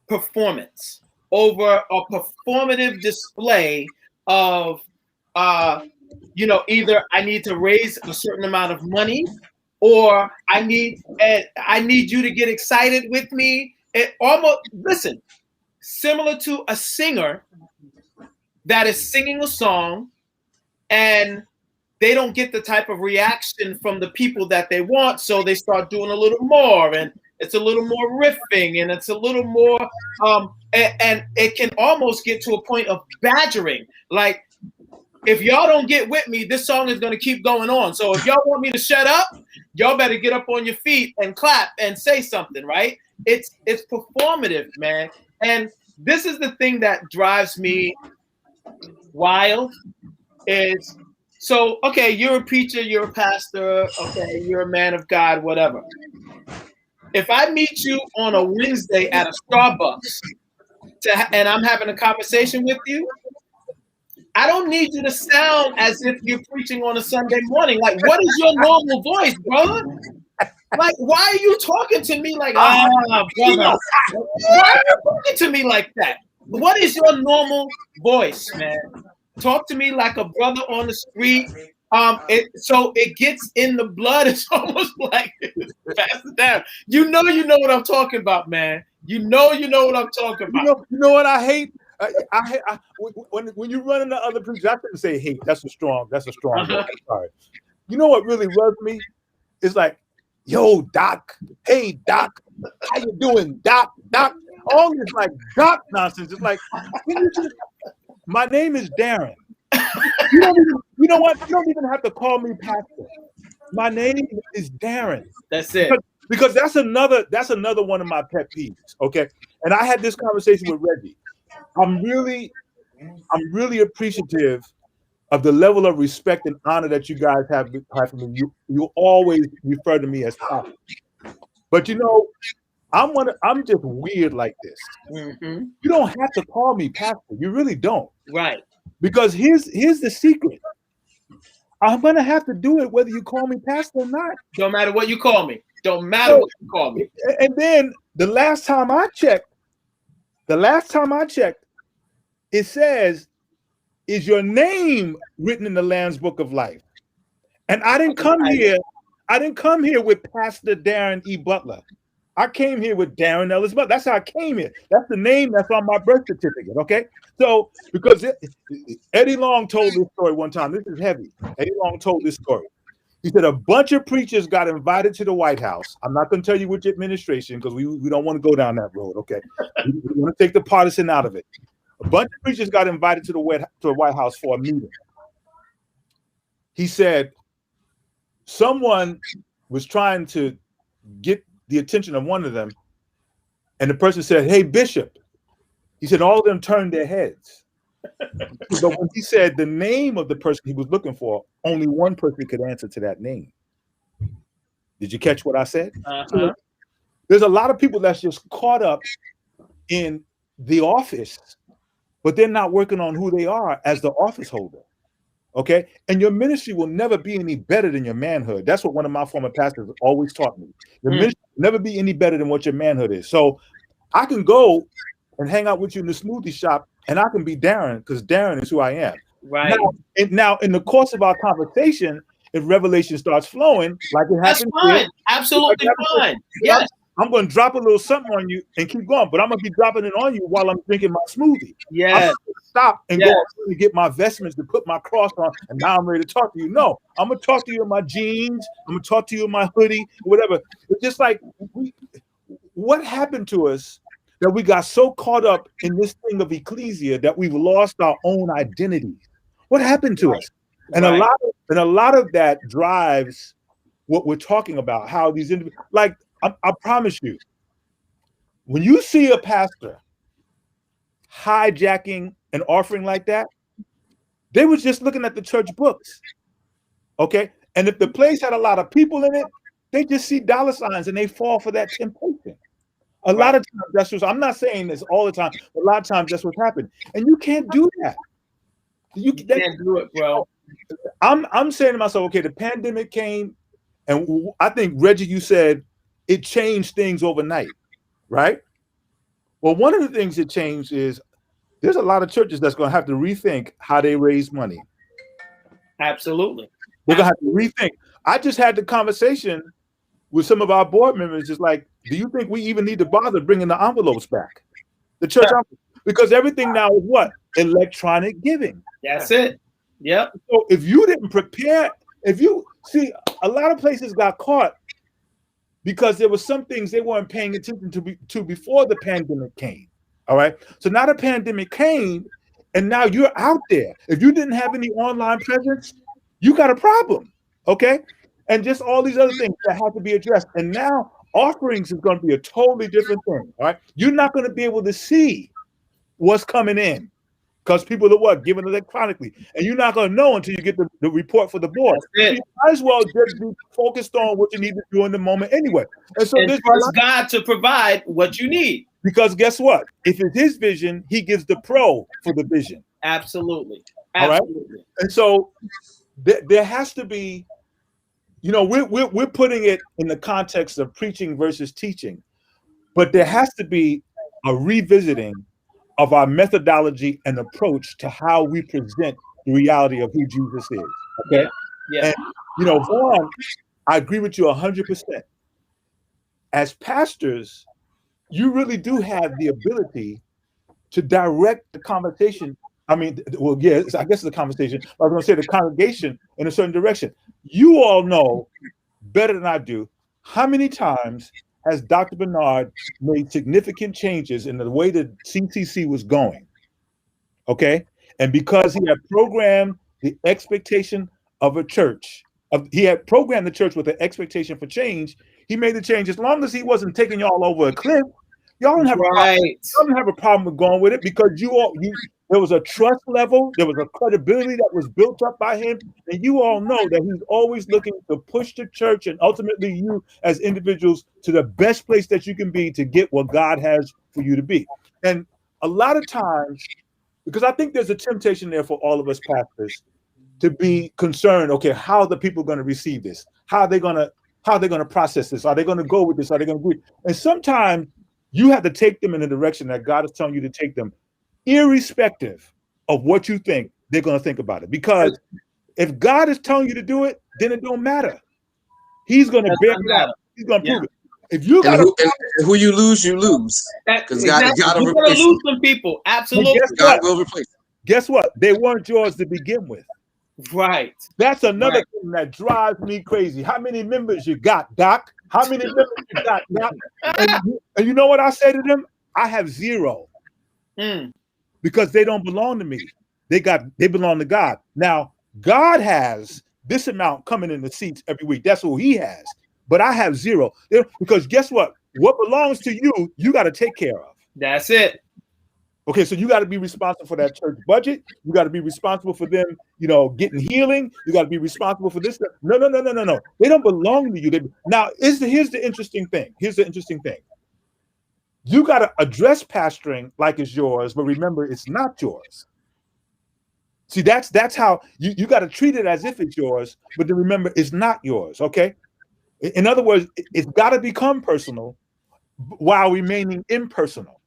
performance, over a performative display of either I need to raise a certain amount of money, or I need you to get excited with me. It almost, listen, similar to a singer that is singing a song and they don't get the type of reaction from the people that they want, so they start doing a little more, and it's a little more riffing, and it's a little more, and it can almost get to a point of badgering. Like, if y'all don't get with me, this song is going to keep going on. So if y'all want me to shut up, y'all better get up on your feet and clap and say something, right? It's performative, man. And this is the thing that drives me wild is, so, okay, you're a preacher, you're a pastor, okay, you're a man of God, whatever. If I meet you on a Wednesday at a Starbucks and I'm having a conversation with you, I don't need you to sound as if you're preaching on a Sunday morning. Like, what is your normal voice, brother? Like, why are you talking to me like, brother? Why are you talking to me like that? What is your normal voice, man? Talk to me like a brother on the street. So it gets in the blood. It's almost like pass it down. You know what I'm talking about, man. You know what I'm talking about. You know what I hate? When you run into other preachers, I shouldn't say hate. That's a strong word. Sorry. You know what really rubs me? It's like, yo, Doc. Hey, Doc. How you doing, Doc? Doc. All this like Doc nonsense. It's like, my name is Darren. You know what? You don't even have to call me pastor. My name is Darren. That's it. Because that's another one of my pet peeves. Okay. And I had this conversation with Reggie. I'm really appreciative of the level of respect and honor that you guys have for me. You always refer to me as pastor. But I'm just weird like this. Mm-hmm. You don't have to call me pastor. You really don't. Right. Because here's the secret. I'm gonna have to do it whether you call me pastor or not. Don't matter what you call me. Don't matter what you call me. And then the last time I checked, it says, is your name written in the Lamb's Book of Life? And I didn't come here with Pastor Darren E. Butler. I came here with Darren Ellis Butler. That's how I came here. That's the name that's on my birth certificate, okay? So, because Eddie Long told this story one time. This is heavy. Eddie Long told this story. He said a bunch of preachers got invited to the White House. I'm not going to tell you which administration because we don't want to go down that road, okay? We want to take the partisan out of it. A bunch of preachers got invited to the White House for a meeting. He said someone was trying to get the attention of one of them, And the person said, "Hey, Bishop." He said all of them turned their heads. But when he said the name of the person he was looking for, only one person could answer to that name. Did you catch what I said? So there's a lot of people that's just caught up in the office, but they're not working on who they are as the office holder. Okay. And your ministry will never be any better than your manhood. That's what one of my former pastors always taught me. Your ministry will never be any better than what your manhood is. So I can go and hang out with you in the smoothie shop and I can be Darren because Darren is who I am. Right. Now, in the course of our conversation, if revelation starts flowing, like it That's happened fine. here, Absolutely fine. Yes. I'm going to drop a little something on you and keep going, but I'm going to be dropping it on you while I'm drinking my smoothie. Yes. I'm not going to stop and go to get my vestments to put my cross on, and now I'm ready to talk to you. No, I'm going to talk to you in my jeans. I'm going to talk to you in my hoodie, whatever. It's just like, what happened to us that we got so caught up in this thing of ecclesia that we've lost our own identity? What happened to us? And a lot of that drives what we're talking about. How these individuals, like I promise you, when you see a pastor hijacking an offering like that, they was just looking at the church books. Okay, and if the place had a lot of people in it, they just see dollar signs and they fall for that temptation. A lot of times that's what I'm not saying this all the time, but a lot of times that's what's happened, and you can't do that. You can't do it, bro. I'm saying to myself, okay, the pandemic came, and I think Reggie, you said it changed things overnight, right? Well, one of the things that changed is there's a lot of churches that's going to have to rethink how they raise money. Absolutely. They're going to have to rethink. I just had the conversation with some of our board members, just like, do you think we even need to bother bringing the envelopes back? The church envelopes? Because everything now is what? Electronic giving. That's it. Yep. So if you didn't prepare, if you see, a lot of places got caught because there were some things they weren't paying attention to before the pandemic came. All right. So now the pandemic came, and now you're out there. If you didn't have any online presence, you got a problem. Okay. And just all these other things that have to be addressed. And now offerings is going to be a totally different thing. All right. You're not going to be able to see what's coming in because people are what? Giving electronically. And you're not going to know until you get the report for the board. You might as well just be focused on what you need to do in the moment anyway. And so this is God to provide what you need. Because guess what? If it's his vision, he gives the pro for the vision. Absolutely. All right. And so there has to be, you know, we're putting it in the context of preaching versus teaching, but there has to be a revisiting of our methodology and approach to how we present the reality of who Jesus is. Okay. Yeah. And, you know, Vaughn, I agree with you 100%. As pastors, you really do have the ability to direct the conversation. I mean, well, yes, I guess it's a conversation. I was going to say the congregation in a certain direction. You all know better than I do how many times has Dr. Bernard made significant changes in the way that CCC was going. Okay, and because he had programmed the expectation of a church, he had programmed the church with an expectation for change. He made the change as long as he wasn't taking y'all over a cliff. Y'all don't have a problem with going with it because there was a trust level, there was a credibility that was built up by him, and you all know that he's always looking to push the church and ultimately you as individuals to the best place that you can be to get what God has for you to be. And a lot of times, because I think there's a temptation there for all of us pastors to be concerned, okay, how are the people going to receive this? How are they going to process this? Are they going to go with this? Are they going to agree? And sometimes you have to take them in the direction that God is telling you to take them, irrespective of what you think they're going to think about it. Because if God is telling you to do it, then it don't matter. He's going to bear it out. He's going to prove it. If you got who you lose, you lose. Because God will replace lose some people. Absolutely. God will replace them. Guess what? They weren't yours to begin with. Right. That's another thing that drives me crazy. How many members you got, Doc? How many members you got, Doc? And you know what I say to them? I have 0. Because they don't belong to me. They belong to God. Now, God has this amount coming in the seats every week. That's what he has. But I have 0. Because guess what? what belongs to you, you got to take care of. That's it. Okay, so you got to be responsible for that church budget. You got to be responsible for them, getting healing. You got to be responsible for this. No. They don't belong to you. Now, here's the interesting thing. You got to address pastoring like it's yours, but remember, it's not yours. See, that's how you got to treat it as if it's yours, but then remember, it's not yours. Okay. In other words, it's got to become personal while remaining impersonal.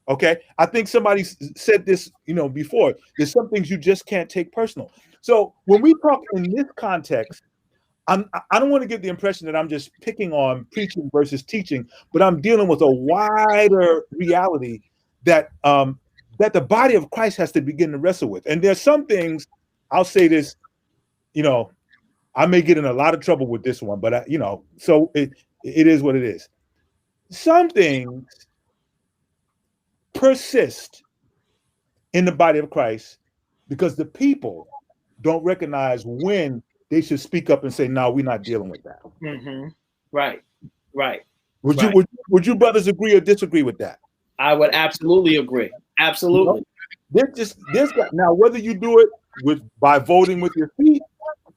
Okay, I think somebody said this, before. There's some things you just can't take personal. So when we talk in this context, I don't want to give the impression that I'm just picking on preaching versus teaching, but I'm dealing with a wider reality that that the body of Christ has to begin to wrestle with. And there's some things, I'll say this, I may get in a lot of trouble with this one, but so it is what it is. Some things persist in the body of Christ because the people don't recognize when they should speak up and say, "No, we're not dealing with that." Mm-hmm. Right. Would you brothers agree or disagree with that? I would absolutely agree. Absolutely. Now, whether you do it by voting with your feet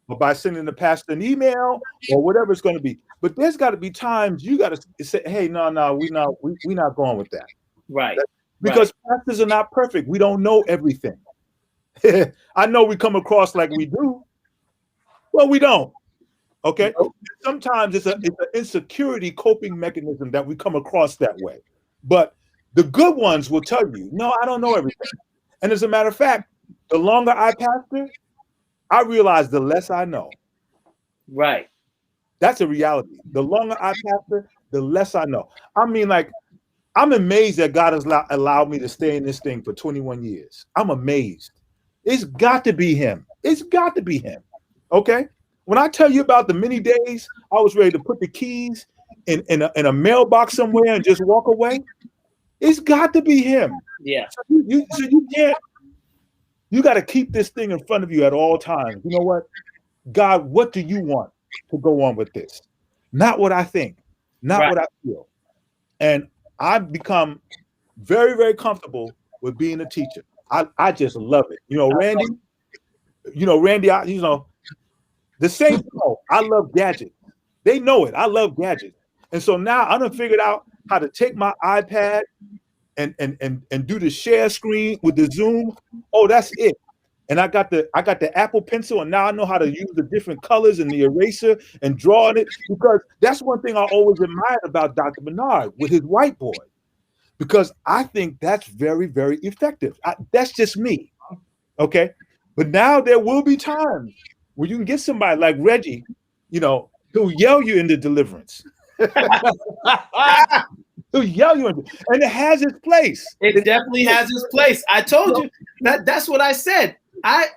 or by sending the pastor an email or whatever it's going to be, but there's got to be times you got to say, "Hey, no, we're not going with that." Right. Because pastors are not perfect. We don't know everything. I know we come across like we do. Well, we don't. Okay. Sometimes it's an insecurity coping mechanism that we come across that way. But the good ones will tell you, no, I don't know everything. And as a matter of fact, the longer I pastor, I realize the less I know. Right. That's a reality. The longer I pastor, the less I know. I mean, like, I'm amazed that God has allowed me to stay in this thing for 21 years. I'm amazed. It's got to be him. It's got to be him. Okay? When I tell you about the many days I was ready to put the keys in a mailbox somewhere and just walk away, it's got to be him. Yeah. So you can't. You got to keep this thing in front of you at all times. You know what? God, what do you want to go on with this? Not what I think, not what I feel. And I've become very, very comfortable with being a teacher. I just love it. Randy, the Saints know I love gadgets. They know it. I love gadgets. And so now I done figured out how to take my iPad and do the share screen with the Zoom. Oh, that's it. And I got the Apple Pencil, and now I know how to use the different colors and the eraser and draw on it, because that's one thing I always admired about Dr. Bernard with his whiteboard, because I think that's very, very effective. That's just me. Okay. But now there will be times where you can get somebody like Reggie, who'll yell you into deliverance. He'll yell you into, and it has its place. It definitely has its place. I told you that's what I said. I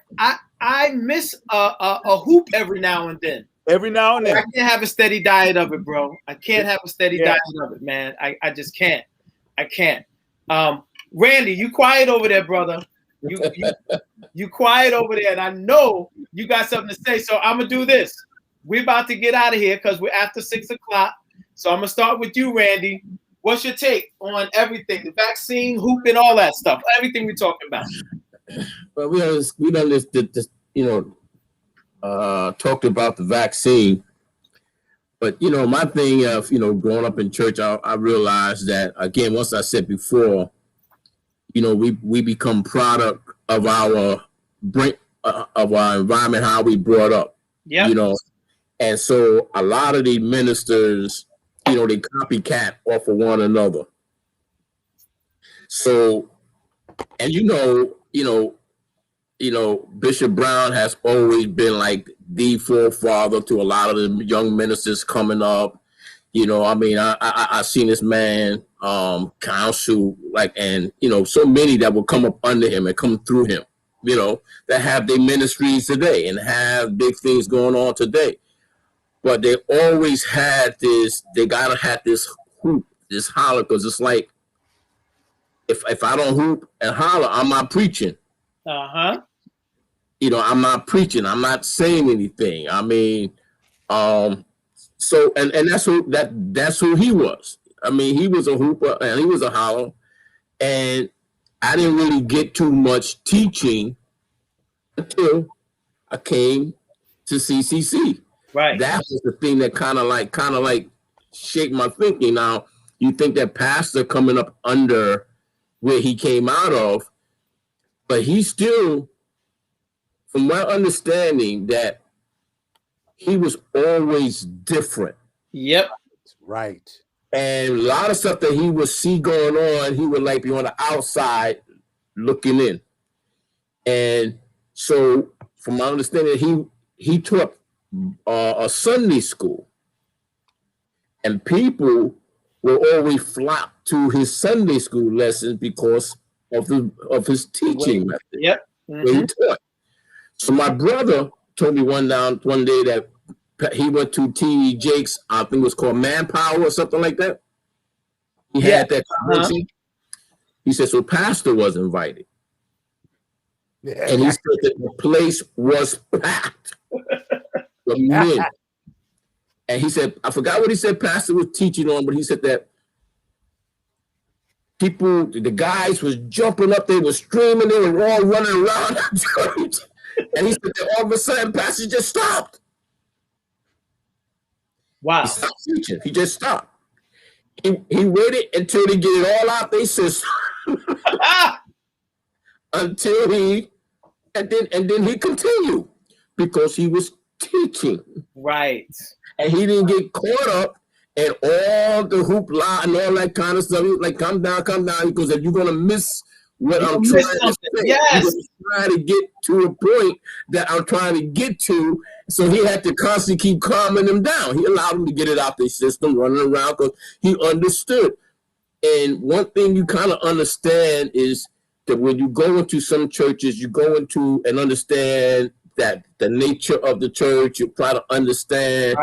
miss a hoop every now and then. Every now and then. I can't have a steady diet of it, bro. I can't have a steady diet of it, man. I just can't. I can't. Randy, you quiet over there, brother. You quiet over there, and I know you got something to say. So I'm gonna do this. We're about to get out of here because we're after 6 o'clock. So I'm gonna start with you, Randy. What's your take on everything, the vaccine, hooping, all that stuff, everything we're talking about? Well, we done this talked about the vaccine, but my thing of growing up in church, I realized that, again, once I said before, we become product of our environment, how we brought up. Yeah. And so a lot of the ministers, they copycat off of one another. So, and Bishop Brown has always been like the forefather to a lot of the young ministers coming up. I seen this man counsel, and so many that will come up under him and come through him, that have their ministries today and have big things going on today. But they always had this, they gotta have this hoop, this holler, because it's like, if I don't hoop and holler, I'm not preaching. Uh-huh. I'm not preaching. I'm not saying anything. I mean, so and that's who he was. I mean, he was a hooper and he was a holler. And I didn't really get too much teaching until I came to CCC. Right. That was the thing that kind of like shaped my thinking. Now, you think that pastor coming up under where he came out of, but he still, from my understanding, that he was always different. Yep. Right. And a lot of stuff that he would see going on, he would like be on the outside looking in. And so, from my understanding, he taught a Sunday school, and people will always flock to his Sunday school lessons because of his teaching method. Yep. Where he taught. So my brother told me one day that he went to T.D. Jakes, I think it was called Manpower or something like that. He had that convention. He said, so pastor was invited. Yeah. And he said that the place was packed with men. And he said, I forgot what he said pastor was teaching on, but he said that people, the guys was jumping up, they were screaming, they were all running around the church. And he said that all of a sudden, pastor just stopped. Wow. He stopped teaching. He just stopped. He waited until they get it all out their system. Until and then he continued because he was teaching. Right. And he didn't get caught up in all the hoopla and all that kind of stuff. He was like, come down, because if you're gonna miss what I'm trying to say, yes, you're trying to get to a point that I'm trying to get to. So he had to constantly keep calming them down. He allowed them to get it out their system, running around because he understood. And one thing you kind of understand is that when you go into some churches, you go into and understand that the nature of the church, you try to understand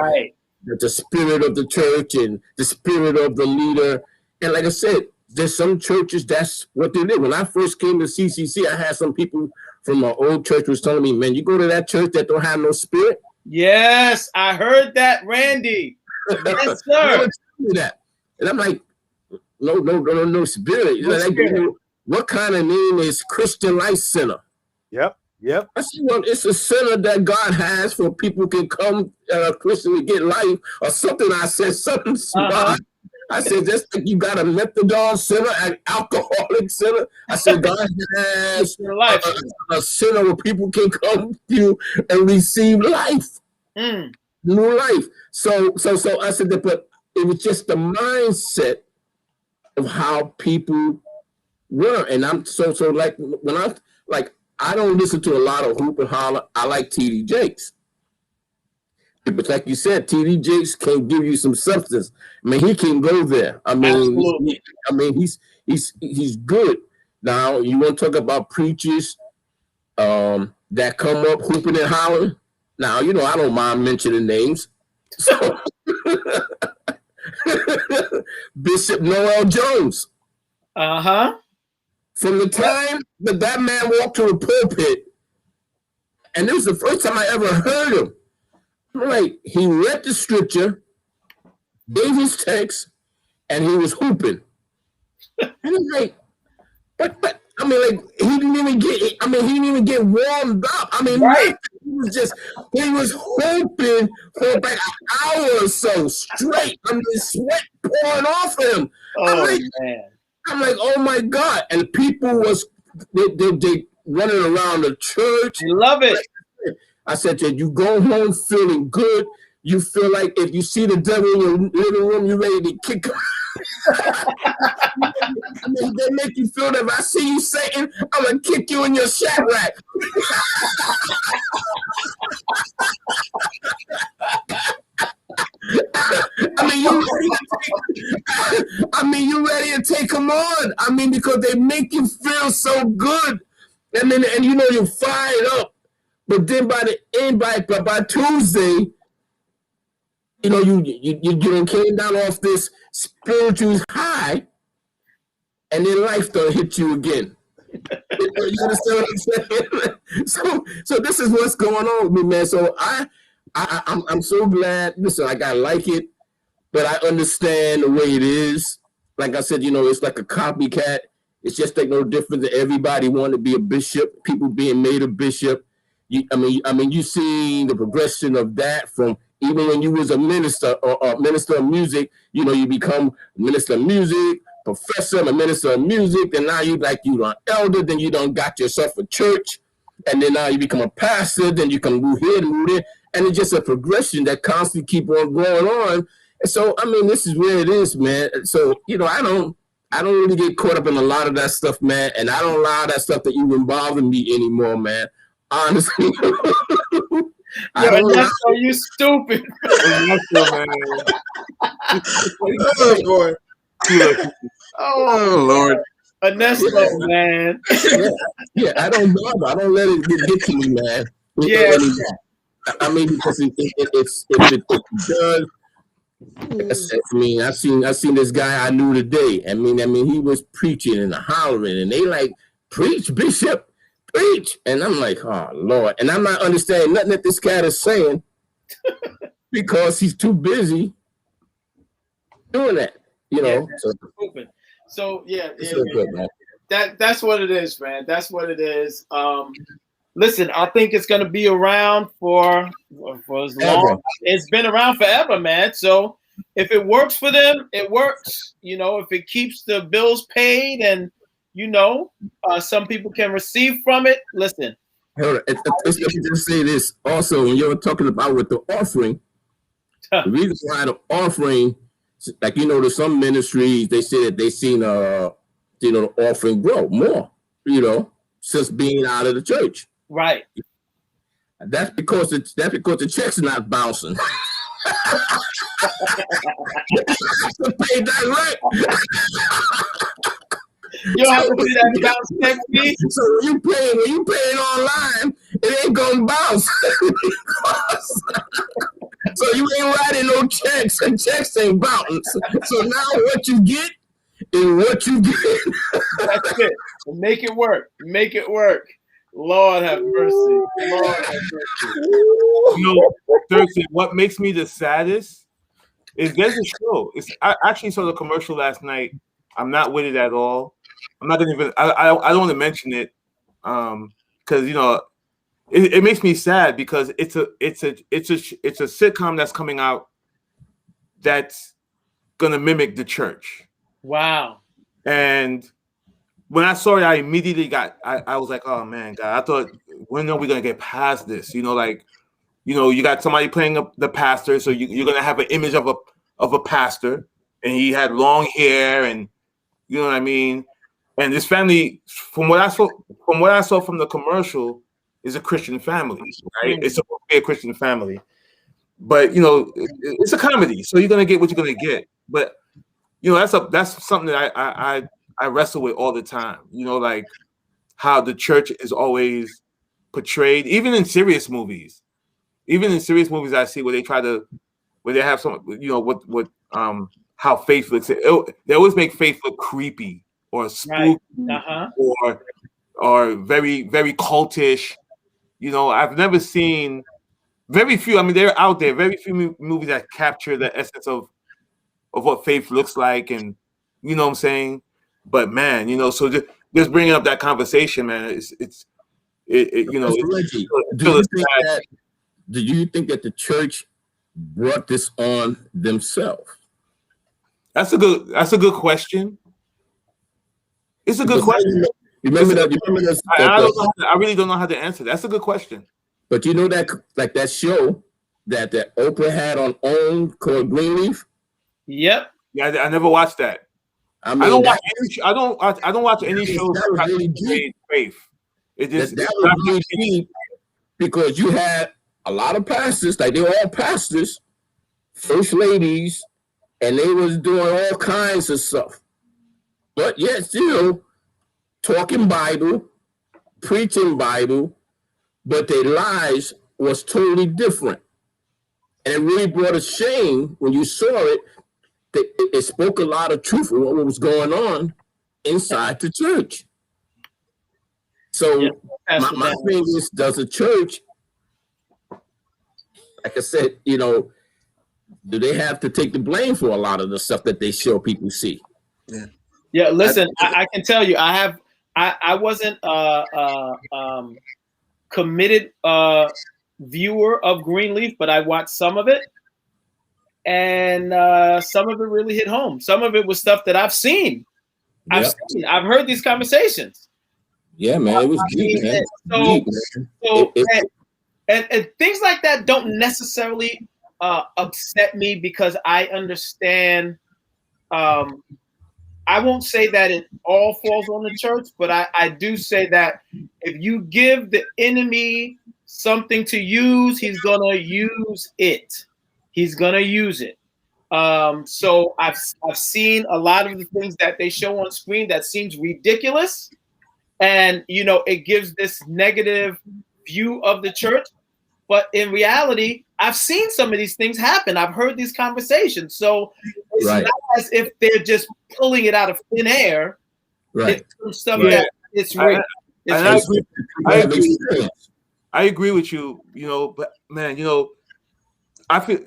that the spirit of the church and the spirit of the leader. And like I said, there's some churches, that's what they did. When I first came to CCC, I had some people from my old church was telling me, man, you go to that church that don't have no spirit? Yes, I heard that, Randy. Yes, sir. That. And I'm like, no spirit. No spirit. What kind of name is Christian Life Center? Yep. I said, well, it's a center that God has for people can come Christian to get life or something. I said something smart. I said, just like you got a methadone center, an alcoholic center. I said, God has a center where people can come to and receive life, new life. So I said that, but it was just the mindset of how people were. And I'm so like when I'm like, I don't listen to a lot of hoop and holler. I like T.D. Jakes. But like you said, T.D. Jakes can give you some substance. I mean, he can go there. I mean, he's good. Now, you want to talk about preachers that come up hooping and hollering? Now, I don't mind mentioning names. So, Bishop Noel Jones. From the time that man walked to the pulpit, and this was the first time I ever heard him. Right, he read the scripture, gave his text, and he was hooping. And I'm like, but I mean, like he didn't even get warmed up. I mean, he was hooping for about an hour or so straight. I mean, sweat pouring off him. I'm like, oh my God! And people was they running around the church. I love it. I said to you, go home feeling good. You feel like if you see the devil in your living room, you're ready to kick him. I mean, they make you feel that if I see you, Satan, I'm going to kick you in your shadrach. You ready to take them on. I mean, because they make you feel so good. And then, you're fired up. But then by the end, by Tuesday, you came down off this spiritual high, and then life done hit you again. You understand what I'm saying? So this is what's going on with me, man. So I'm so glad. Listen, I like it. but I understand the way it is. Like I said, it's like a copycat. It's just like no different than everybody want to be a bishop, people being made a bishop. You see the progression of that from even when you was a minister or minister of music, you become minister of music, professor, a minister of music, and now you're an elder, then you done got yourself a church, and then now you become a pastor, then you can move here and move there, and it's just a progression that constantly keep on going on. And so, this is where it is, man. So, I don't really get caught up in a lot of that stuff, man, and I don't allow that stuff to even bother me anymore, man. Honestly. Yo, Ernesto, you stupid. Ernesto, man. Oh boy. Oh Lord. Ernesto, man. Yeah, I don't bother. I don't let it get to me, man. Yeah. Because if it does. I've seen this guy I knew today. He was preaching and hollering, and they like, preach, Bishop, preach. And I'm like, oh Lord. And I'm not understanding nothing that this cat is saying because he's too busy doing that. So yeah. Good, man. That's what it is, man. That's what it is. Listen, I think it's gonna be around for as long. It's been around forever, man. So if it works for them, it works. If it keeps the bills paid and some people can receive from it. Listen. Hold on. Let me just say this. Also, when you were talking about with the offering, the reason why the offering, like there's some ministries they say that they seen the offering grow more, since being out of the church. Right. That's because the check's not bouncing. To pay that rent. You don't have to pay that bounce check fee. So when you pay it online, it ain't gonna bounce. So you ain't writing no checks, and checks ain't bouncing. So now what you get is what you get. That's it. Make it work. Make it work. Lord have mercy. Lord have mercy. Thursday, what makes me the saddest is there's a show. I actually saw the commercial last night. I'm not with it at all. I'm not gonna even. I don't want to mention it, because it makes me sad because it's a sitcom that's coming out that's gonna mimic the church. Wow. And when I saw it, I immediately I was like, oh man, God, I thought, when are we gonna get past this? You got somebody playing the pastor, so you're gonna have an image of a pastor, and he had long hair, and you know what I mean. And this family, from what I saw from the commercial, is a Christian family, right? It's supposed to be a Christian family, but it's a comedy, so you're gonna get what you're gonna get. But that's something that I wrestle with all the time. Like how the church is always portrayed, even in serious movies. Even in serious movies, I see where they have some, how faith looks. They always make faith look creepy or spooky, right. or very, very cultish. I've never seen very few. They're out there. Very few movies that capture the essence of what faith looks like, and you know what I'm saying. But man, so just bringing up that conversation, man, Do you think that the church brought this on themselves? That's a good question. It's a good question. I really don't know how to answer. That's a good question. But that show that Oprah had on OWN called Greenleaf? Yep. Yeah, I never watched that. I don't watch any shows that really deep faith. It just that was really deep because you had a lot of pastors, like they were all pastors, first ladies, and they was doing all kinds of stuff. But yet still talking Bible, preaching Bible, but their lives was totally different. And it really brought a shame when you saw it. That it spoke a lot of truth of what was going on inside the church. So my thing is, does the church, like I said, do they have to take the blame for a lot of the stuff that they show people see? Yeah, listen, I can tell you, I wasn't committed viewer of Greenleaf, but I watched some of it, and some of it really hit home. Some of it was stuff that I've seen. Yep. I've heard these conversations. Yeah, man, it was deep, man. Deep, man. And things like that don't necessarily upset me because I understand. I won't say that it all falls on the church, but I do say that if you give the enemy something to use, he's gonna use it. He's gonna use it. So I've seen a lot of the things that they show on screen that seems ridiculous, and it gives this negative view of the church. But in reality, I've seen some of these things happen. I've heard these conversations. So it's not as if they're just pulling it out of thin air. Right. It's stuff that it's real. I agree with you, but man, I feel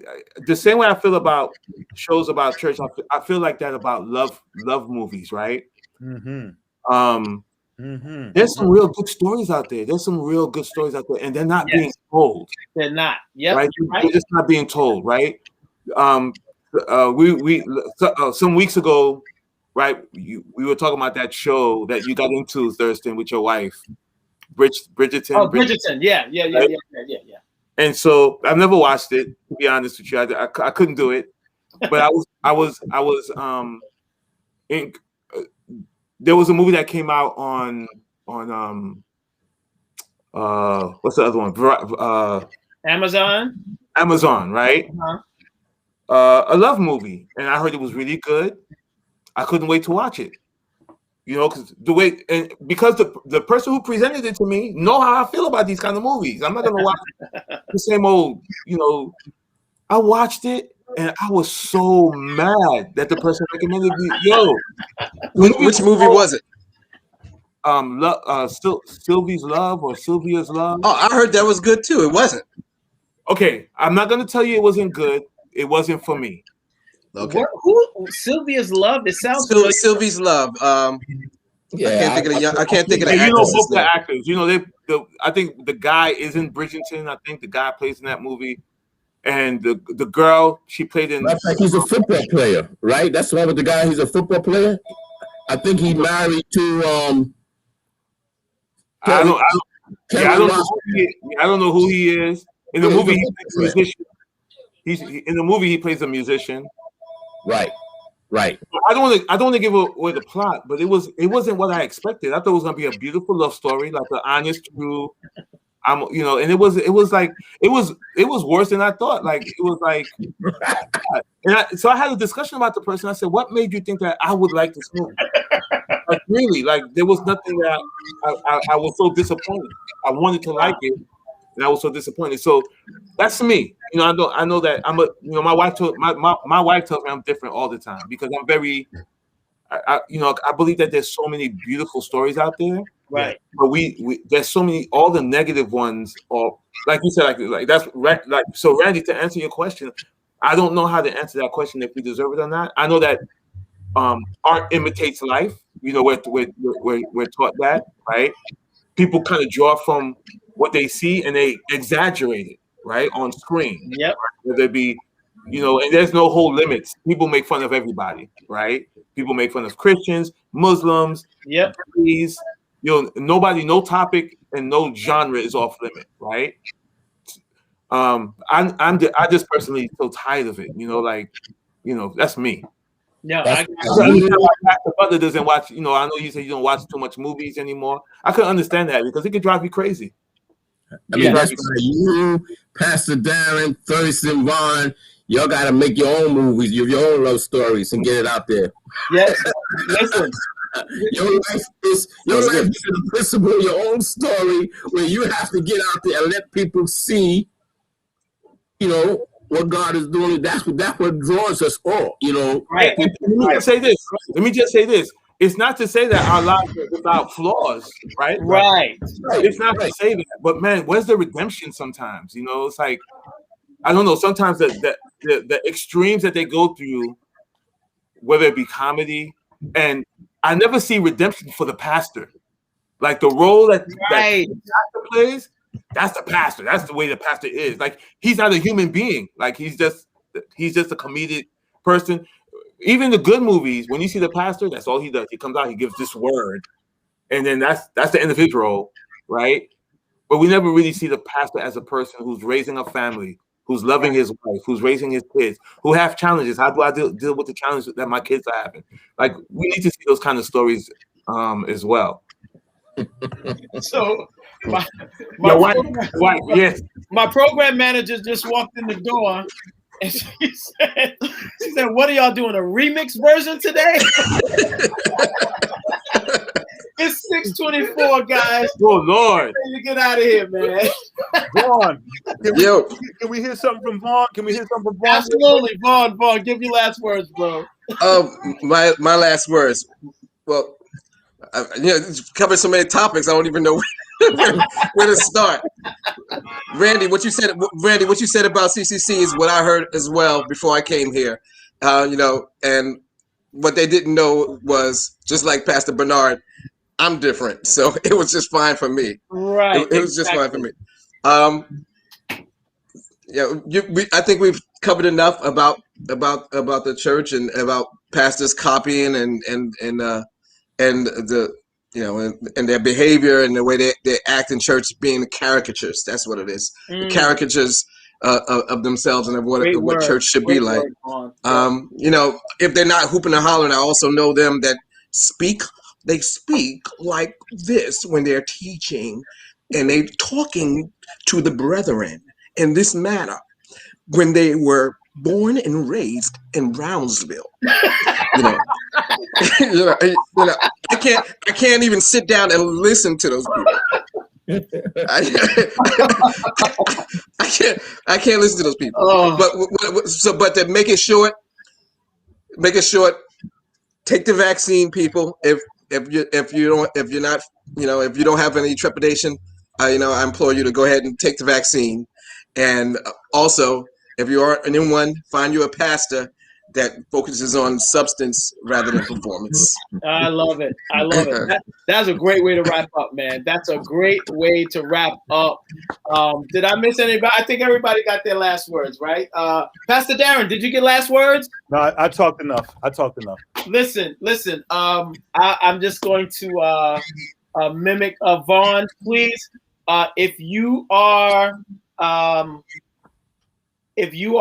the same way I feel about shows about church. I feel like that about love movies, right? Mm-hmm. There's some real good stories out there. And they're not being told. They're not. Yeah. Right? They're just not being told, right? Some weeks ago, right? We were talking about that show that you got into, Thurston, with your wife, Bridgerton. Oh, Bridgerton. Yeah. And so I've never watched it, to be honest with you. I couldn't do it, but I was there was a movie that came out on what's the other one? Amazon, right? A love movie, and I heard it was really good. I couldn't wait to watch it. Because the person who presented it to me know how I feel about these kind of movies. I'm not gonna watch the same old. I watched it and I was so mad that the person recommended me. Which movie was it? Sylvie's Love or Sylvia's Love. Oh, I heard that was good too. It wasn't. Okay, I'm not gonna tell you it wasn't good. It wasn't for me. Okay. Who Sylvia's Love? It sounds Sylvie's Love. I can't think of the both the actors. I think the guy is in Bridgerton. I think the guy plays in that movie, and the girl she played in. That's like he's a football player, right? That's why with the guy. He's a football player. I think he married to. I don't know who he is. In the movie, he plays a musician. In the movie he plays a musician. Right. I don't want to give away the plot, but it wasn't what I expected. I thought it was gonna be a beautiful love story, like an honest, true. And it was worse than I thought. Like it was like, so I had a discussion about the person. I said, "What made you think that I would like this movie?" Like really, like there was nothing that I was so disappointed. I wanted to like it, and I was so disappointed. So that's me. I know that I'm a. My wife tells me I'm different all the time because I'm very. I believe that there's so many beautiful stories out there. Right. But there's so many. All the negative ones, or like you said, like that's right. Like so, Randy, to answer your question, I don't know how to answer that question if we deserve it or not. I know that art imitates life. We're taught that, right? People kind of draw from what they see and they exaggerate it, right, on screen. Yep. Whether it be, and there's no whole limits. People make fun of everybody, right? People make fun of Christians, Muslims. Yep. Please, nobody, no topic and no genre is off limit, right? I just personally so tired of it. That's me. No, Pastor Butler doesn't watch. I know you say you don't watch too much movies anymore. I couldn't understand that because it could drive you crazy. I mean, that's why you, Pastor Darren, Thurston, Vaughn, y'all got to make your own movies, your own love stories, and get it out there. Yes, listen. Your life is the principle, your own story, where you have to get out there and let people see, what God is doing. That's what draws us all, Right. Let me just say this. It's not to say that our lives are without flaws, right? Right. It's not to say that, but man, where's the redemption? Sometimes, it's like I don't know. Sometimes that the extremes that they go through, whether it be comedy, and I never see redemption for the pastor. Like the role that Right. the pastor plays, that's the pastor. That's the way the pastor is. Like he's not a human being. Like he's just a comedic person. Even the good movies, when you see the pastor, that's all he does. He comes out, he gives this word, and then that's the end of his role, right? But we never really see the pastor as a person who's raising a family, who's loving his wife, who's raising his kids, who have challenges. How do I deal with the challenges that my kids are having? Like we need to see those kind of stories as well. So my yes. my program manager just walked in the door and she said, what are y'all doing? A remix version today? It's 6:24, guys. Oh Lord. You get out of here, man. Vaughn, can we hear something from Vaughn? Can we hear something from Vaughn? Absolutely. Vaughn, give your last words, bro. My last words. Well, it's covered so many topics, I don't even know where to start. Randy, what you said about CCC is what I heard as well before I came here. And what they didn't know was, just like Pastor Bernard, I'm different, so it was just fine for me. Right, it was just fine for me. I think we've covered enough about the church and about pastors copying and the and their behavior and the way they act in church being caricatures. That's what it is. The caricatures of themselves and of what church should be like. If they're not hooping and hollering, I also know them that they speak like this when they're teaching, and they talking to the brethren in this manner when they were born and raised in Brownsville. I can't even sit down and listen to those people. I can't listen to those people. But to make it short, take the vaccine, people. If you don't have any trepidation, I implore you to go ahead and take the vaccine. And also, if you are anyone, find you a pastor that focuses on substance rather than performance. I love it. That's a great way to wrap up, man. That's a great way to wrap up. Did I miss anybody? I think everybody got their last words, right? Pastor Darren, did you get last words? No, I talked enough. Listen. I'm just going to mimic Vaughn. Please, if you are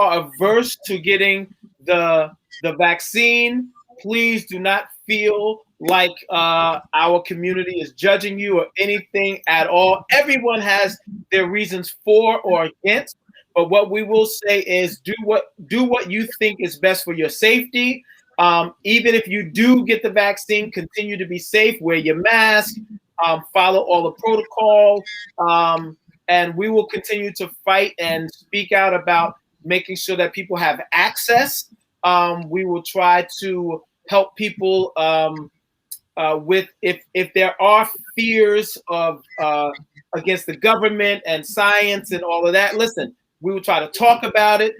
averse to getting the vaccine, please do not feel like our community is judging you or anything at all. Everyone has their reasons for or against, but what we will say is do what you think is best for your safety. Even if you do get the vaccine, continue to be safe, wear your mask, follow all the protocol, and we will continue to fight and speak out about making sure that people have access. We will try to help people with if there are fears of against the government and science and all of that. Listen, we will try to talk about it,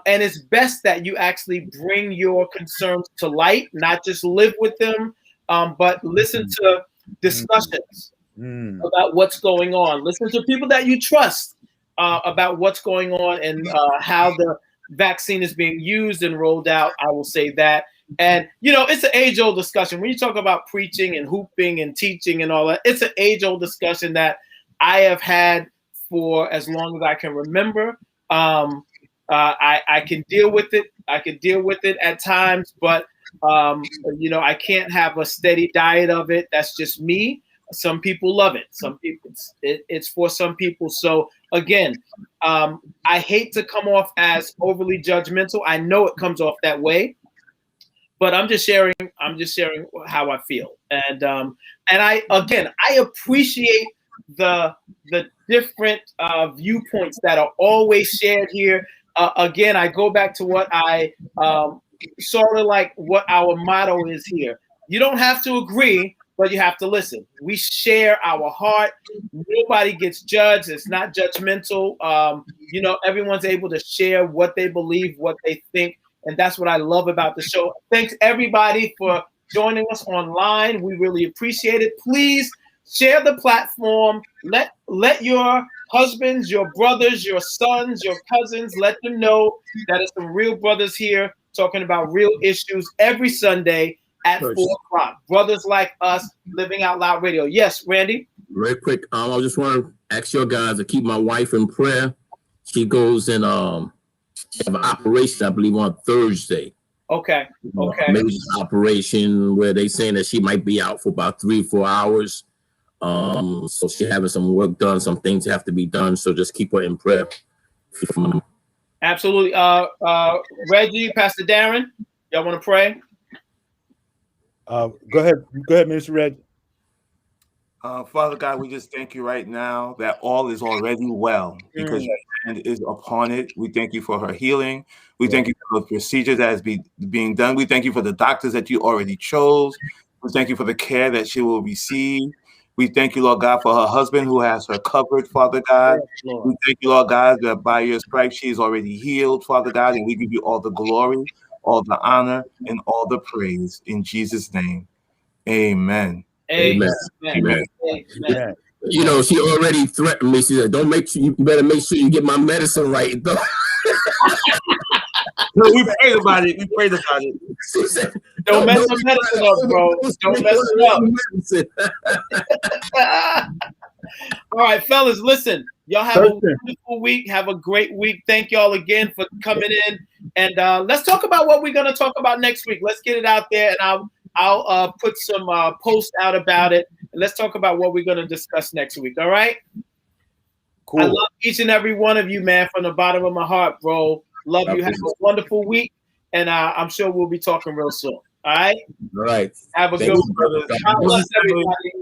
and it's best that you actually bring your concerns to light, not just live with them, but listen to discussions about what's going on. Listen to people that you trust about what's going on and how the vaccine is being used and rolled out. I will say that. And, it's an age-old discussion. When you talk about preaching and hooping and teaching and all that, it's an age-old discussion that I have had for as long as I can remember. I can deal with it. I can deal with it at times, but, I can't have a steady diet of it. That's just me. Some people love it. Some people, it's for some people. So again, I hate to come off as overly judgmental. I know it comes off that way, but I'm just sharing how I feel. And I appreciate the different viewpoints that are always shared here. Again, I go back to what I sort of like what our motto is here. You don't have to agree, but you have to listen. We share our heart. Nobody gets judged. It's not judgmental. Everyone's able to share what they believe, what they think, and that's what I love about the show. Thanks everybody for joining us online. We really appreciate it. Please share the platform. Let your husbands, your brothers, your sons, your cousins, let them know that it's some real brothers here talking about real issues every Sunday at 4:00. Brothers like us, Living Out Loud Radio. Yes, Randy? Very quick. I just want to ask your guys to keep my wife in prayer. She goes in have an operation, I believe, on Thursday. Okay. Major operation where they saying that she might be out for about 3-4 hours. So she having some work done, some things have to be done. So just keep her in prayer. Absolutely. Reggie, Pastor Darren, y'all want to pray? Go ahead, Minister Reggie. Father God, we just thank you right now that all is already well because your hand is upon it. We thank you for her healing. We thank you for the procedures that is being done. We thank you for the doctors that you already chose. We thank you for the care that she will receive. We thank you, Lord God, for her husband who has her covered, Father God. Yes, we thank you, Lord God, that by your stripes she is already healed, Father God, and we give you all the glory, all the honor, and all the praise. In Jesus' name, amen. Amen. Amen. Amen. You know, she already threatened me. She said, you better make sure you get my medicine right, though. No, we prayed about it. She said, don't mess the medicine up, bro. Don't mess it up. All right, fellas, listen. Y'all have a wonderful week. Have a great week. Thank y'all again for coming in. And let's talk about what we're going to talk about next week. Let's get it out there, and I'll put some posts out about it. And let's talk about what we're going to discuss next week. All right? Cool. I love each and every one of you, man, from the bottom of my heart, bro. Love you. Have a wonderful week. And I'm sure we'll be talking real soon. All right? All right. Have a good one. God bless everybody.